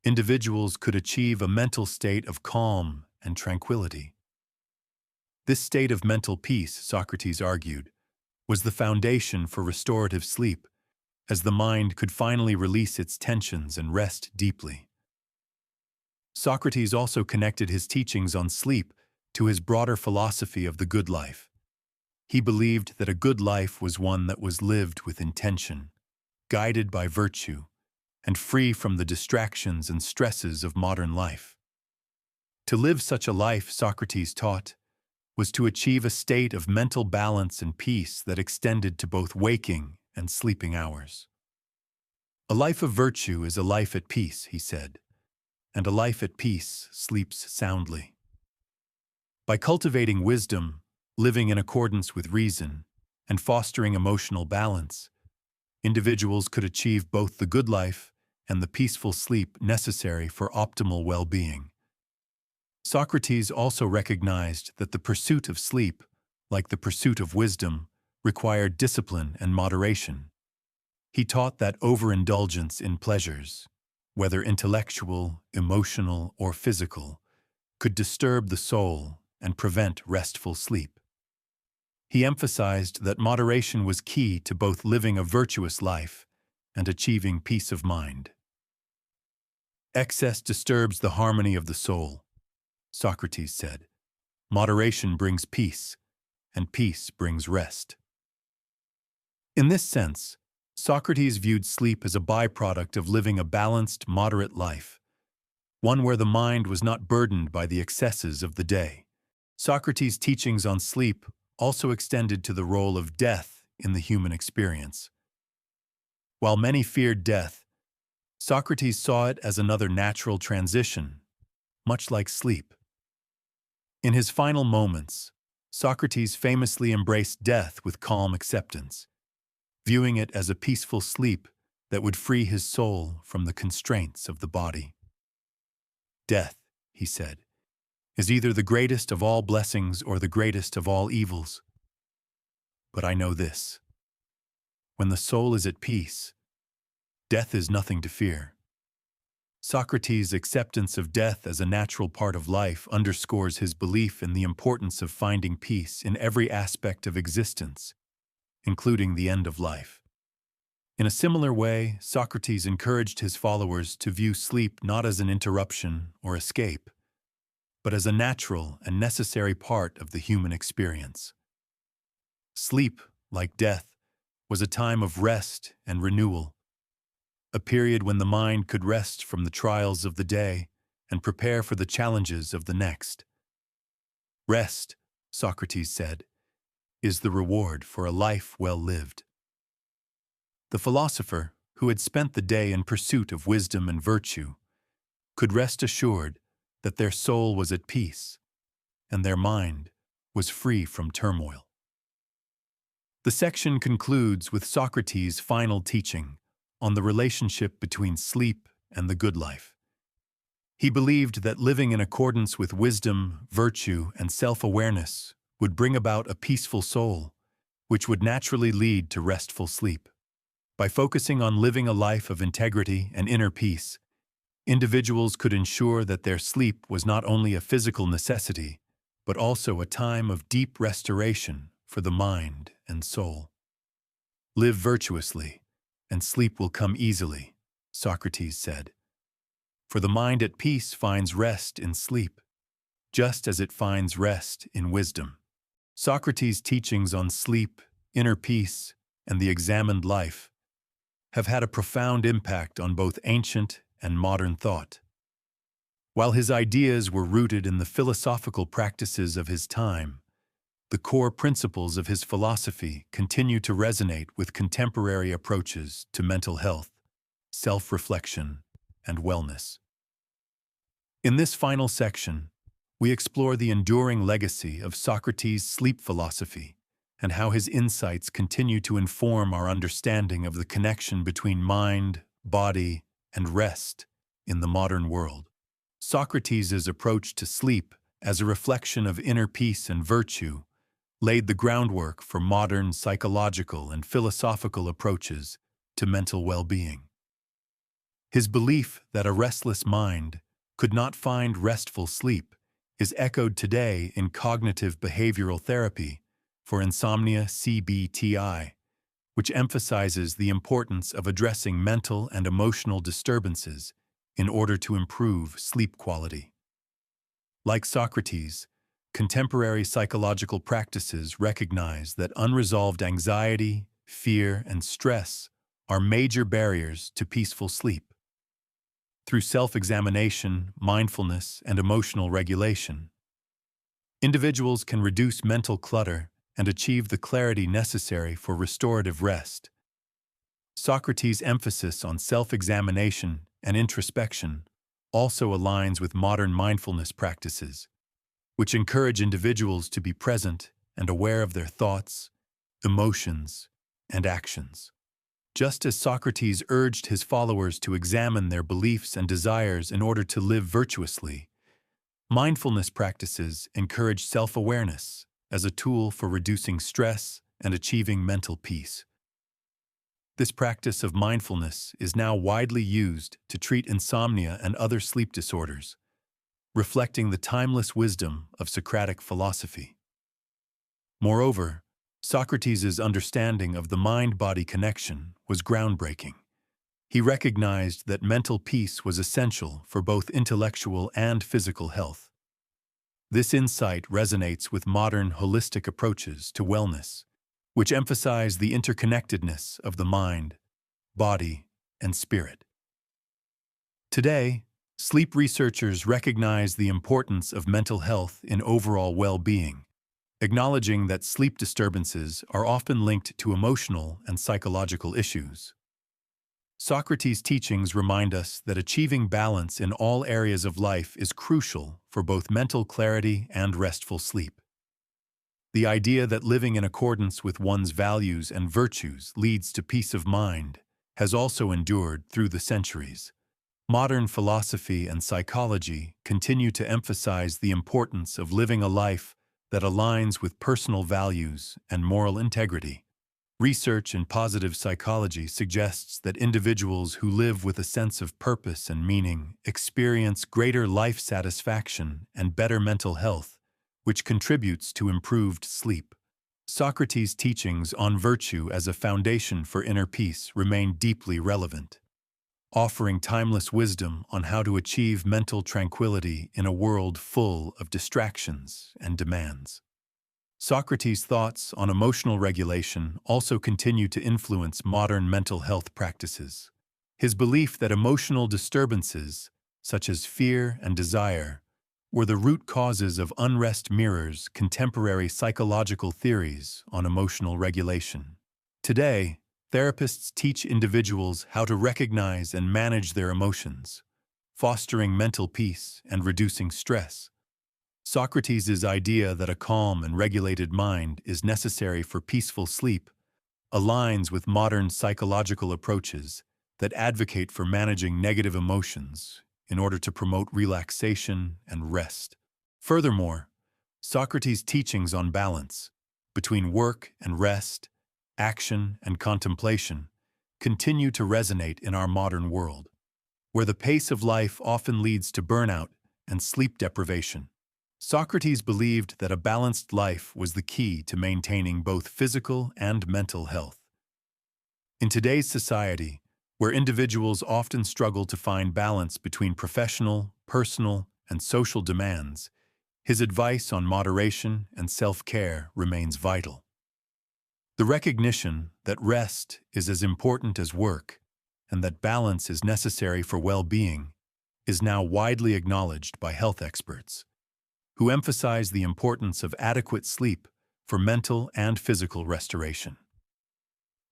individuals could achieve a mental state of calm and tranquility. This state of mental peace, Socrates argued, was the foundation for restorative sleep, as the mind could finally release its tensions and rest deeply. Socrates also connected his teachings on sleep to his broader philosophy of the good life. He believed that a good life was one that was lived with intention, guided by virtue, and free from the distractions and stresses of modern life. To live such a life, Socrates taught, was to achieve a state of mental balance and peace that extended to both waking and sleeping hours. A life of virtue is a life at peace, he said, and a life at peace sleeps soundly. By cultivating wisdom, living in accordance with reason, and fostering emotional balance, individuals could achieve both the good life and the peaceful sleep necessary for optimal well-being. Socrates also recognized that the pursuit of sleep, like the pursuit of wisdom, required discipline and moderation. He taught that overindulgence in pleasures, whether intellectual, emotional, or physical, could disturb the soul and prevent restful sleep. He emphasized that moderation was key to both living a virtuous life and achieving peace of mind. Excess disturbs the harmony of the soul, Socrates said. Moderation brings peace, and peace brings rest. In this sense, Socrates viewed sleep as a byproduct of living a balanced, moderate life, one where the mind was not burdened by the excesses of the day. Socrates' teachings on sleep also extended to the role of death in the human experience. While many feared death, Socrates saw it as another natural transition, much like sleep. In his final moments, Socrates famously embraced death with calm acceptance, viewing it as a peaceful sleep that would free his soul from the constraints of the body. Death, he said, is either the greatest of all blessings or the greatest of all evils. But I know this: when the soul is at peace, death is nothing to fear. Socrates' acceptance of death as a natural part of life underscores his belief in the importance of finding peace in every aspect of existence, including the end of life. In a similar way, Socrates encouraged his followers to view sleep not as an interruption or escape, but as a natural and necessary part of the human experience. Sleep, like death, was a time of rest and renewal, a period when the mind could rest from the trials of the day and prepare for the challenges of the next. Rest, Socrates said, is the reward for a life well lived. The philosopher, who had spent the day in pursuit of wisdom and virtue, could rest assured that their soul was at peace and their mind was free from turmoil. The section concludes with Socrates' final teaching on the relationship between sleep and the good life. He believed that living in accordance with wisdom, virtue, and self-awareness would bring about a peaceful soul, which would naturally lead to restful sleep. By focusing on living a life of integrity and inner peace, individuals could ensure that their sleep was not only a physical necessity, but also a time of deep restoration for the mind and soul. Live virtuously, and sleep will come easily, Socrates said. For the mind at peace finds rest in sleep, just as it finds rest in wisdom. Socrates' teachings on sleep, inner peace, and the examined life have had a profound impact on both ancient and modern thought. While his ideas were rooted in the philosophical practices of his time, the core principles of his philosophy continue to resonate with contemporary approaches to mental health, self-reflection, and wellness. In this final section, we explore the enduring legacy of Socrates' sleep philosophy and how his insights continue to inform our understanding of the connection between mind, body, and rest in the modern world. Socrates' approach to sleep as a reflection of inner peace and virtue laid the groundwork for modern psychological and philosophical approaches to mental well-being. His belief that a restless mind could not find restful sleep is echoed today in cognitive behavioral therapy for insomnia CBTI, which emphasizes the importance of addressing mental and emotional disturbances in order to improve sleep quality. Like Socrates, contemporary psychological practices recognize that unresolved anxiety, fear, and stress are major barriers to peaceful sleep. Through self-examination, mindfulness, and emotional regulation, individuals can reduce mental clutter and achieve the clarity necessary for restorative rest. Socrates' emphasis on self-examination and introspection also aligns with modern mindfulness practices, which encourage individuals to be present and aware of their thoughts, emotions, and actions. Just as Socrates urged his followers to examine their beliefs and desires in order to live virtuously, mindfulness practices encourage self-awareness as a tool for reducing stress and achieving mental peace. This practice of mindfulness is now widely used to treat insomnia and other sleep disorders, reflecting the timeless wisdom of Socratic philosophy. Moreover, Socrates' understanding of the mind-body connection was groundbreaking. He recognized that mental peace was essential for both intellectual and physical health. This insight resonates with modern holistic approaches to wellness, which emphasize the interconnectedness of the mind, body, and spirit. Today, sleep researchers recognize the importance of mental health in overall well-being, acknowledging that sleep disturbances are often linked to emotional and psychological issues. Socrates' teachings remind us that achieving balance in all areas of life is crucial for both mental clarity and restful sleep. The idea that living in accordance with one's values and virtues leads to peace of mind has also endured through the centuries. Modern philosophy and psychology continue to emphasize the importance of living a life that aligns with personal values and moral integrity. Research in positive psychology suggests that individuals who live with a sense of purpose and meaning experience greater life satisfaction and better mental health, which contributes to improved sleep. Socrates' teachings on virtue as a foundation for inner peace remain deeply relevant, offering timeless wisdom on how to achieve mental tranquility in a world full of distractions and demands. Socrates' thoughts on emotional regulation also continue to influence modern mental health practices. His belief that emotional disturbances, such as fear and desire, were the root causes of unrest mirrors contemporary psychological theories on emotional regulation. Today, therapists teach individuals how to recognize and manage their emotions, fostering mental peace and reducing stress. Socrates' idea that a calm and regulated mind is necessary for peaceful sleep aligns with modern psychological approaches that advocate for managing negative emotions in order to promote relaxation and rest. Furthermore, Socrates' teachings on balance between work and rest, action and contemplation, continue to resonate in our modern world, where the pace of life often leads to burnout and sleep deprivation. Socrates believed that a balanced life was the key to maintaining both physical and mental health. In today's society, where individuals often struggle to find balance between professional, personal, and social demands, his advice on moderation and self-care remains vital. The recognition that rest is as important as work and that balance is necessary for well-being is now widely acknowledged by health experts, who emphasize the importance of adequate sleep for mental and physical restoration.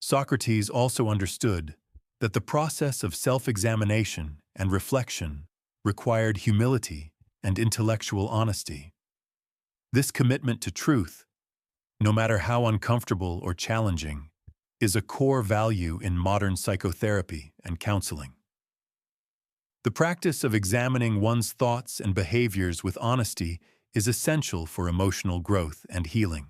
Socrates also understood that the process of self-examination and reflection required humility and intellectual honesty. This commitment to truth, no matter how uncomfortable or challenging, is a core value in modern psychotherapy and counseling. The practice of examining one's thoughts and behaviors with honesty is essential for emotional growth and healing.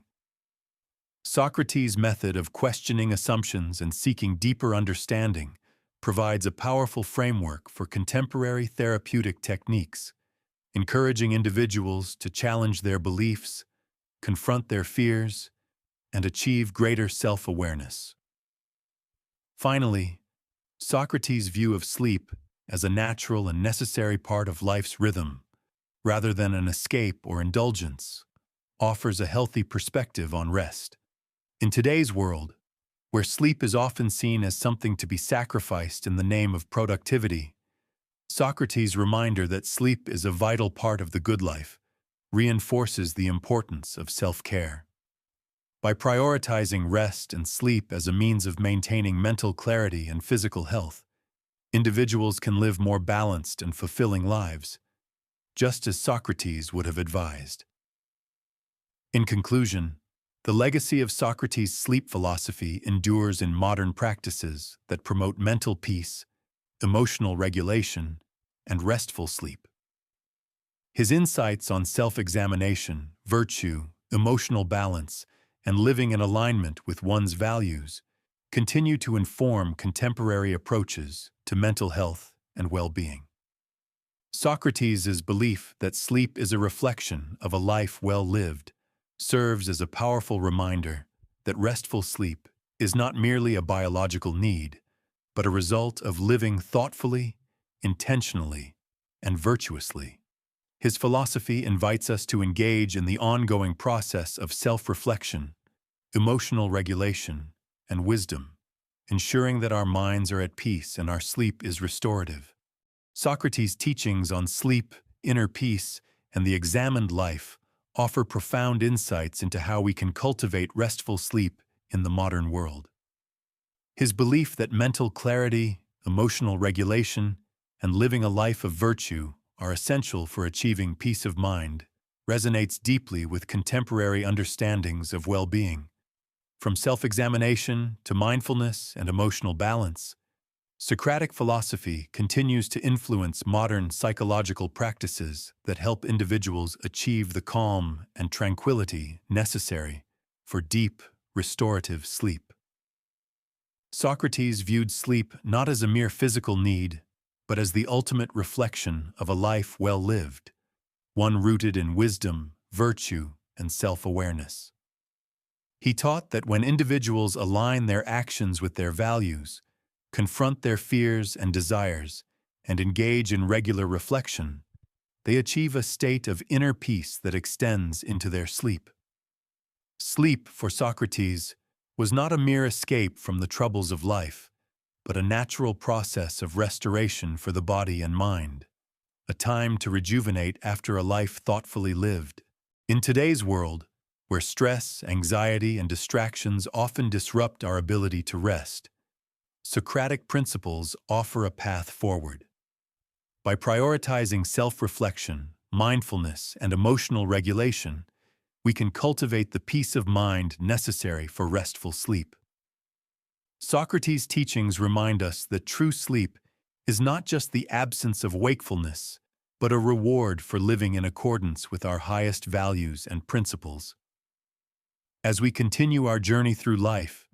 Socrates' method of questioning assumptions and seeking deeper understanding provides a powerful framework for contemporary therapeutic techniques, encouraging individuals to challenge their beliefs, confront their fears, and achieve greater self-awareness. Finally, Socrates' view of sleep as a natural and necessary part of life's rhythm, rather than an escape or indulgence, offers a healthy perspective on rest. In today's world, where sleep is often seen as something to be sacrificed in the name of productivity, Socrates' reminder that sleep is a vital part of the good life reinforces the importance of self-care. By prioritizing rest and sleep as a means of maintaining mental clarity and physical health, individuals can live more balanced and fulfilling lives, just as Socrates would have advised. In conclusion, the legacy of Socrates' sleep philosophy endures in modern practices that promote mental peace, emotional regulation, and restful sleep. His insights on self-examination, virtue, emotional balance, and living in alignment with one's values continue to inform contemporary approaches to mental health and well-being. Socrates' belief that sleep is a reflection of a life well lived serves as a powerful reminder that restful sleep is not merely a biological need, but a result of living thoughtfully, intentionally, and virtuously. His philosophy invites us to engage in the ongoing process of self-reflection, emotional regulation, and wisdom, ensuring that our minds are at peace and our sleep is restorative. Socrates' teachings on sleep, inner peace, and the examined life offer profound insights into how we can cultivate restful sleep in the modern world. His belief that mental clarity, emotional regulation, and living a life of virtue are essential for achieving peace of mind resonates deeply with contemporary understandings of well-being. From self-examination to mindfulness and emotional balance, Socratic philosophy continues to influence modern psychological practices that help individuals achieve the calm and tranquility necessary for deep, restorative sleep. Socrates viewed sleep not as a mere physical need, but as the ultimate reflection of a life well lived, one rooted in wisdom, virtue, and self-awareness. He taught that when individuals align their actions with their values, confront their fears and desires, and engage in regular reflection, they achieve a state of inner peace that extends into their sleep. Sleep, for Socrates, was not a mere escape from the troubles of life, but a natural process of restoration for the body and mind, a time to rejuvenate after a life thoughtfully lived. In today's world, where stress, anxiety, and distractions often disrupt our ability to rest, Socratic principles offer a path forward. By prioritizing self-reflection, mindfulness, and emotional regulation, we can cultivate the peace of mind necessary for restful sleep. Socrates' teachings remind us that true sleep is not just the absence of wakefulness, but a reward for living in accordance with our highest values and principles. As we continue our journey through life,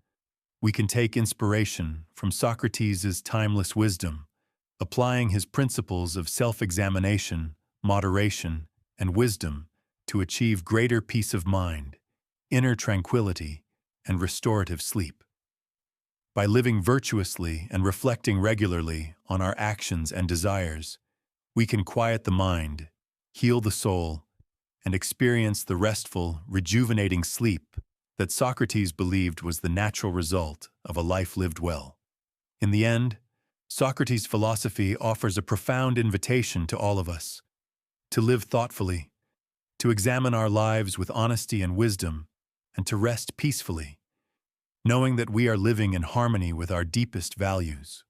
we can take inspiration from Socrates' timeless wisdom, applying his principles of self-examination, moderation, and wisdom to achieve greater peace of mind, inner tranquility, and restorative sleep. By living virtuously and reflecting regularly on our actions and desires, we can quiet the mind, heal the soul, and experience the restful, rejuvenating sleep that Socrates believed was the natural result of a life lived well. In the end, Socrates' philosophy offers a profound invitation to all of us to live thoughtfully, to examine our lives with honesty and wisdom, and to rest peacefully, knowing that we are living in harmony with our deepest values.